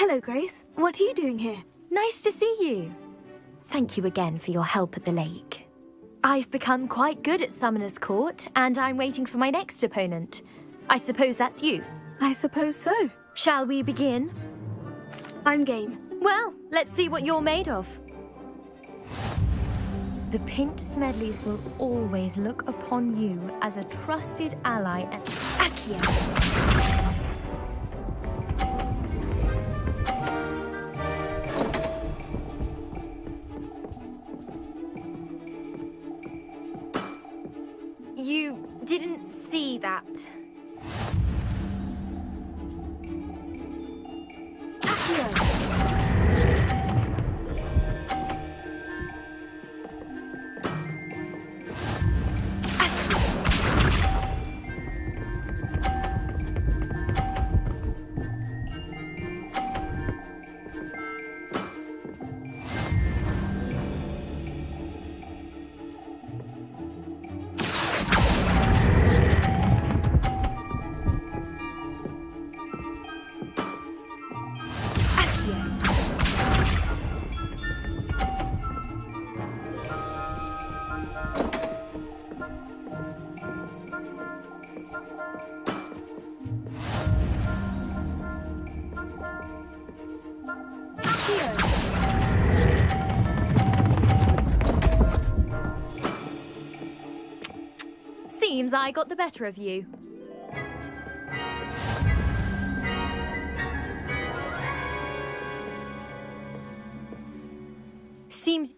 Hello, Grace. What are you doing here?
Nice to see you. Thank you again for your help at the lake. I've become quite good at Summoner's Court, and I'm waiting for my next opponent. I suppose that's you.
I suppose so.
Shall we begin?
I'm game.
Well, let's see what you're made of. The Pinked Smedleys will always look upon you as a trusted ally and... Accio! You didn't see that. Seems I got the better of you. Seems...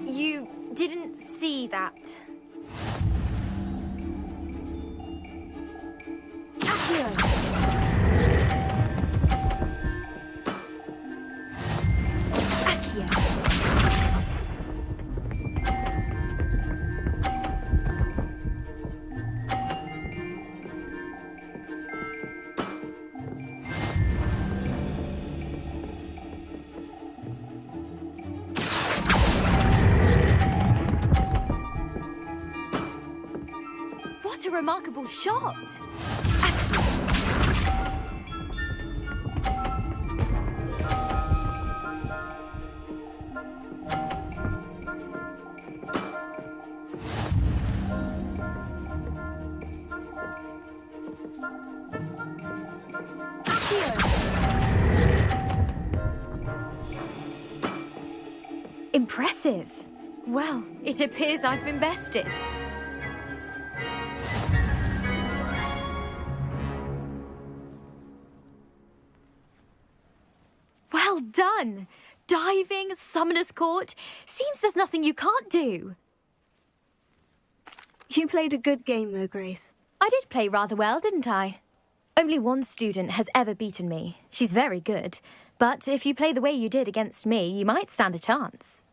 You didn't see that. What a remarkable shot! Impressive. Well, it appears I've been bested. Well done! Diving, Summoner's Court. Seems there's nothing you can't do.
You played a good game, though, Grace.
I did play rather well, didn't I? Only one student has ever beaten me. She's very good. But if you play the way you did against me, you might stand a chance.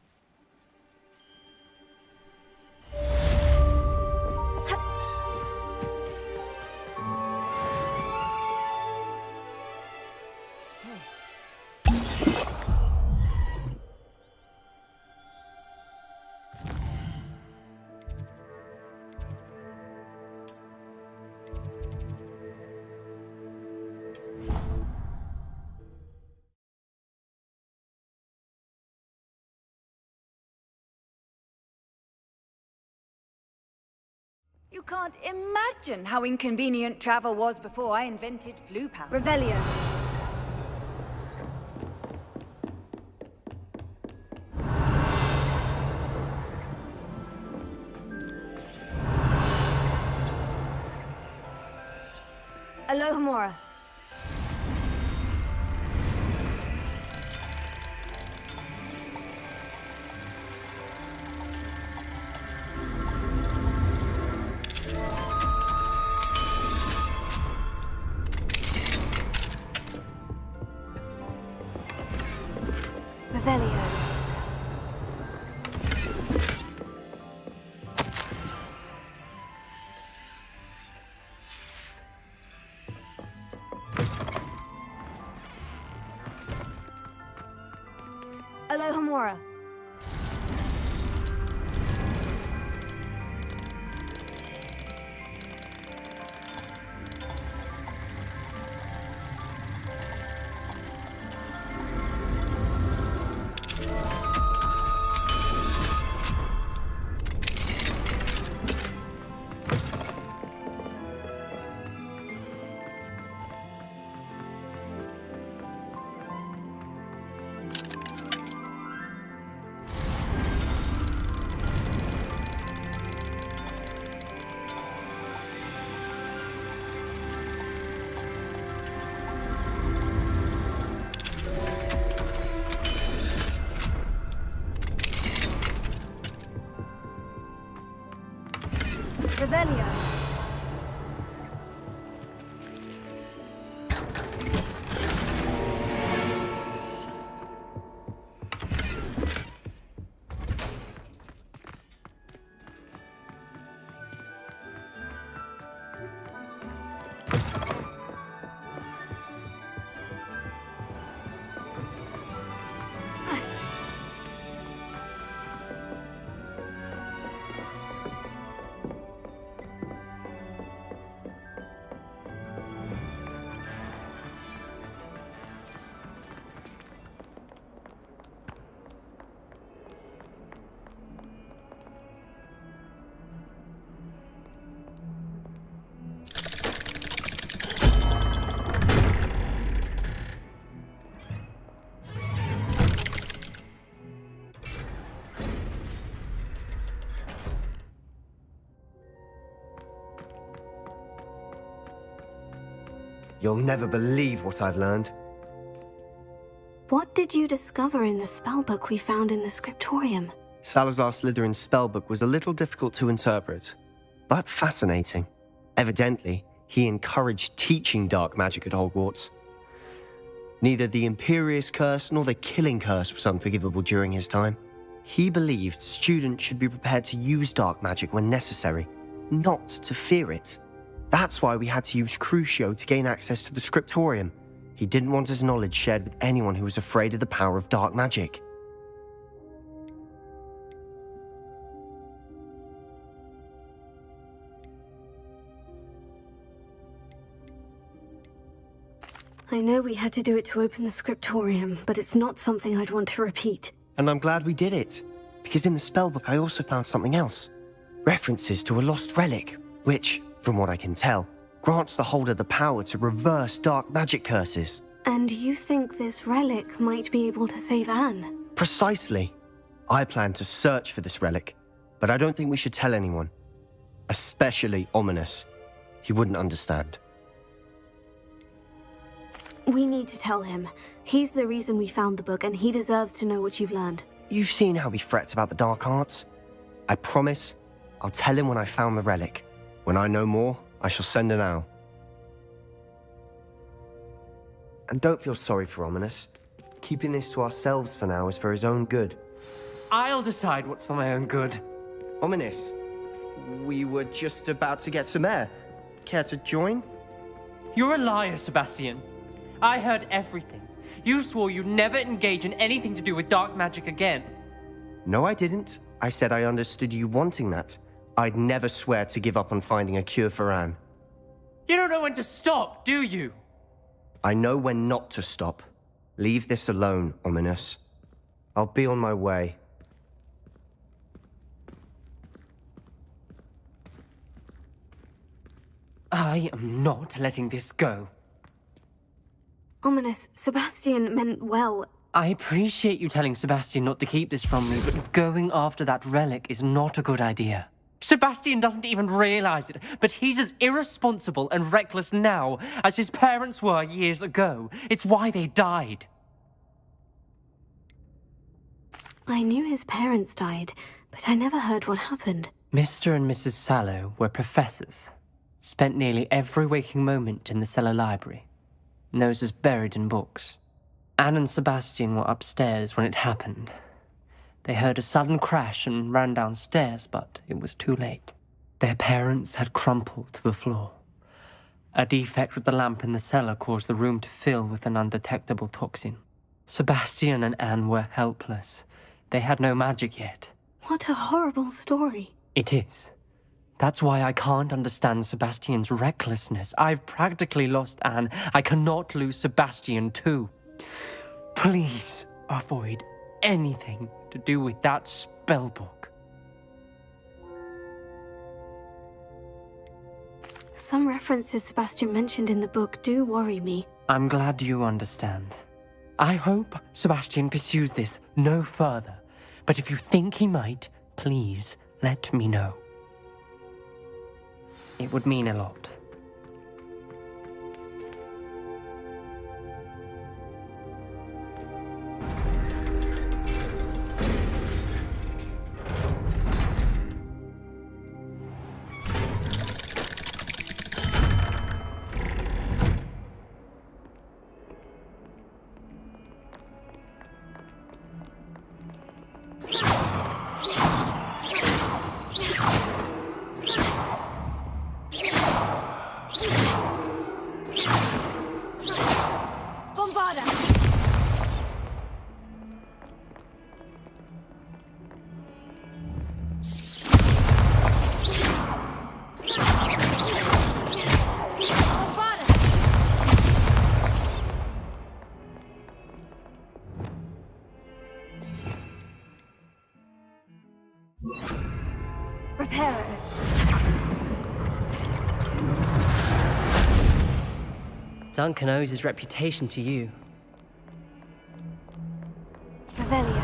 You can't imagine how inconvenient travel was before I invented flu power.
Revelio. Alohomora. Revelio. Alohomora. Revelio.
You'll never believe what I've learned.
What did you discover in the spellbook we found in the scriptorium?
Salazar Slytherin's spellbook was a little difficult to interpret, but fascinating. Evidently, he encouraged teaching dark magic at Hogwarts. Neither the Imperious Curse nor the Killing Curse was unforgivable during his time. He believed students should be prepared to use dark magic when necessary, not to fear it. That's why we had to use Crucio to gain access to the scriptorium. He didn't want his knowledge shared with anyone who was afraid of the power of dark magic.
I know we had to do it to open the scriptorium, but it's not something I'd want to repeat.
And I'm glad we did it, because in the spellbook I also found something else. References to a lost relic, which, from what I can tell, grants the holder the power to reverse dark magic curses.
And you think this relic might be able to save Anne?
Precisely. I plan to search for this relic, but I don't think we should tell anyone. Especially Ominous. He wouldn't understand.
We need to tell him. He's the reason we found the book, and he deserves to know what you've learned.
You've seen how he frets about the dark arts. I promise I'll tell him when I found the relic. When I know more, I shall send an owl. And don't feel sorry for Ominous. Keeping this to ourselves for now is for his own good.
I'll decide what's for my own good.
Ominous, we were just about to get some air. Care to join?
You're a liar, Sebastian. I heard everything. You swore you'd never engage in anything to do with dark magic again.
No, I didn't. I said I understood you wanting that. I'd never swear to give up on finding a cure for Anne.
You don't know when to stop, do you?
I know when not to stop. Leave this alone, Ominous. I'll be on my way.
I am not letting this go.
Ominous, Sebastian meant well.
I appreciate you telling Sebastian not to keep this from me, but going after that relic is not a good idea. Sebastian doesn't even realize it, but he's as irresponsible and reckless now as his parents were years ago. It's why they died.
I knew his parents died, but I never heard what happened.
Mr. and Mrs. Sallow were professors. Spent nearly every waking moment in the cellar library. Noses buried in books. Anne and Sebastian were upstairs when it happened. They heard a sudden crash and ran downstairs, but it was too late. Their parents had crumpled to the floor. A defect with the lamp in the cellar caused the room to fill with an undetectable toxin. Sebastian and Anne were helpless. They had no magic yet.
What a horrible story.
It is. That's why I can't understand Sebastian's recklessness. I've practically lost Anne. I cannot lose Sebastian too. Please avoid anything to do with that spellbook.
Some references Sebastian mentioned in the book do worry me.
I'm glad you understand. I hope Sebastian pursues this no further, but if you think he might, please let me know. It would mean a lot. Duncan owes his reputation to you.
Revelio.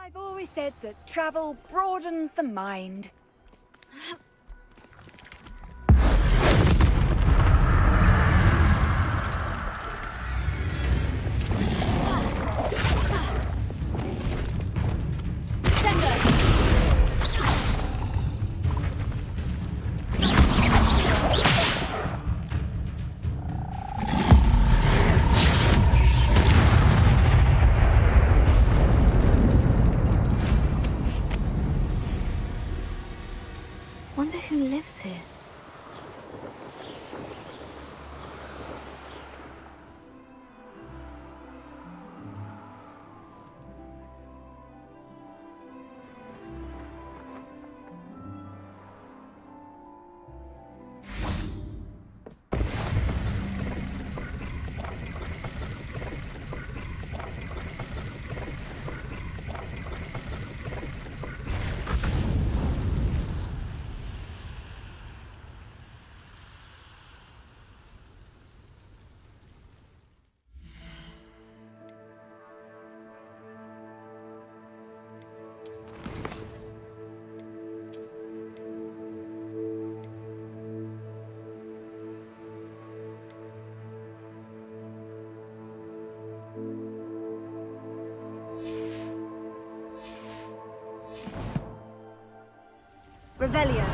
I've always said that travel broadens the mind.
Wonder who lives here. Revelio.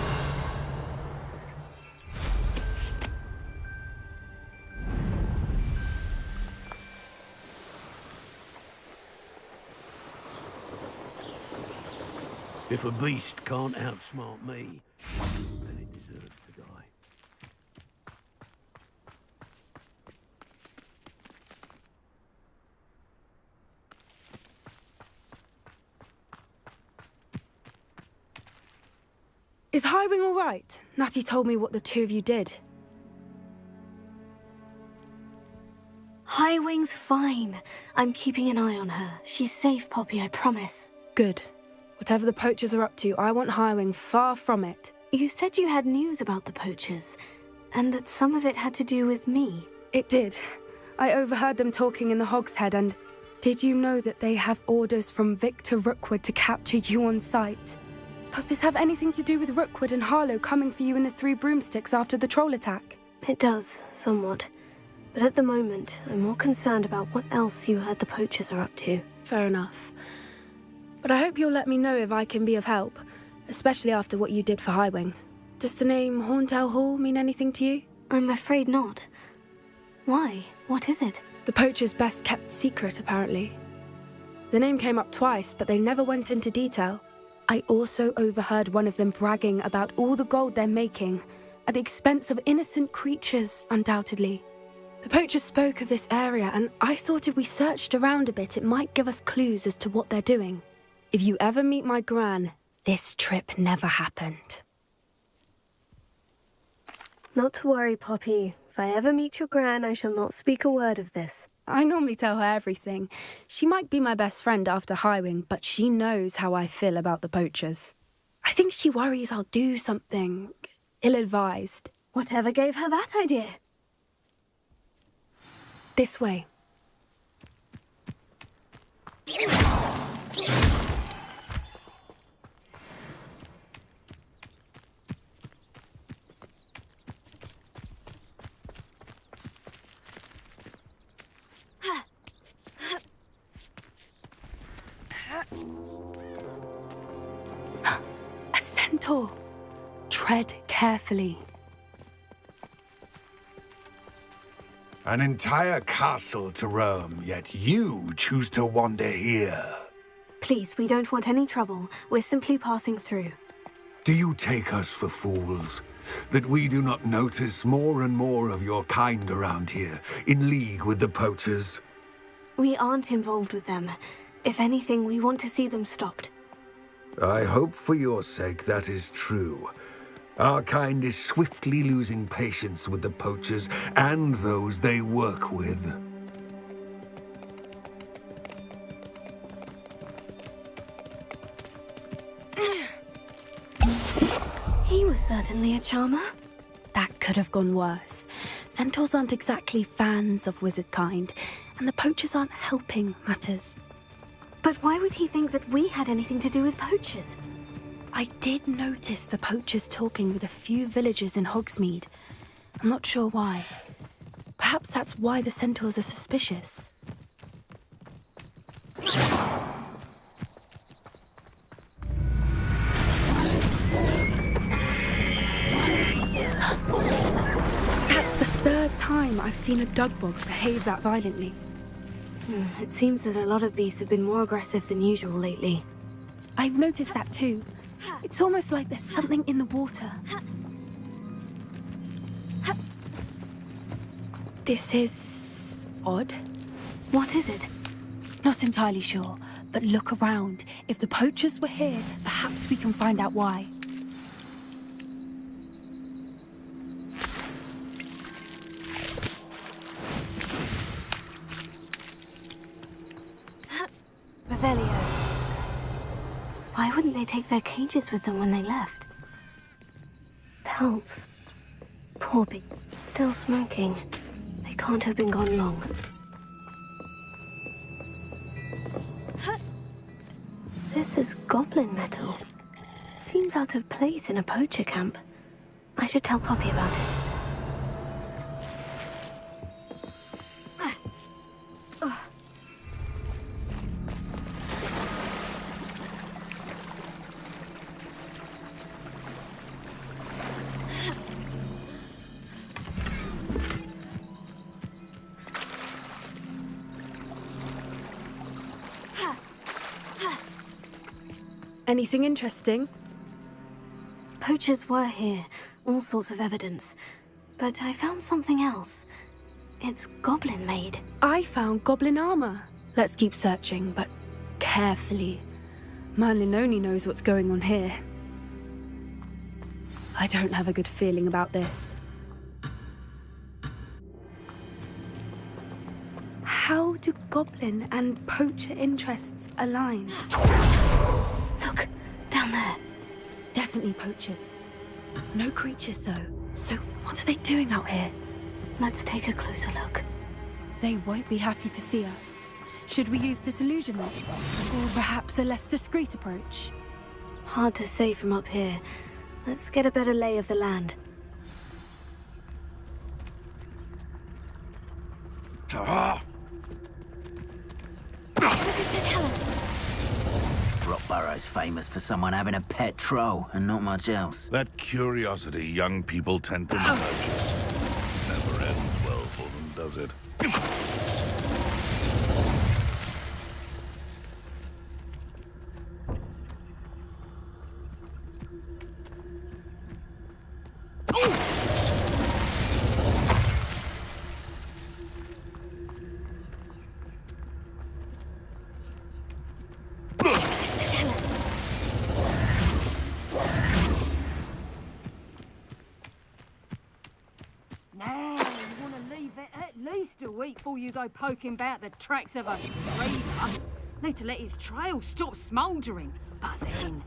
If a beast can't outsmart me, then it deserves to die.
Is Highwing all right? Natty told me what the two of you did.
Highwing's fine. I'm keeping an eye on her. She's safe, Poppy, I promise.
Good. Whatever the poachers are up to, I want Highwing far from it.
You said you had news about the poachers, and that some of it had to do with me.
It did. I overheard them talking in the Hogshead, and did you know that they have orders from Victor Rookwood to capture you on sight? Does this have anything to do with Rookwood and Harlow coming for you in the Three Broomsticks after the troll attack?
It does, somewhat. But at the moment, I'm more concerned about what else you heard the poachers are up to.
Fair enough. But I hope you'll let me know if I can be of help, especially after what you did for Highwing. Does the name Horntail Hall mean anything to you?
I'm afraid not. Why? What is it?
The poachers' best kept secret, apparently. The name came up twice, but they never went into detail. I also overheard one of them bragging about all the gold they're making, at the expense of innocent creatures, undoubtedly. The poachers spoke of this area, and I thought if we searched around a bit, it might give us clues as to what they're doing. If you ever meet my gran, this trip never happened.
Not to worry, Poppy. If I ever meet your gran, I shall not speak a word of this.
I normally tell her everything. She might be my best friend after Highwing, but she knows how I feel about the poachers. I think she worries I'll do something ill-advised.
Whatever gave her that idea?
This way. A centaur. Tread carefully.
An entire castle to roam, yet you choose to wander here.
Please, we don't want any trouble. We're simply passing through.
Do you take us for fools? That we do not notice more and more of your kind around here, in league with the poachers?
We aren't involved with them. If anything, we want to see them stopped.
I hope for your sake that is true. Our kind is swiftly losing patience with the poachers and those they work with.
He was certainly a charmer.
That could have gone worse. Centaurs aren't exactly fans of wizard kind, and the poachers aren't helping matters.
But why would he think that we had anything to do with poachers?
I did notice the poachers talking with a few villagers in Hogsmeade. I'm not sure why. Perhaps that's why the centaurs are suspicious. That's the third time I've seen a dugbog behave that violently.
It seems that a lot of beasts have been more aggressive than usual lately.
I've noticed that too. It's almost like there's something in the water. This is odd.
What is it?
Not entirely sure, but look around. If the poachers were here, perhaps we can find out why.
Revelio. Why wouldn't they take their cages with them when they left? Pelts. Poor beast. Still smoking. They can't have been gone long. This is goblin metal. Seems out of place in a poacher camp. I should tell Poppy about it.
Anything interesting?
Poachers were here, all sorts of evidence. But I found something else. It's goblin-made.
I found goblin armor. Let's keep searching, but carefully. Merlin only knows what's going on here. I don't have a good feeling about this. How do goblin and poacher interests align?
Look, down there.
Definitely poachers. No creatures, though. So what are they doing out here?
Let's take a closer look.
They won't be happy to see us. Should we use disillusionment? Or perhaps a less discreet approach?
Hard to say from up here. Let's get a better lay of the land.
Rockborough's famous for someone having a pet troll and not much else.
That curiosity young people tend to nurture never ends well for them, does it?
Now, you want to leave it at least a week before you go poking about the tracks of a reaver. Need to let his trail stop smouldering. But then,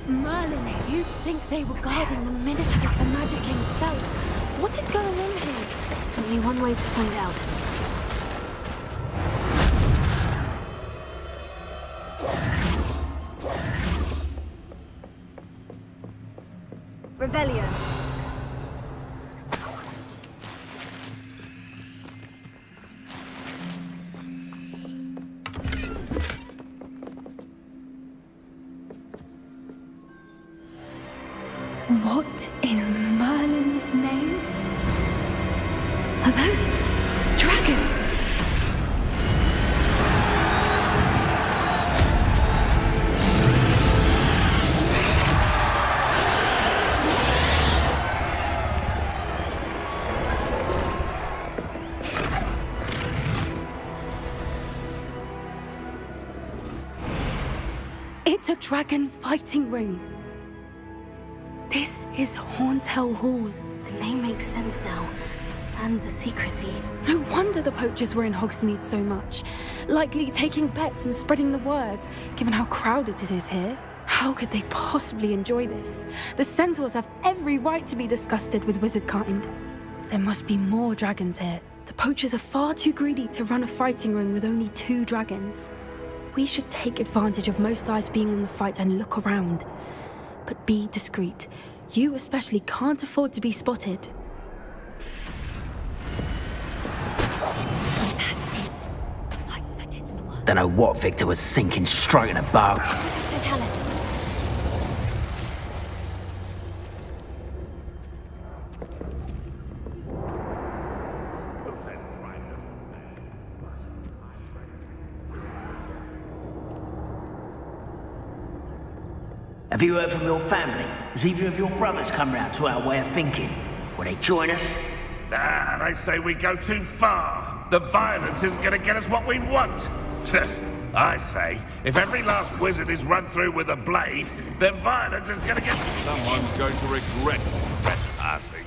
Merlin, you'd think they were guarding the Minister for Magic himself. What is going on here?
Only one way to find out. Revelio.
What in Merlin's name? Are those dragons? It's a dragon fighting ring. This is Horntail Hall.
The name makes sense now. And the secrecy.
No wonder the poachers were in Hogsmeade so much. Likely taking bets and spreading the word, given how crowded it is here. How could they possibly enjoy this? The centaurs have every right to be disgusted with wizard kind. There must be more dragons here. The poachers are far too greedy to run a fighting ring with only 2 dragons. We should take advantage of most eyes being on the fight and look around. But be discreet. You especially can't afford to be spotted.
That's it. Light-footed's the one. Don't know what Victor was thinking, striking a bow.
Tell us.
Have you heard from your family? Has either of your brothers come round to our way of thinking? Will they join us?
Ah, they say we go too far. The violence isn't going to get us what we want. I say, if every last wizard is run through with a blade, then violence is going to get... Someone's going to regret trespassing.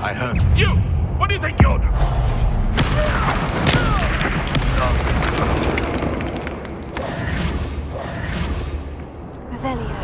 I heard... You! What do you think you're doing?
Revelio.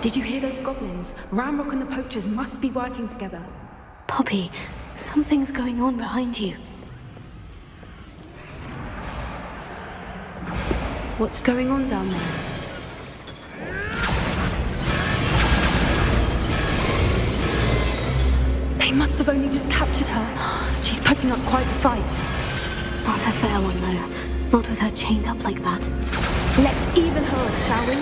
Did you hear those goblins? Ramrock and the poachers must be working together.
Poppy, something's going on behind you.
What's going on down there? They must have only just captured her. She's putting up quite the fight.
Not a fair one, though. Not with her chained up like that.
Let's even her up, shall we?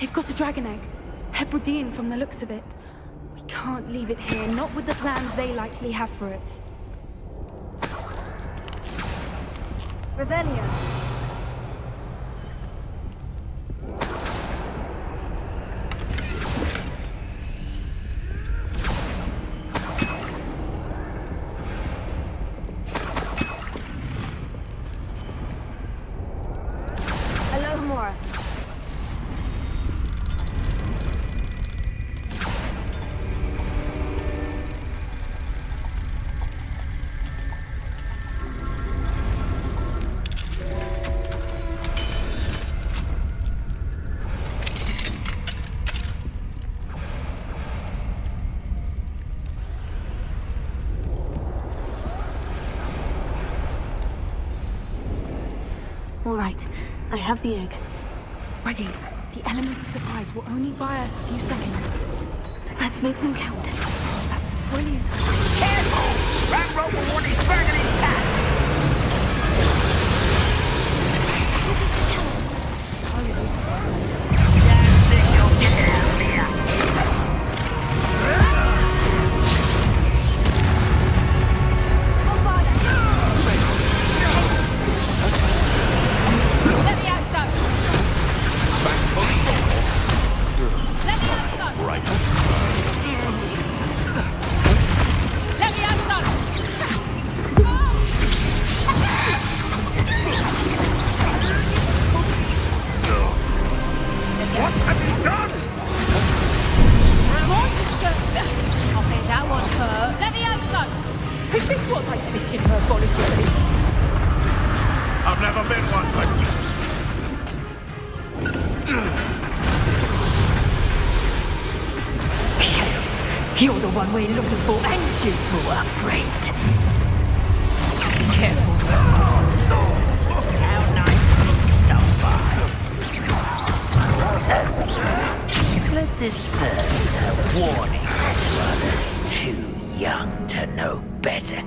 They've got a dragon egg. Hebridean from the looks of it. We can't leave it here, not with the plans they likely have for it.
Revelio. Alohomora.
All right, I have the egg. Ready. The element of surprise will only buy us a few seconds. Let's make them count. That's brilliant.
Careful! That rope will want his dragon intact!
I've never been one, but
You're the one we're looking for, and you poor friend. Careful.
How nice of you to stop by. Let this serve as a warning to others too young to know better.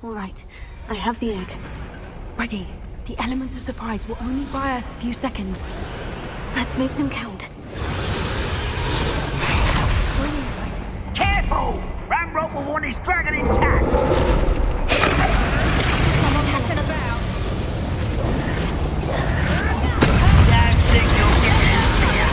All right, I have the egg. Ready. The element of surprise will only buy us a few seconds. Let's make them count. That's brilliant.
Careful! Ramrock will want his dragon intact!
Someone knocking about.
Don't think you'll get out of here!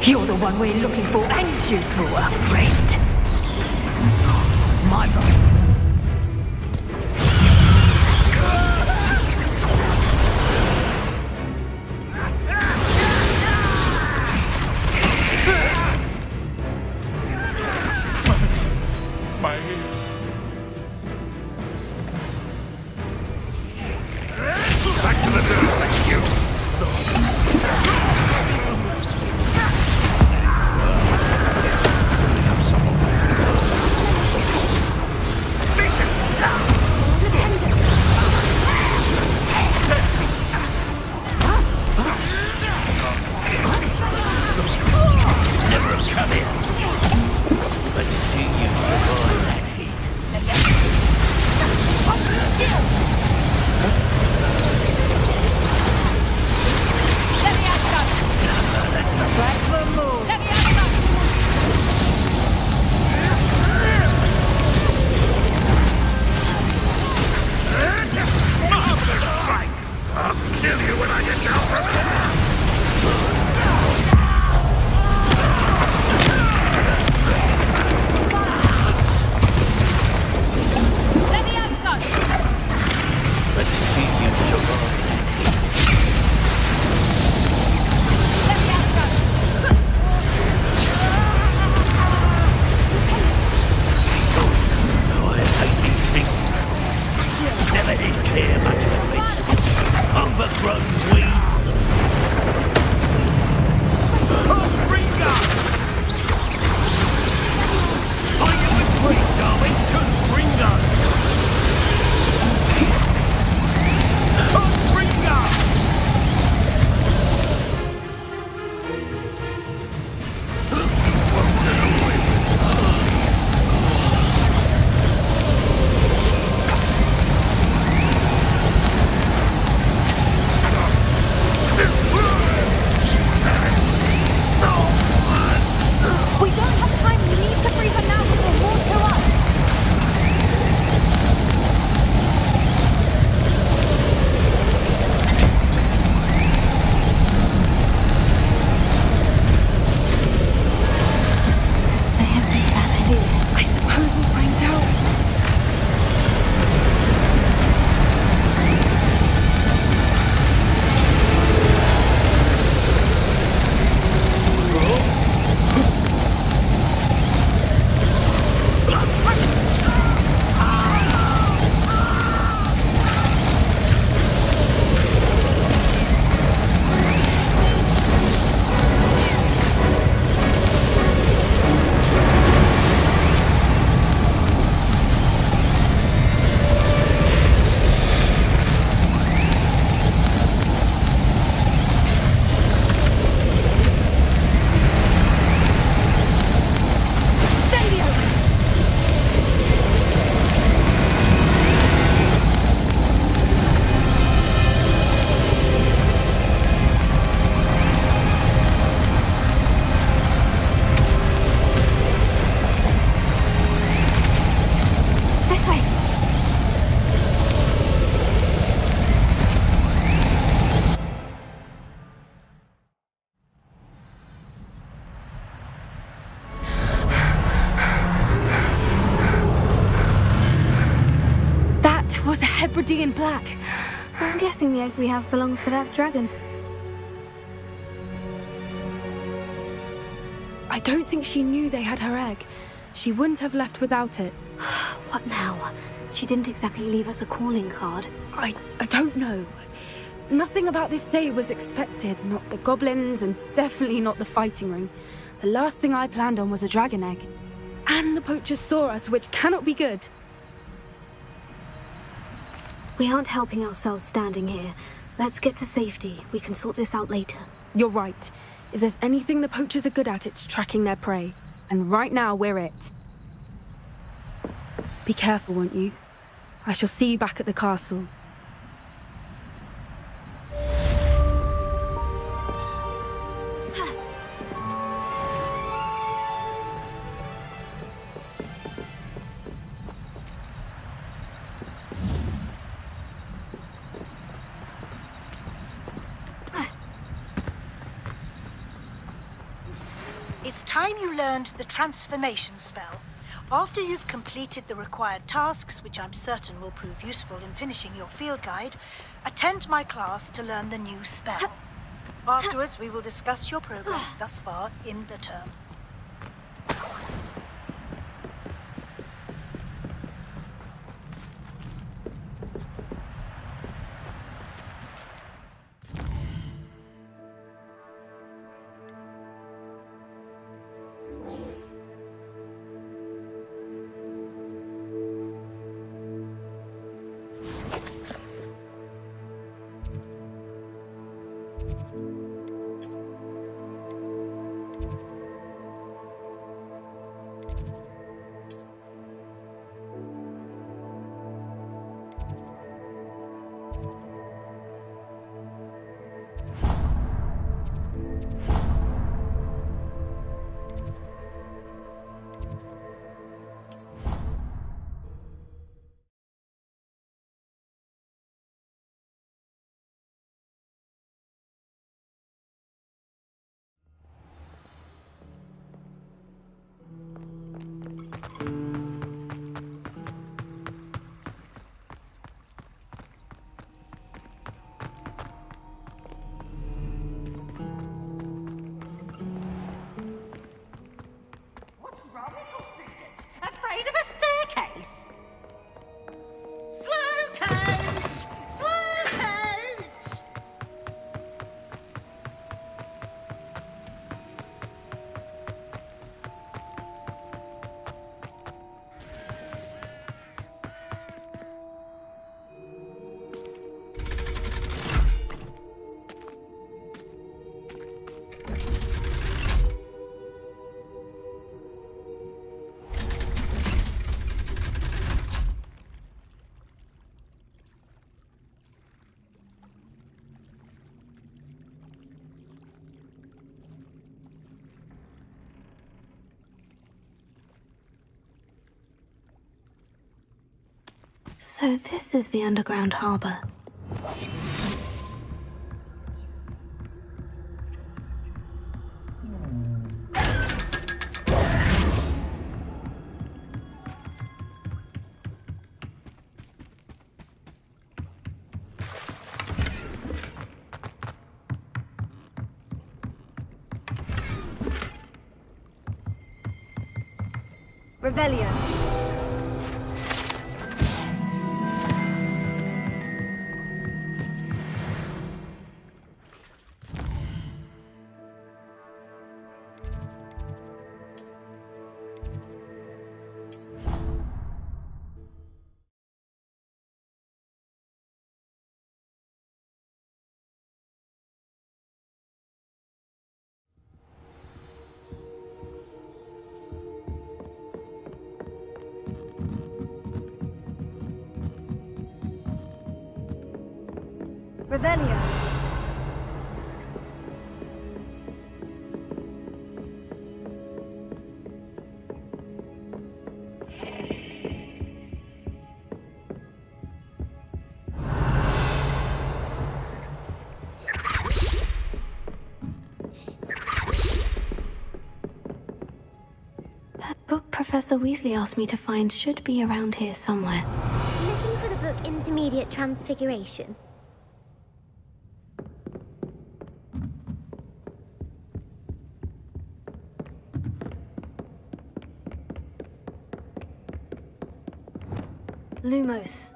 You're the one we're looking for, and you brought a friend. My brother.
Hebridean black.
I'm guessing the egg we have belongs to that dragon.
I don't think she knew they had her egg. She wouldn't have left without it.
What now? She didn't exactly leave us a calling card.
I don't know. Nothing about this day was expected. Not the goblins, and definitely not the fighting ring. The last thing I planned on was a dragon egg. And the poachers saw us, which cannot be good.
We aren't helping ourselves standing here. Let's get to safety. We can sort this out later.
You're right. If there's anything the poachers are good at, it's tracking their prey. And right now, we're it. Be careful, won't you? I shall see you back at the castle.
It's time you learned the transformation spell. After you've completed the required tasks, which I'm certain will prove useful in finishing your field guide, attend my class to learn the new spell. Afterwards, we will discuss your progress thus far in the term.
Afraid of a staircase? Slow coach! Slow coach!
So this is the underground harbor.
Revelio. Revelio.
That book Professor Weasley asked me to find should be around here somewhere.
Looking for the book Intermediate Transfiguration.
Lumos.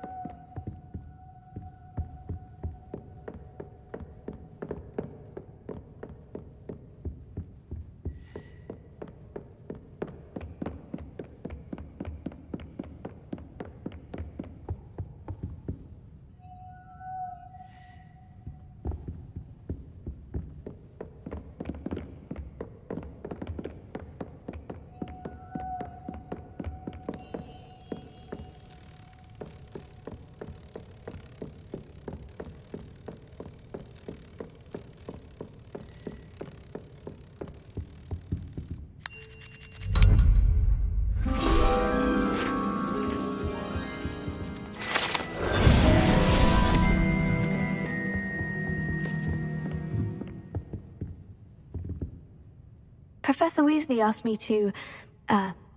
Professor Weasley asked me to,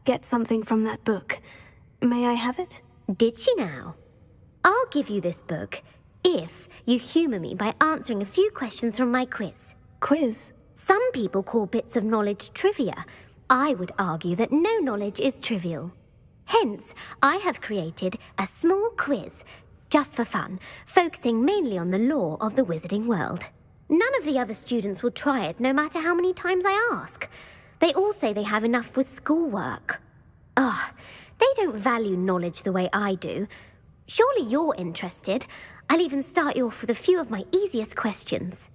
get something from that book. May I have it?
Did she now? I'll give you this book if you humour me by answering a few questions from my quiz.
Quiz?
Some people call bits of knowledge trivia. I would argue that no knowledge is trivial. Hence, I have created a small quiz, just for fun, focusing mainly on the lore of the wizarding world. None of the other students will try it, no matter how many times I ask. They all say they have enough with schoolwork. Ugh, they don't value knowledge the way I do. Surely you're interested. I'll even start you off with a few of my easiest questions.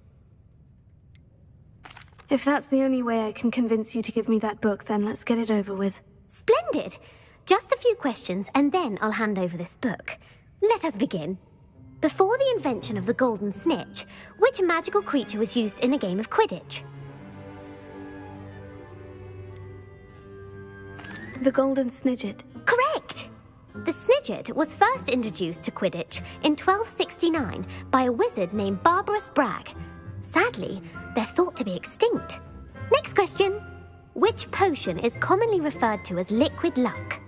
If that's the only way I can convince you to give me that book, then let's get it over with.
Splendid! Just a few questions, and then I'll hand over this book. Let us begin. Before the invention of the golden snitch, which magical creature was used in a game of Quidditch?
The golden snidget.
Correct! The snidget was first introduced to Quidditch in 1269 by a wizard named Barbarous Bragg. Sadly, they're thought to be extinct. Next question. Which potion is commonly referred to as liquid luck?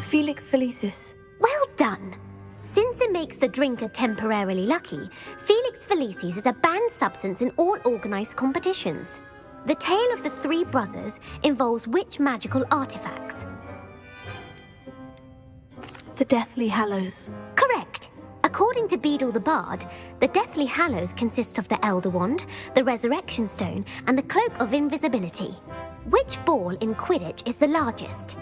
Felix Felicis.
Well done! Since it makes the drinker temporarily lucky, Felix Felicis is a banned substance in all organised competitions. The tale of the three brothers involves which magical artifacts?
The Deathly Hallows.
Correct! According to Beedle the Bard, the Deathly Hallows consists of the Elder Wand, the Resurrection Stone, and the Cloak of Invisibility. Which ball in Quidditch is the largest?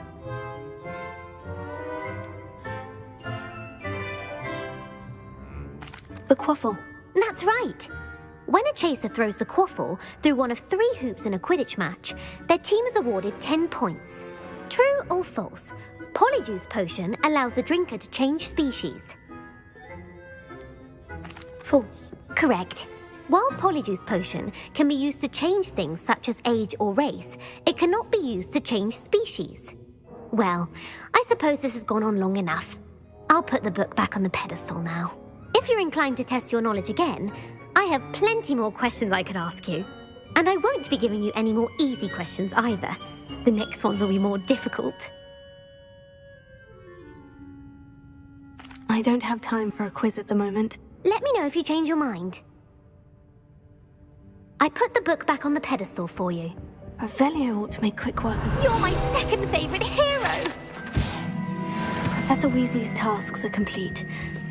The Quaffle.
That's right! When a chaser throws the quaffle through one of 3 hoops in a Quidditch match, their team is awarded 10 points. True or false? Polyjuice Potion allows the drinker to change species.
False.
Correct. While Polyjuice Potion can be used to change things such as age or race, it cannot be used to change species. Well, I suppose this has gone on long enough. I'll put the book back on the pedestal now. If you're inclined to test your knowledge again, I have plenty more questions I could ask you. And I won't be giving you any more easy questions either. The next ones will be more difficult.
I don't have time for a quiz at the moment.
Let me know if you change your mind. I put the book back on the pedestal for you.
Revelio ought to make quick work of it.
You're my second favourite hero!
Professor Weasley's tasks are complete.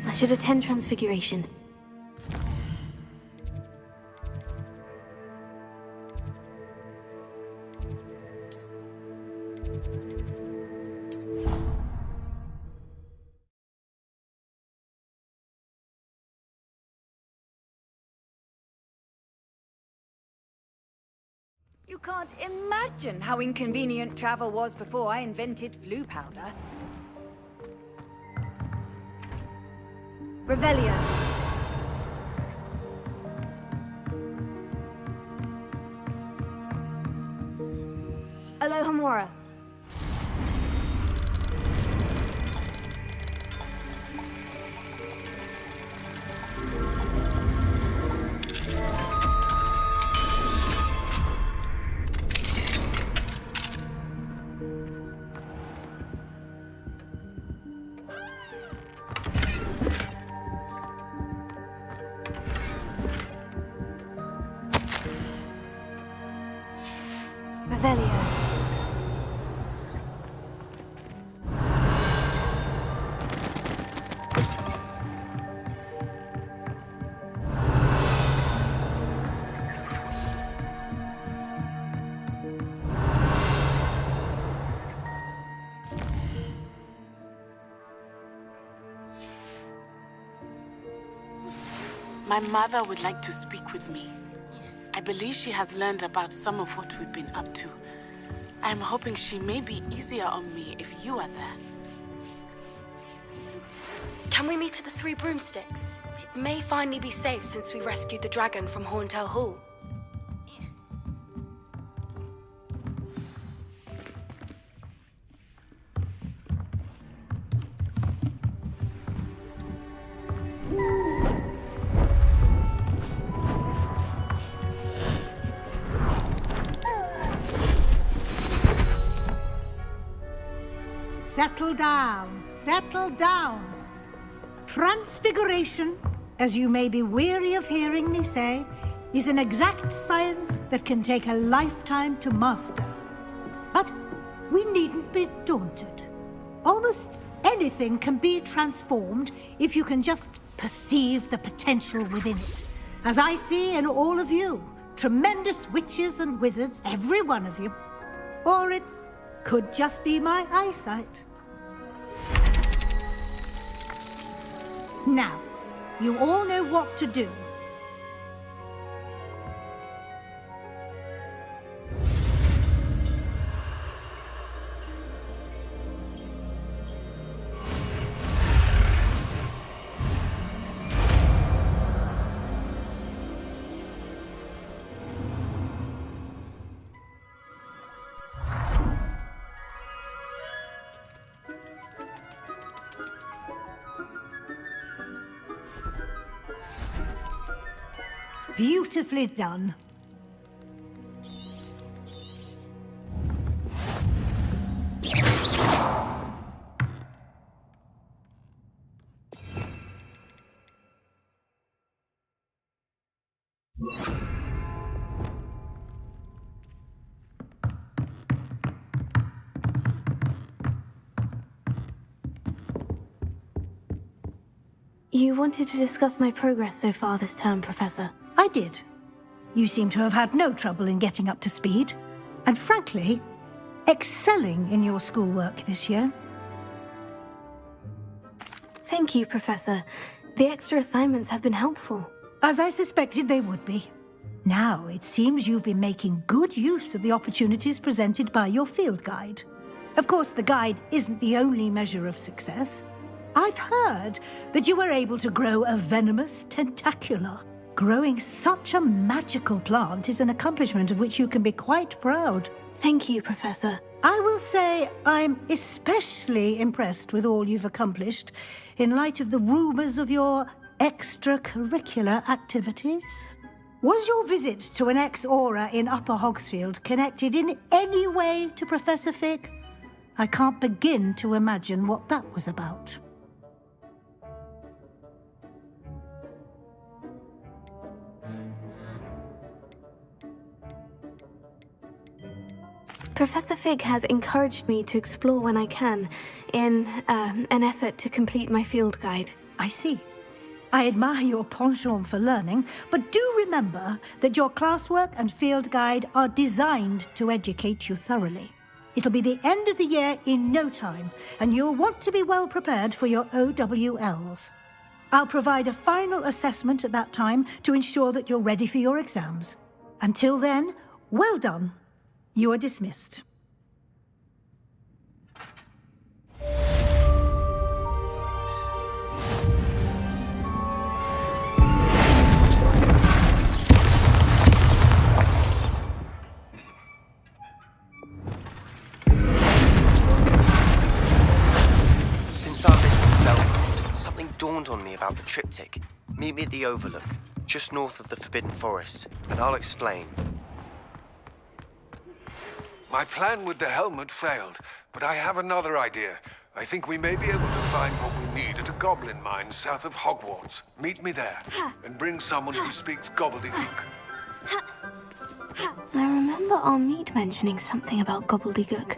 I should attend Transfiguration.
You can't imagine how inconvenient travel was before I invented flu powder. Revelio. Alohomora. Revelio.
My mother would like to speak with me. I believe she has learned about some of what we've been up to. I'm hoping she may be easier on me if you are there.
Can we meet at the Three Broomsticks? It may finally be safe since we rescued the dragon from Horntail Hall.
settle down. Settle down. Transfiguration, as you may be weary of hearing me say, is an exact science that can take a lifetime to master. But we needn't be daunted. Almost anything can be transformed if you can just perceive the potential within it. As I see in all of you, tremendous witches and wizards, every one of you. Or it could just be my eyesight. Now, you all know what to do. Beautifully done.
You wanted to discuss my progress so far this term, Professor.
I did. You seem to have had no trouble in getting up to speed, and frankly, excelling in your schoolwork this year.
Thank you, Professor. The extra assignments have been helpful.
As I suspected they would be. Now, it seems you've been making good use of the opportunities presented by your field guide. Of course, the guide isn't the only measure of success. I've heard that you were able to grow a venomous tentacula. Growing such a magical plant is an accomplishment of which you can be quite proud.
Thank you, Professor.
I will say I'm especially impressed with all you've accomplished in light of the rumors of your extracurricular activities. Was your visit to an ex-aura in Upper Hogsfield connected in any way to Professor Fig? I can't begin to imagine what that was about.
Professor Fig has encouraged me to explore when I can, in an effort to complete my field guide.
I see. I admire your penchant for learning, but do remember that your classwork and field guide are designed to educate you thoroughly. It'll be the end of the year in no time, and you'll want to be well prepared for your OWLs. I'll provide a final assessment at that time to ensure that you're ready for your exams. Until then, well done. You are dismissed.
Since our visit to Belgrade, something dawned on me about the triptych. Meet me at the Overlook, just north of the Forbidden Forest, and I'll explain.
My plan with the helmet failed, but I have another idea. I think we may be able to find what we need at a goblin mine south of Hogwarts. Meet me there, and bring someone who speaks gobbledygook.
I remember Armid mentioning something about gobbledygook.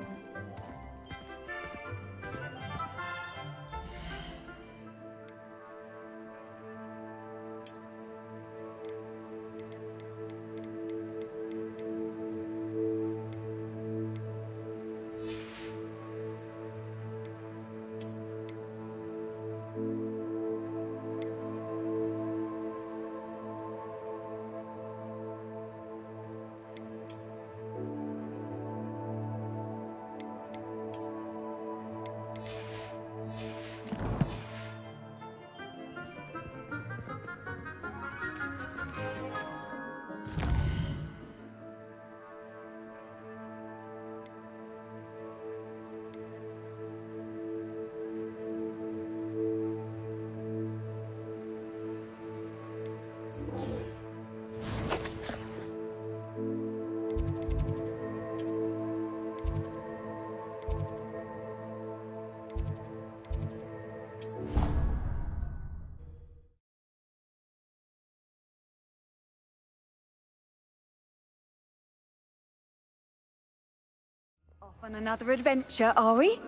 Off on another adventure, are we?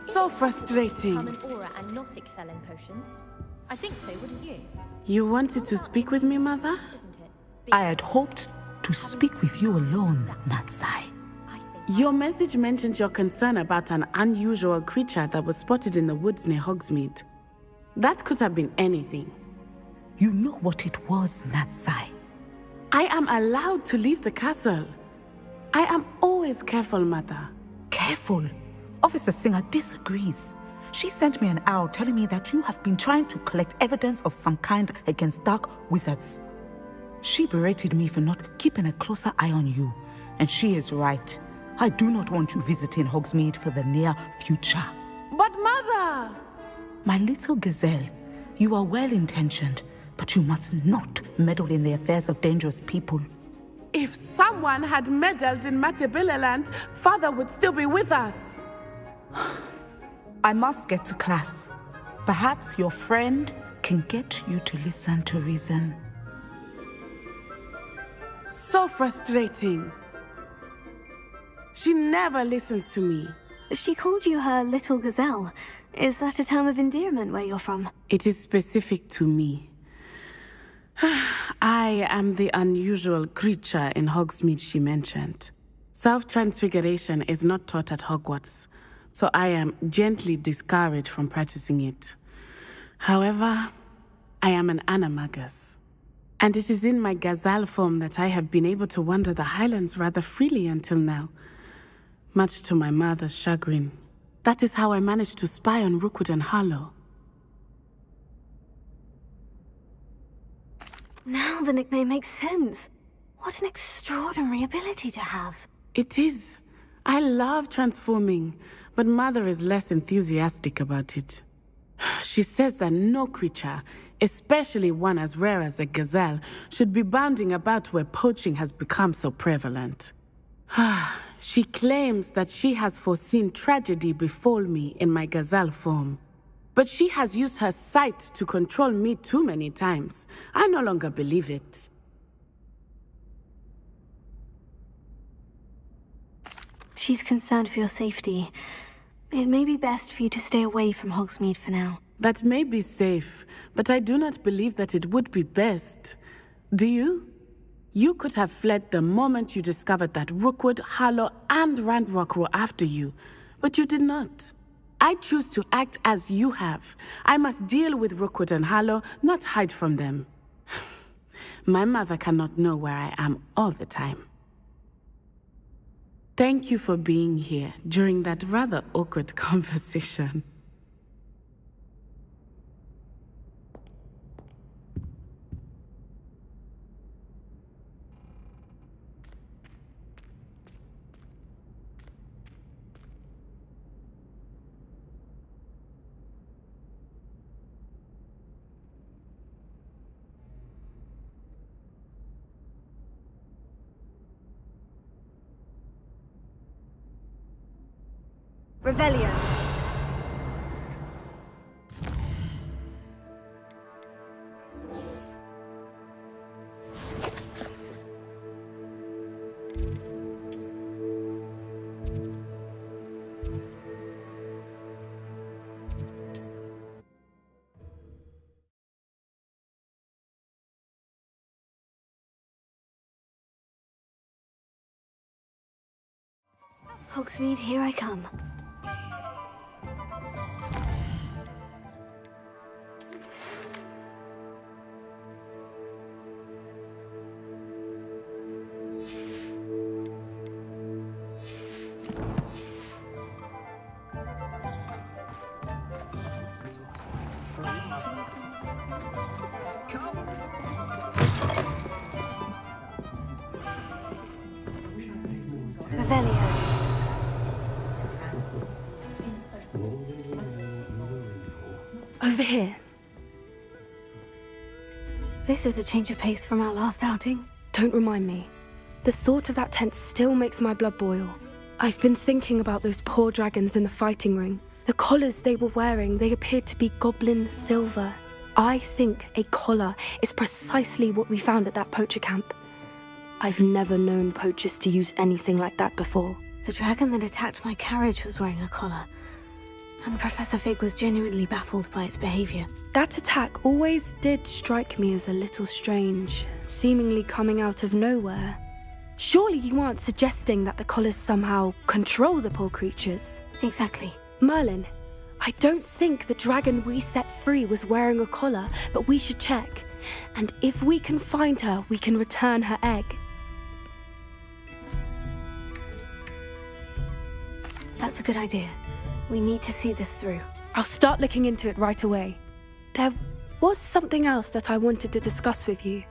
So frustrating.
Common aura and not excel in potions. I think so, wouldn't you?
You wanted to speak with me, Mother?
I had hoped to speak with you alone, Natsai.
Your message mentioned your concern about an unusual creature that was spotted in the woods near Hogsmeade. That could have been anything.
You know what it was, Natsai.
I am allowed to leave the castle. I am always careful, Mother.
Careful? Officer Singer disagrees. She sent me an owl telling me that you have been trying to collect evidence of some kind against dark wizards. She berated me for not keeping a closer eye on you, and she is right. I do not want you visiting Hogsmeade for the near future.
But Mother!
My little gazelle, you are well-intentioned, but you must not meddle in the affairs of dangerous people.
If someone had meddled in Matabeleland, Father would still be with us.
I must get to class. Perhaps your friend can get you to listen to reason.
So frustrating. She never listens to me.
She called you her little gazelle. Is that a term of endearment where you're from?
It is specific to me. I am the unusual creature in Hogsmeade she mentioned. Self-transfiguration is not taught at Hogwarts, so I am gently discouraged from practicing it. However, I am an animagus, and it is in my gazelle form that I have been able to wander the Highlands rather freely until now, much to my mother's chagrin. That is how I managed to spy on Rookwood and Harlow.
Now the nickname makes sense. What an extraordinary ability to have.
It is. I love transforming, but Mother is less enthusiastic about it. She says that no creature, especially one as rare as a gazelle, should be bounding about where poaching has become so prevalent. She claims that she has foreseen tragedy befall me in my gazelle form. But she has used her sight to control me too many times. I no longer believe it.
She's concerned for your safety. It may be best for you to stay away from Hogsmeade for now.
That may be safe, but I do not believe that it would be best. Do you? You could have fled the moment you discovered that Rookwood, Harlow, and Ranrock were after you, but you did not. I choose to act as you have. I must deal with Rookwood and Harlow, not hide from them. My mother cannot know where I am all the time. Thank you for being here during that rather awkward conversation.
Revelio. Hogsmeade, here I come. Revelio.
Over here.
This is a change of pace from our last outing.
Don't remind me. The thought of that tent still makes my blood boil. I've been thinking about those poor dragons in the fighting ring. The collars they were wearing, they appeared to be goblin silver. I think a collar is precisely what we found at that poacher camp. I've never known poachers to use anything like that before.
The dragon that attacked my carriage was wearing a collar, and Professor Fig was genuinely baffled by its behavior.
That attack always did strike me as a little strange, seemingly coming out of nowhere. Surely you aren't suggesting that the collars somehow control the poor creatures?
Exactly.
Merlin, I don't think the dragon we set free was wearing a collar, but we should check. And if we can find her, we can return her egg.
That's a good idea. We need to see this through.
I'll start looking into it right away. There was something else that I wanted to discuss with you.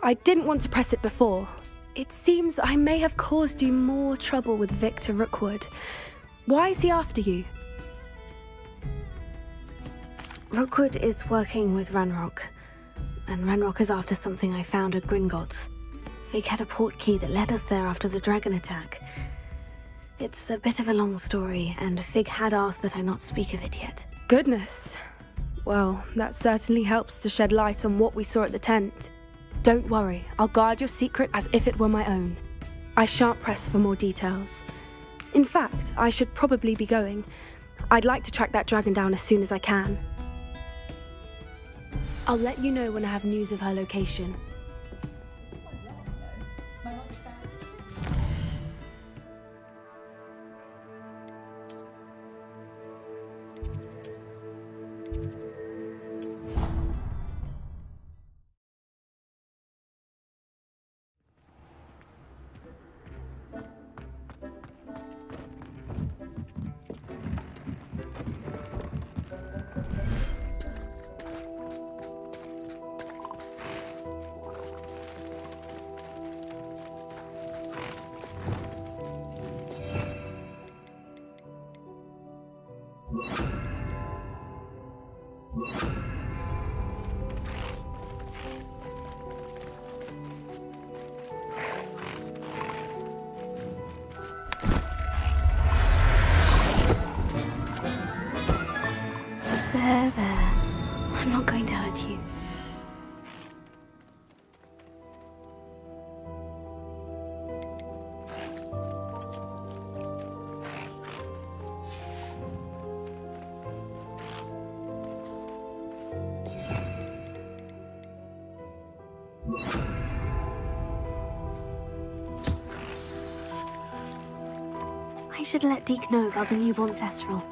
I didn't want to press it before. It seems I may have caused you more trouble with Victor Rookwood. Why is he after you?
Rookwood is working with Ranrock, and Ranrock is after something I found at Gringotts. Fig had a port key that led us there after the dragon attack. It's a bit of a long story, and Fig had asked that I not speak of it yet.
Goodness. Well, that certainly helps to shed light on what we saw at the tent. Don't worry, I'll guard your secret as if it were my own. I shan't press for more details. In fact, I should probably be going. I'd like to track that dragon down as soon as I can. I'll let you know when I have news of her location.
There. I'm not going to hurt you. I should let Deke know about the newborn Thestral.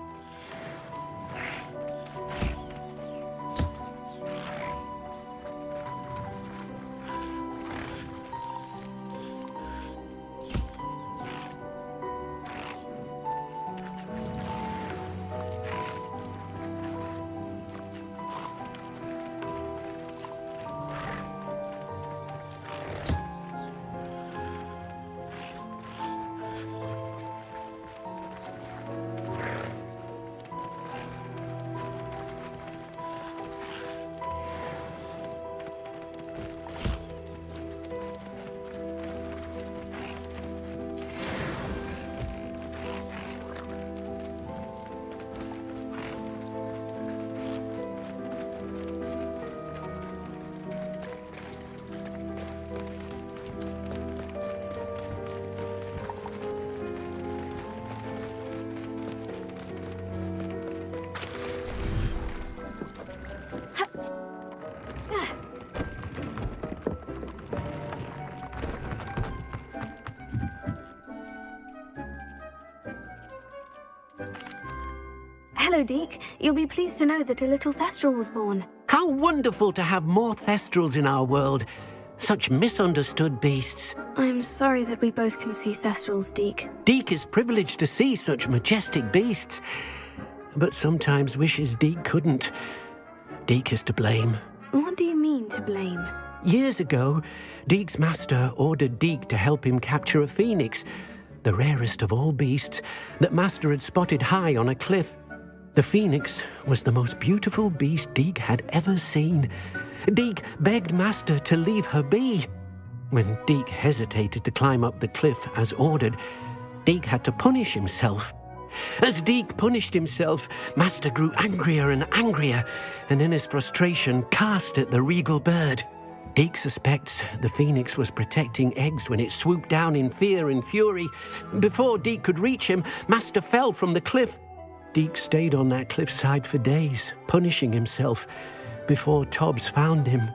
Hello, Deke. You'll be pleased to know that a little Thestral was born.
How wonderful to have more Thestrals in our world. Such misunderstood beasts.
I'm sorry that we both can see Thestrals, Deke.
Deke is privileged to see such majestic beasts. But sometimes wishes Deke couldn't. Deke is to blame.
What do you mean, to blame?
Years ago, Deke's master ordered Deke to help him capture a phoenix, the rarest of all beasts, that master had spotted high on a cliff. The phoenix was the most beautiful beast Deke had ever seen. Deke begged master to leave her be. When Deke hesitated to climb up the cliff as ordered, Deke had to punish himself. As Deke punished himself, master grew angrier and angrier, and in his frustration cast at the regal bird. Deke suspects the phoenix was protecting eggs when it swooped down in fear and fury. Before Deke could reach him, Master fell from the cliff. Deke stayed on that cliffside for days, punishing himself before Tobbs found him.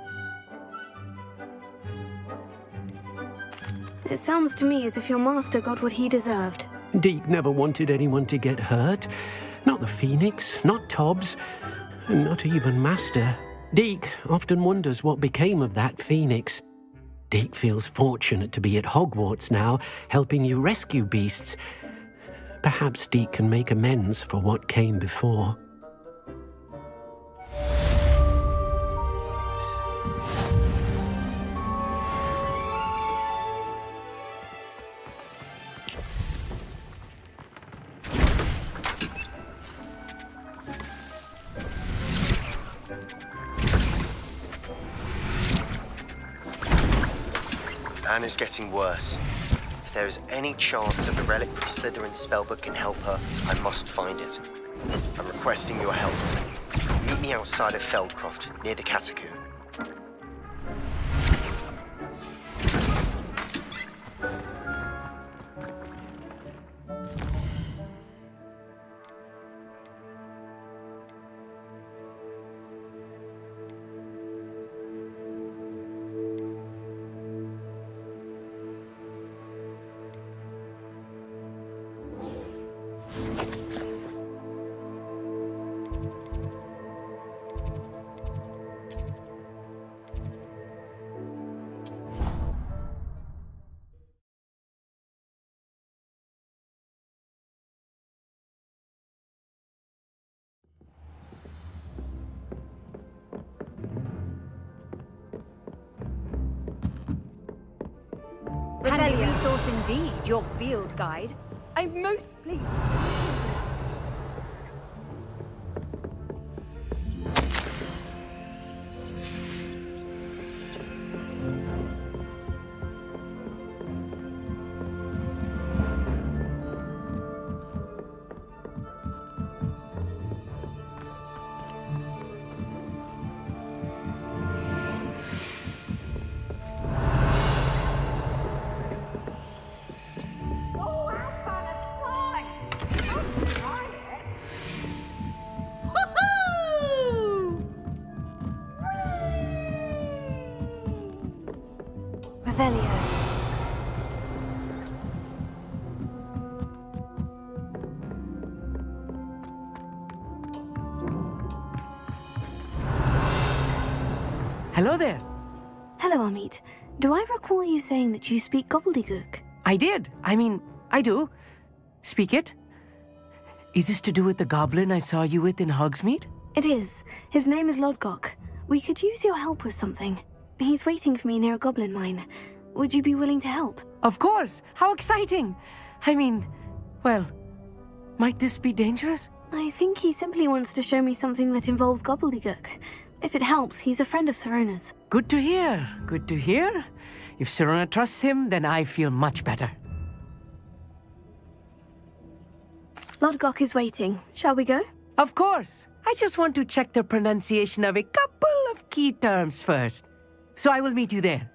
It sounds to me as if your master got what he deserved.
Deke never wanted anyone to get hurt. Not the phoenix, not Tobbs, and not even Master. Deke often wonders what became of that phoenix. Deke feels fortunate to be at Hogwarts now, helping you rescue beasts. Perhaps Deke can make amends for what came before.
Anna's getting worse. If there is any chance that the relic from Slytherin's spellbook can help her, I must find it. I'm requesting your help. Meet me outside of Feldcroft, near the Catacomb.
Handy resource indeed, your field guide.
I'm most pleased.
Revelio.
Hello there.
Hello, Amit. Do I recall you saying that you speak gobbledygook?
I did. I do. Speak it. Is this to do with the goblin I saw you with in Hogsmeade?
It is. His name is Lodgok. We could use your help with something. He's waiting for me near a goblin mine. Would you be willing to help?
Of course. How exciting. Well, might this be dangerous?
I think he simply wants to show me something that involves gobbledygook. If it helps, he's a friend of Sirona's.
Good to hear. Good to hear. If Sirona trusts him, then I feel much better.
Lodgok is waiting. Shall we go?
Of course. I just want to check the pronunciation of a couple of key terms first. So I will meet you there.